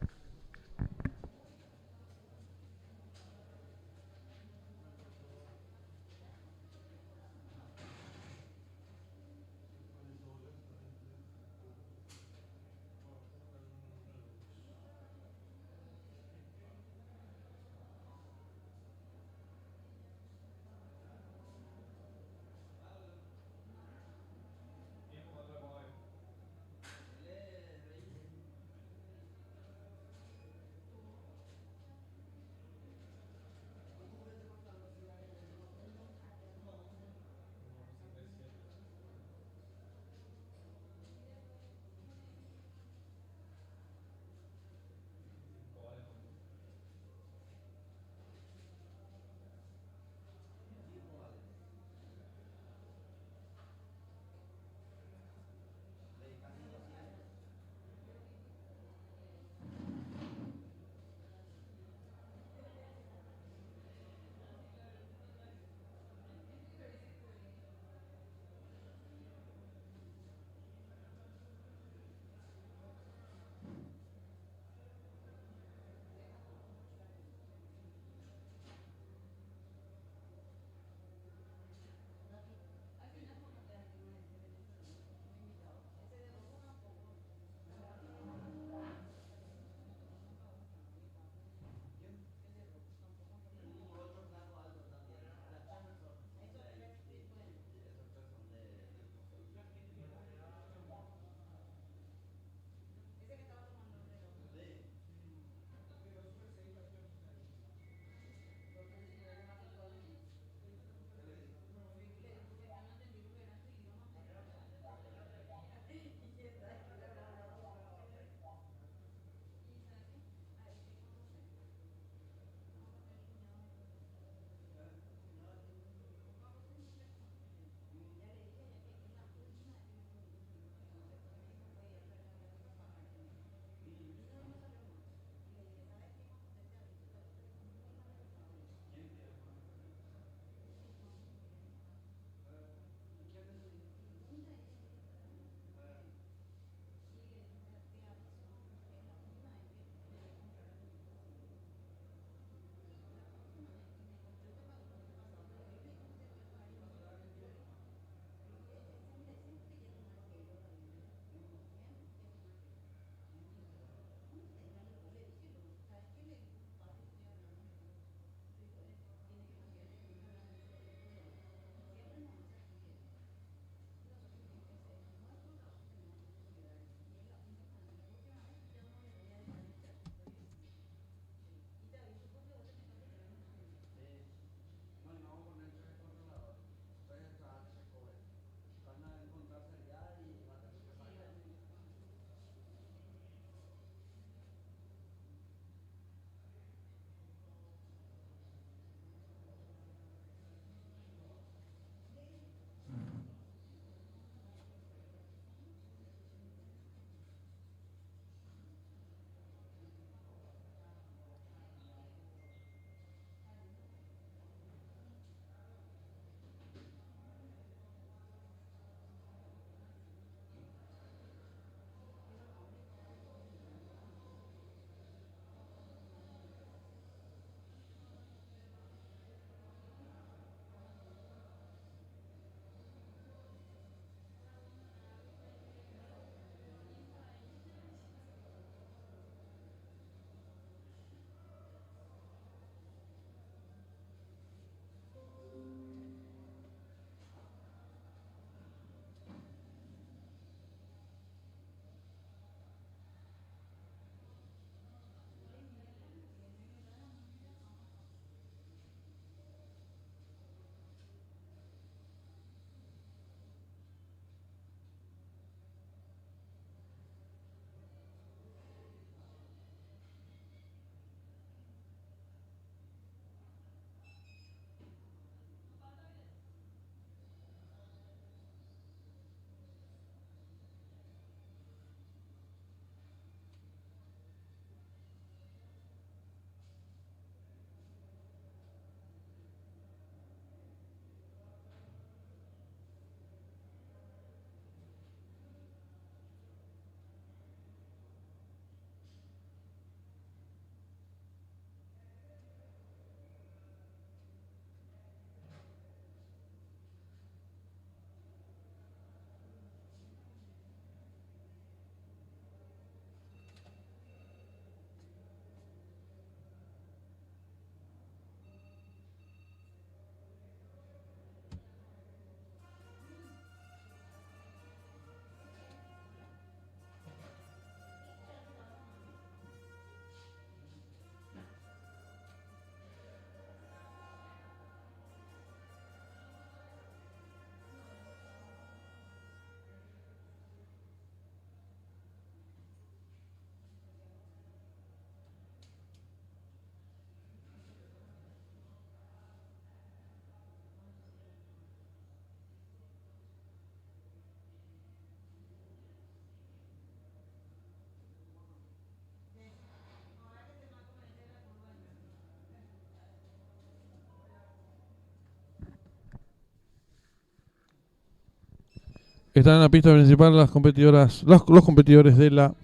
S1: Están en la pista principal las competidoras, los competidores de la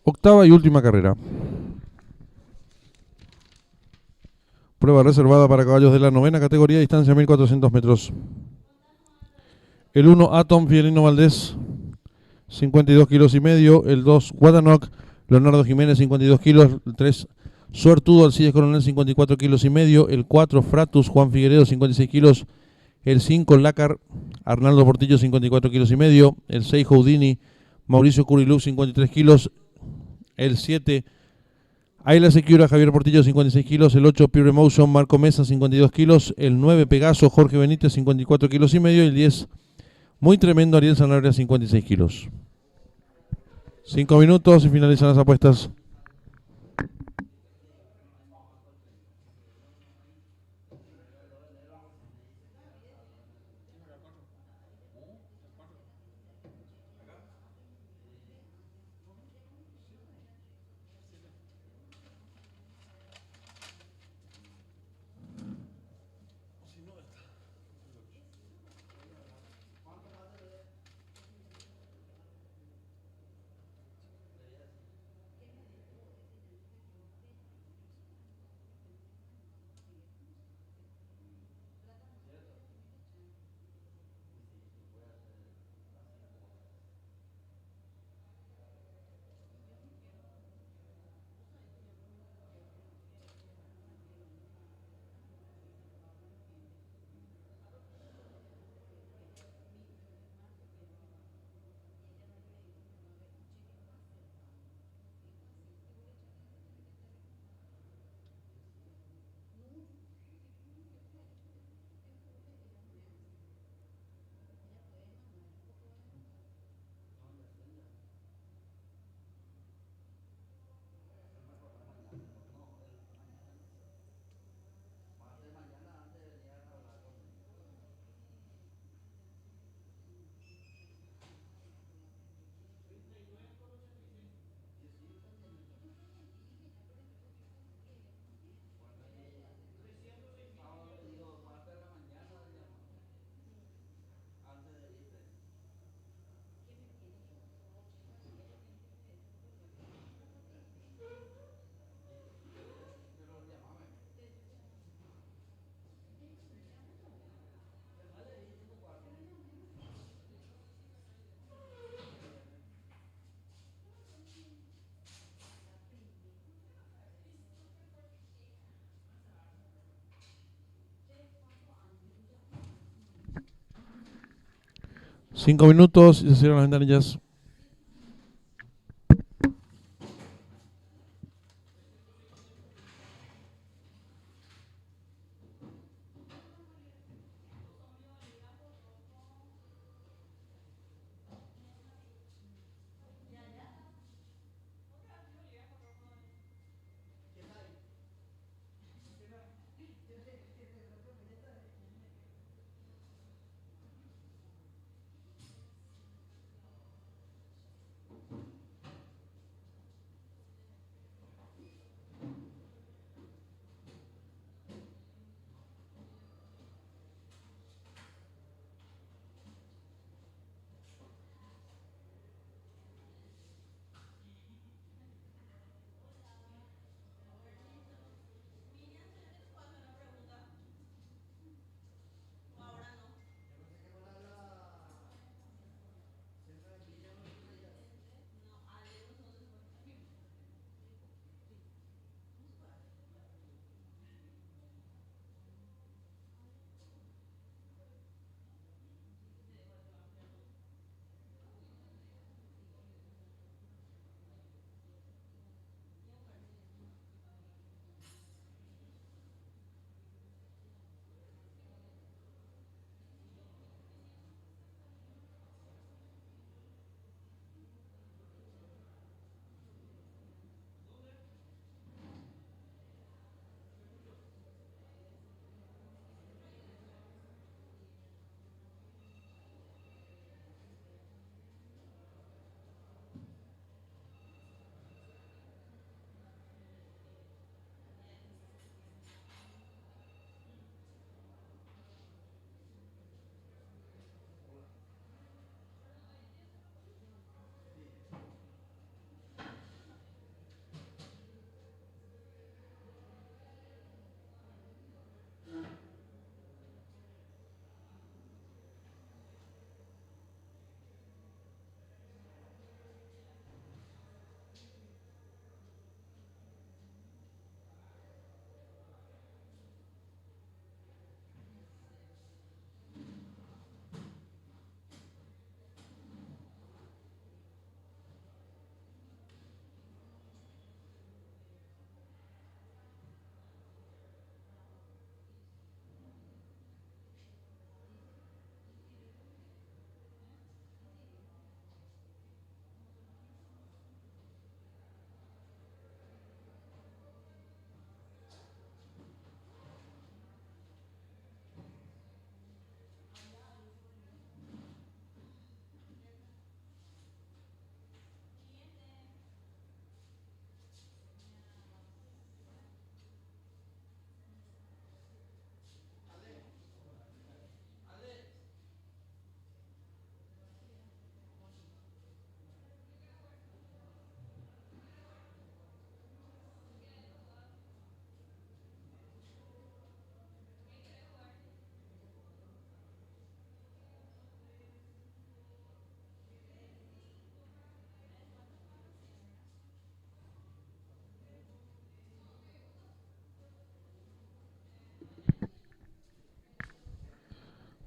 S1: octava y última carrera. Prueba reservada para caballos de la novena categoría, distancia 1400 metros. El 1, Atom Fiorino Valdés, 52 kilos y medio. El 2, Guadanoc, Leonardo Jiménez, 52 kilos. El 3, Suertudo Alcides Coronel, 54 kilos y medio. El 4, Fratus Juan Figueredo, 56 kilos. El 5, Lácar Arnaldo Portillo, 54 kilos y medio. El 6, Houdini Mauricio Curilú, 53 kilos. El 7, Ayla Secura Javier Portillo, 56 kilos. El 8, Pure Emotion Marco Mesa, 52 kilos. El 9, Pegaso Jorge Benítez, 54 kilos y medio. Y el 10, Muy Tremendo Ariel Sanabria, 56 kilos. 5 minutos y finalizan las apuestas. Cinco minutos y se cierran las ventanillas.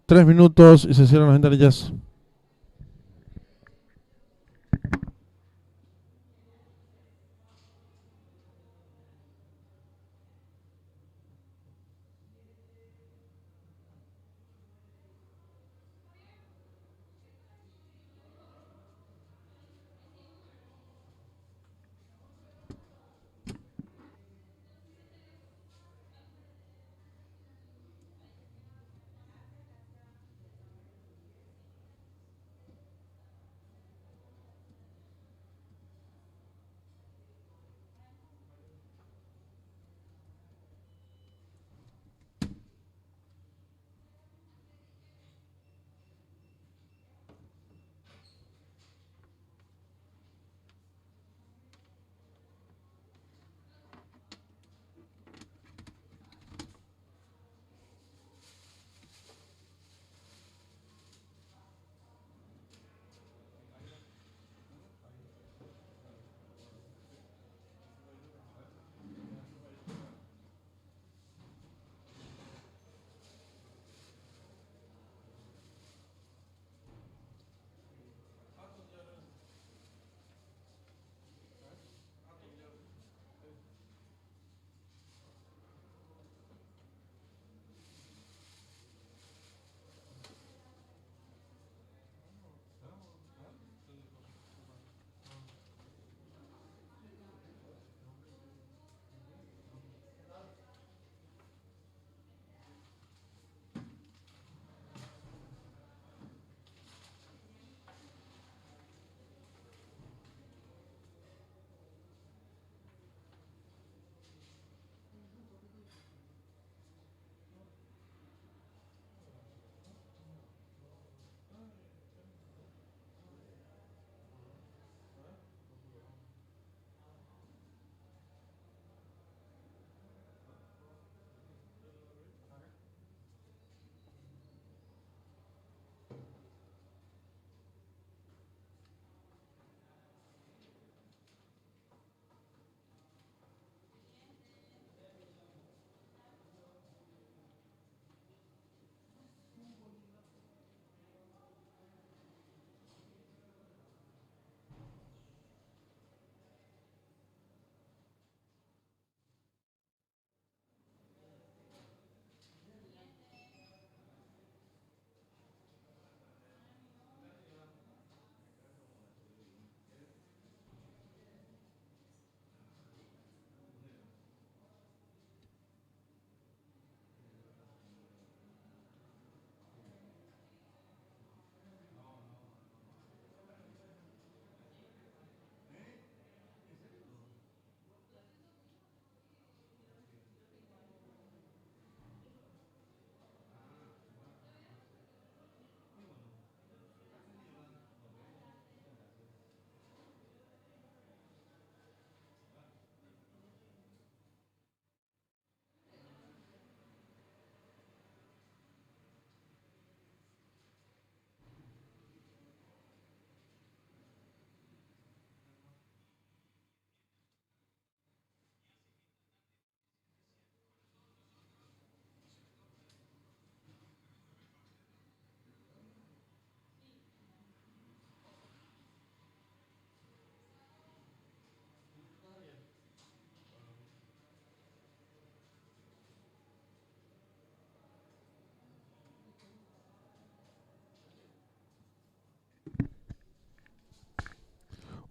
S1: 3 minutos y se cierran las ventanillas.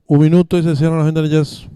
S1: Un minuto y se cierran las ventanillas.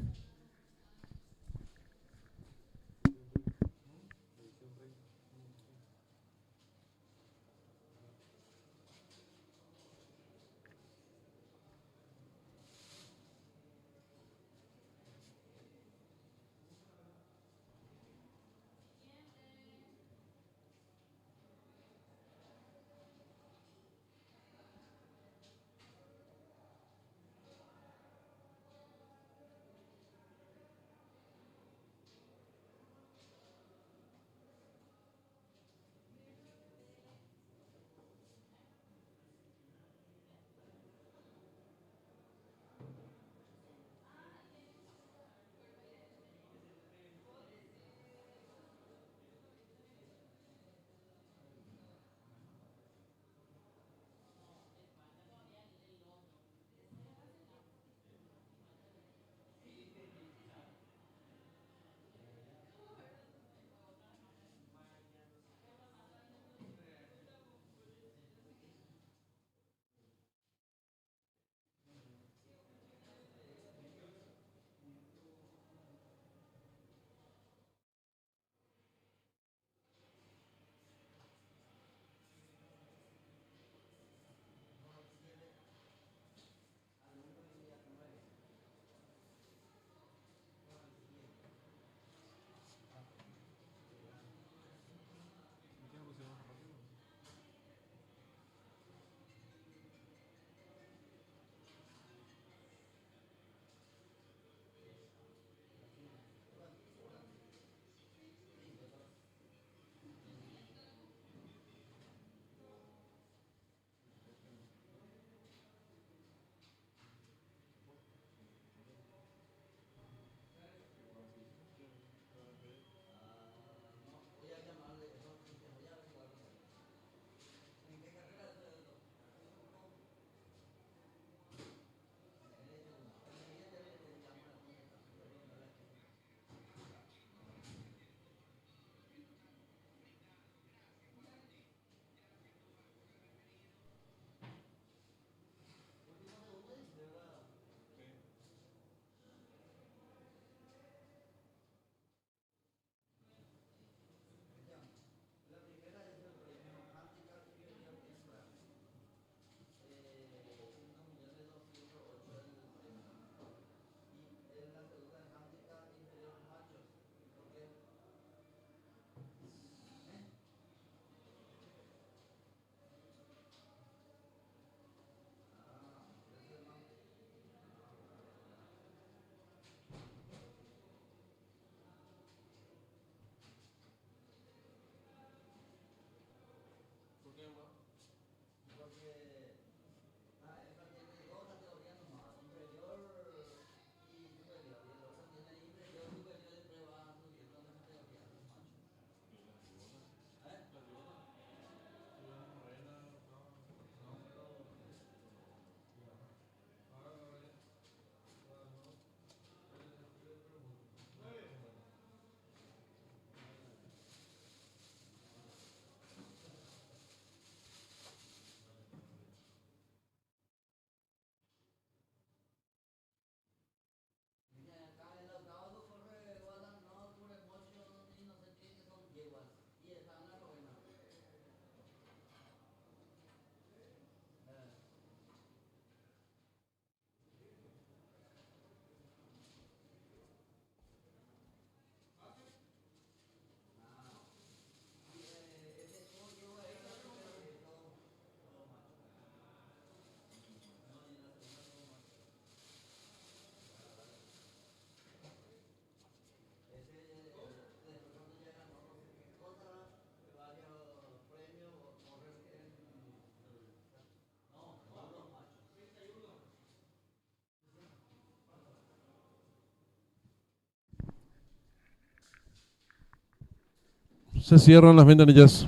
S1: Se cierran las ventanillas.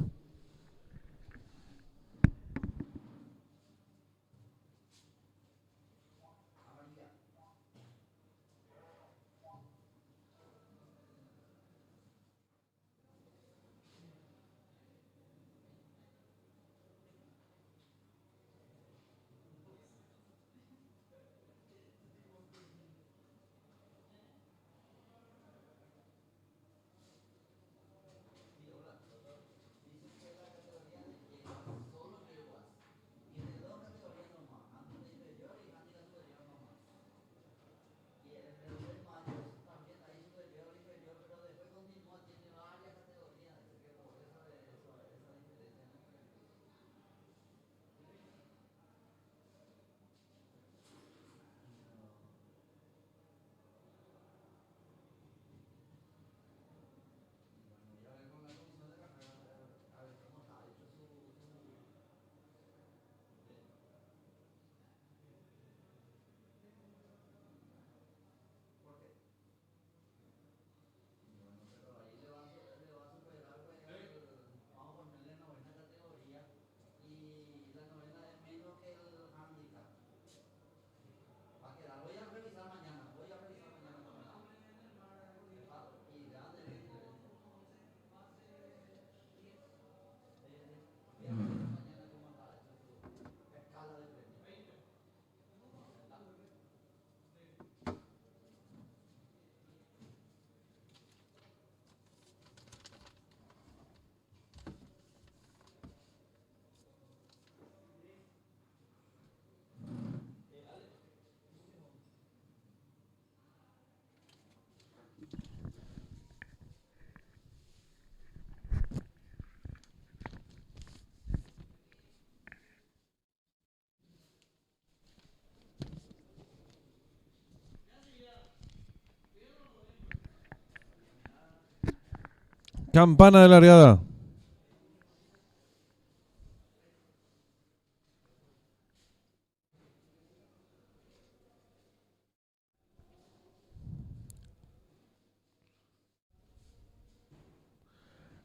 S1: Campana de largada.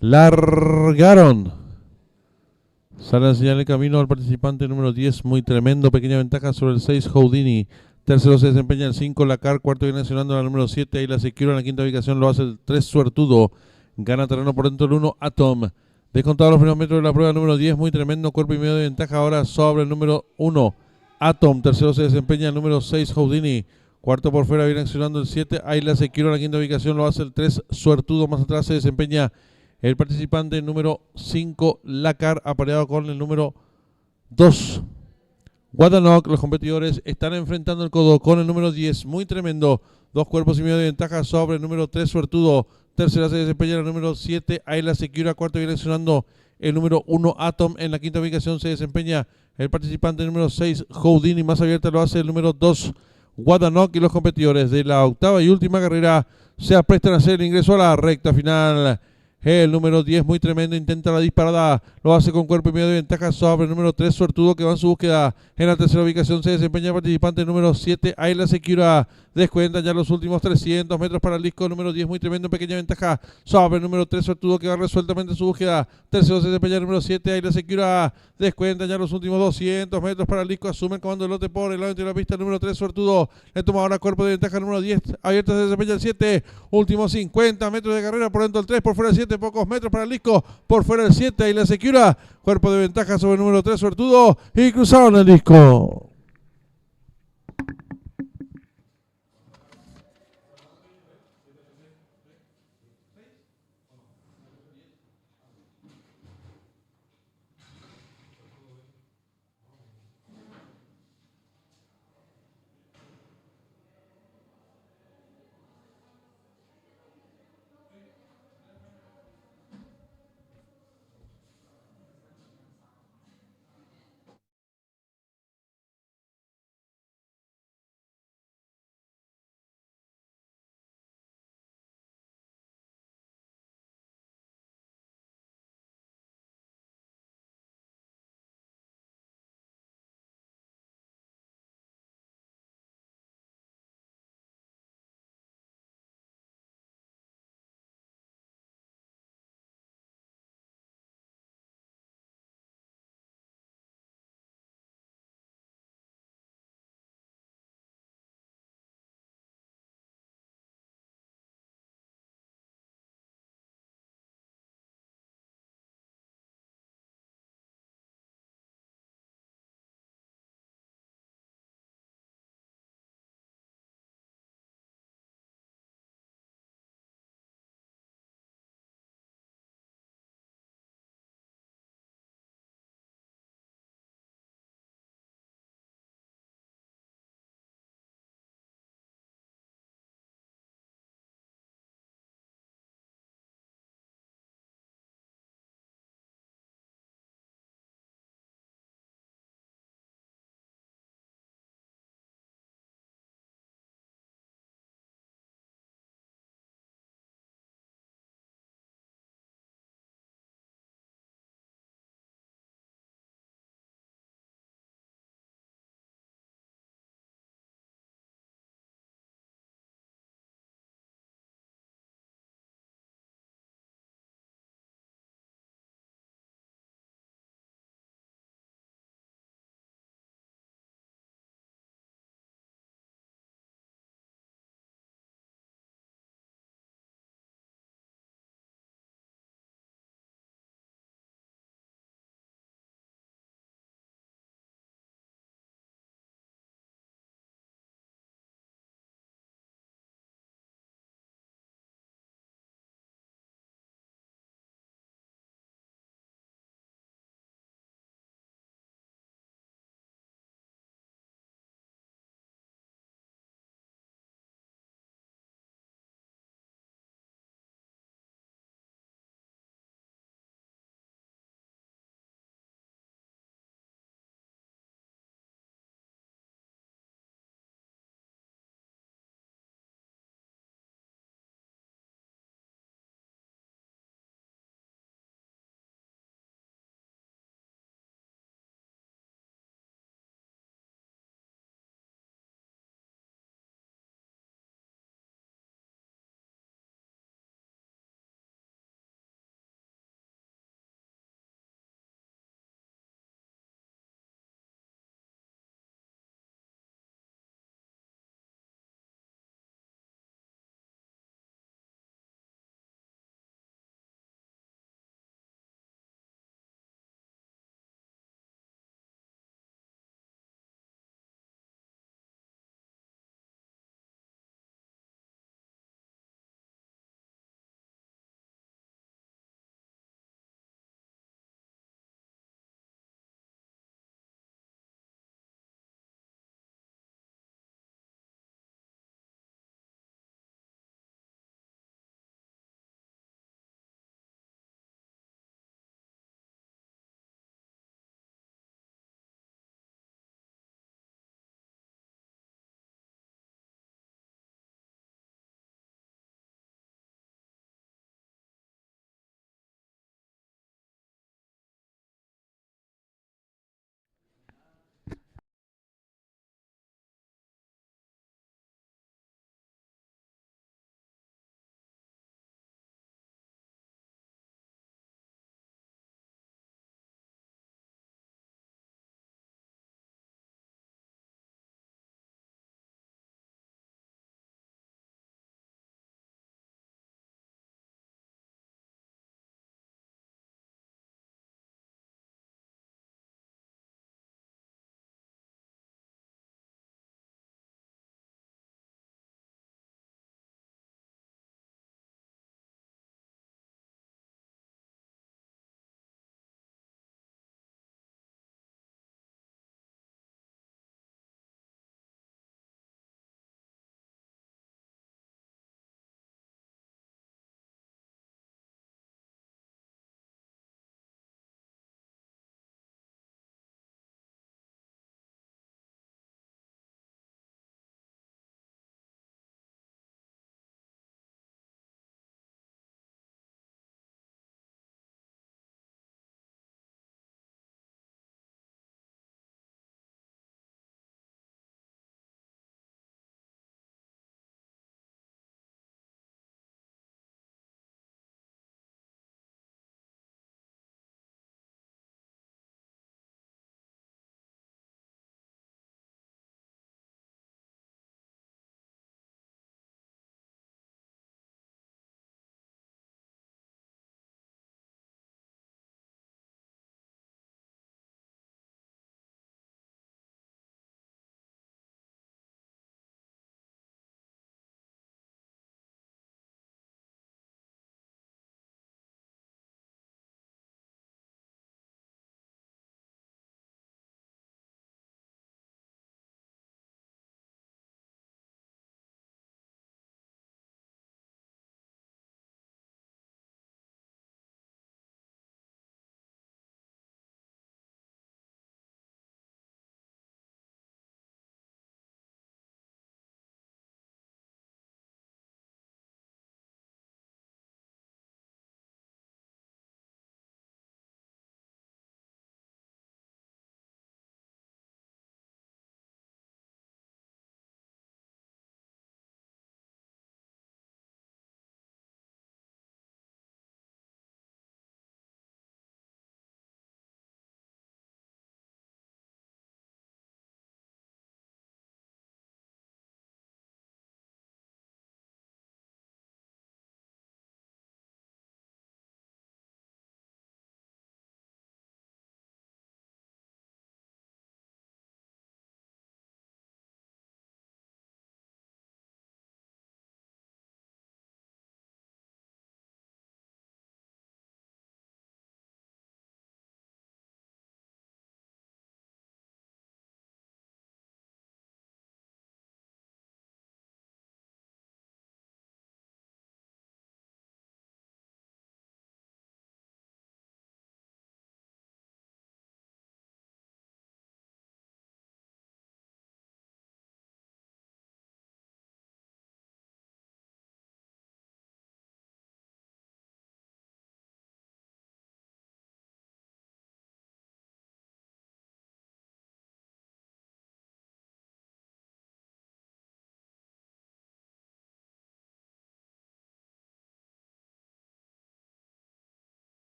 S1: Largaron. Sale a señalar el camino al participante número 10, muy tremendo, pequeña ventaja sobre el 6, Houdini. Tercero se desempeña el 5, Lacar. Cuarto viene accionando la número 7, ahí la Secure. En la quinta ubicación lo hace el 3, Suertudo. Gana terreno por dentro el 1, Atom. Descontado los primeros metros de la prueba número 10, muy tremendo, cuerpo y medio de ventaja ahora sobre el número 1, Atom. Tercero se desempeña el número 6, Houdini. Cuarto por fuera viene accionando el 7, ahí la Secure. En la quinta ubicación lo hace el 3, Suertudo. Más atrás se desempeña el participante número 5, Lacar, apareado con el número 2, Guadalajara. Los competidores están enfrentando el codo con el número 10, muy tremendo. Dos cuerpos y medio de ventaja sobre el número 3, Suertudo. Tercera se desempeña el número 7, Ayla Secura. Cuarto viene accionando el número 1, Atom. En la quinta ubicación se desempeña el participante número 6, Houdini. Más abierta lo hace el número 2, Guadalajara. Y los competidores de la octava y última carrera se aprestan a hacer el ingreso a la recta final. El número 10, muy tremendo, intenta la disparada, lo hace con cuerpo y medio de ventaja sobre el número 3, Suertudo, que va en su búsqueda. En la tercera ubicación se desempeña el participante número 7, Ayla Secura. Descuentan ya los últimos 300 metros para el disco número 10, muy tremendo, pequeña ventaja sobre el número 3, Suertudo, que va resueltamente en su búsqueda. Tercero se desempeña el número 7, Ayla Secura. Descuentan ya los últimos 200 metros para el disco, asume el comando del lote por el lado de la pista el número 3, Suertudo. Le toma ahora cuerpo de ventaja el número 10, abierta se desempeña el 7, últimos 50 metros de carrera, por dentro el 3, por fuera el 7, pocos metros para el disco, por fuera el 7, Ayla Secura. Cuerpo de ventaja sobre el número 3, Suertudo, y cruzaron el disco.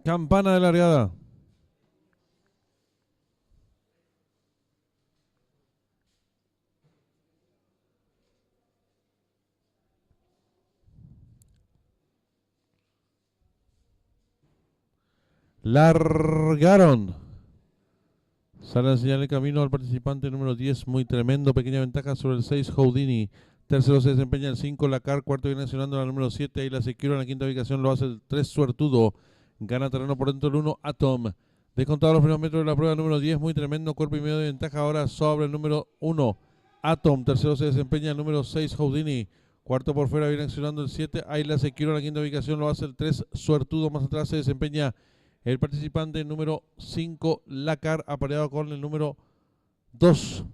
S1: Campana de largada. Largaron. Sale a señalar el camino al participante número 10, muy tremendo, pequeña ventaja sobre el 6, Houdini. Tercero se desempeña el 5, Lacar. Cuarto viene accionando la número 7, ahí la Secure. En la quinta ubicación lo hace el 3, Suertudo. Gana terreno por dentro el 1, Atom. Descontado los primeros metros de la prueba número 10, muy tremendo, cuerpo y medio de ventaja ahora sobre el número 1, Atom. Tercero se desempeña el número 6, Houdini. Cuarto por fuera viene accionando el 7, ahí la Secure. En la quinta ubicación lo hace el 3, Suertudo. Más atrás se desempeña el participante número 5, Lacar, apareado con el número 2,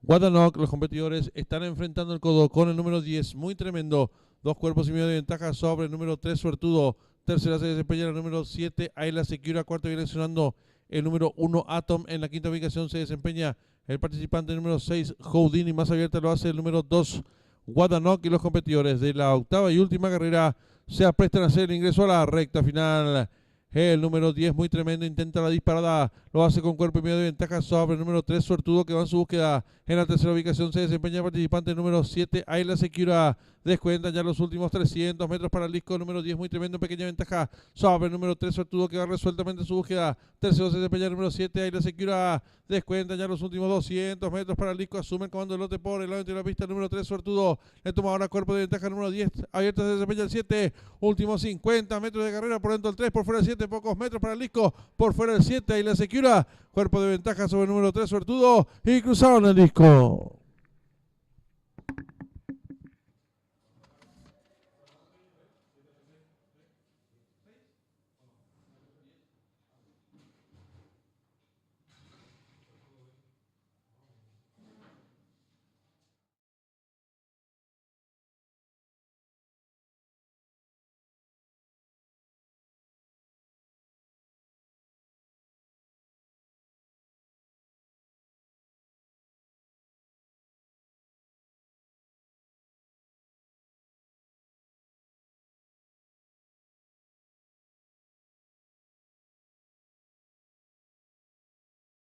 S1: Guadalajara. Los competidores están enfrentando el codo con el número 10, muy tremendo. 2 cuerpos y medio de ventaja sobre el número 3, Suertudo. Tercera se desempeña el número 7, Ayla Secura. Cuarto viene accionando el número 1, Atom. En la quinta ubicación se desempeña el participante número 6, Houdini. Más abierta lo hace el número 2, Guadalajara. Y los competidores de la octava y última carrera se aprestan a hacer el ingreso a la recta final. El número 10, muy tremendo, intenta la disparada, lo hace con cuerpo y medio de ventaja sobre el número 3, Suertudo, que va en su búsqueda. En la tercera ubicación se desempeña el participante número 7, Ayla Secura. Descuentan ya los últimos 300 metros para el disco número 10, muy tremendo, pequeña ventaja sobre el número 3, Suertudo, que va resueltamente en su búsqueda. Tercero se desempeña el número 7, Ayla Secura. Descuentan ya los últimos 200 metros para el disco, asume el comando del lote por el lado de la pista, el número 3, Suertudo. Le toma ahora cuerpo de ventaja número 10, abierta se desempeña el 7, últimos 50 metros de carrera, por dentro el 3, por fuera el 7, pocos metros para el disco, por fuera el 7, Ayla Secura. Cuerpo de ventaja sobre el número 3, Suertudo, y cruzaron el disco.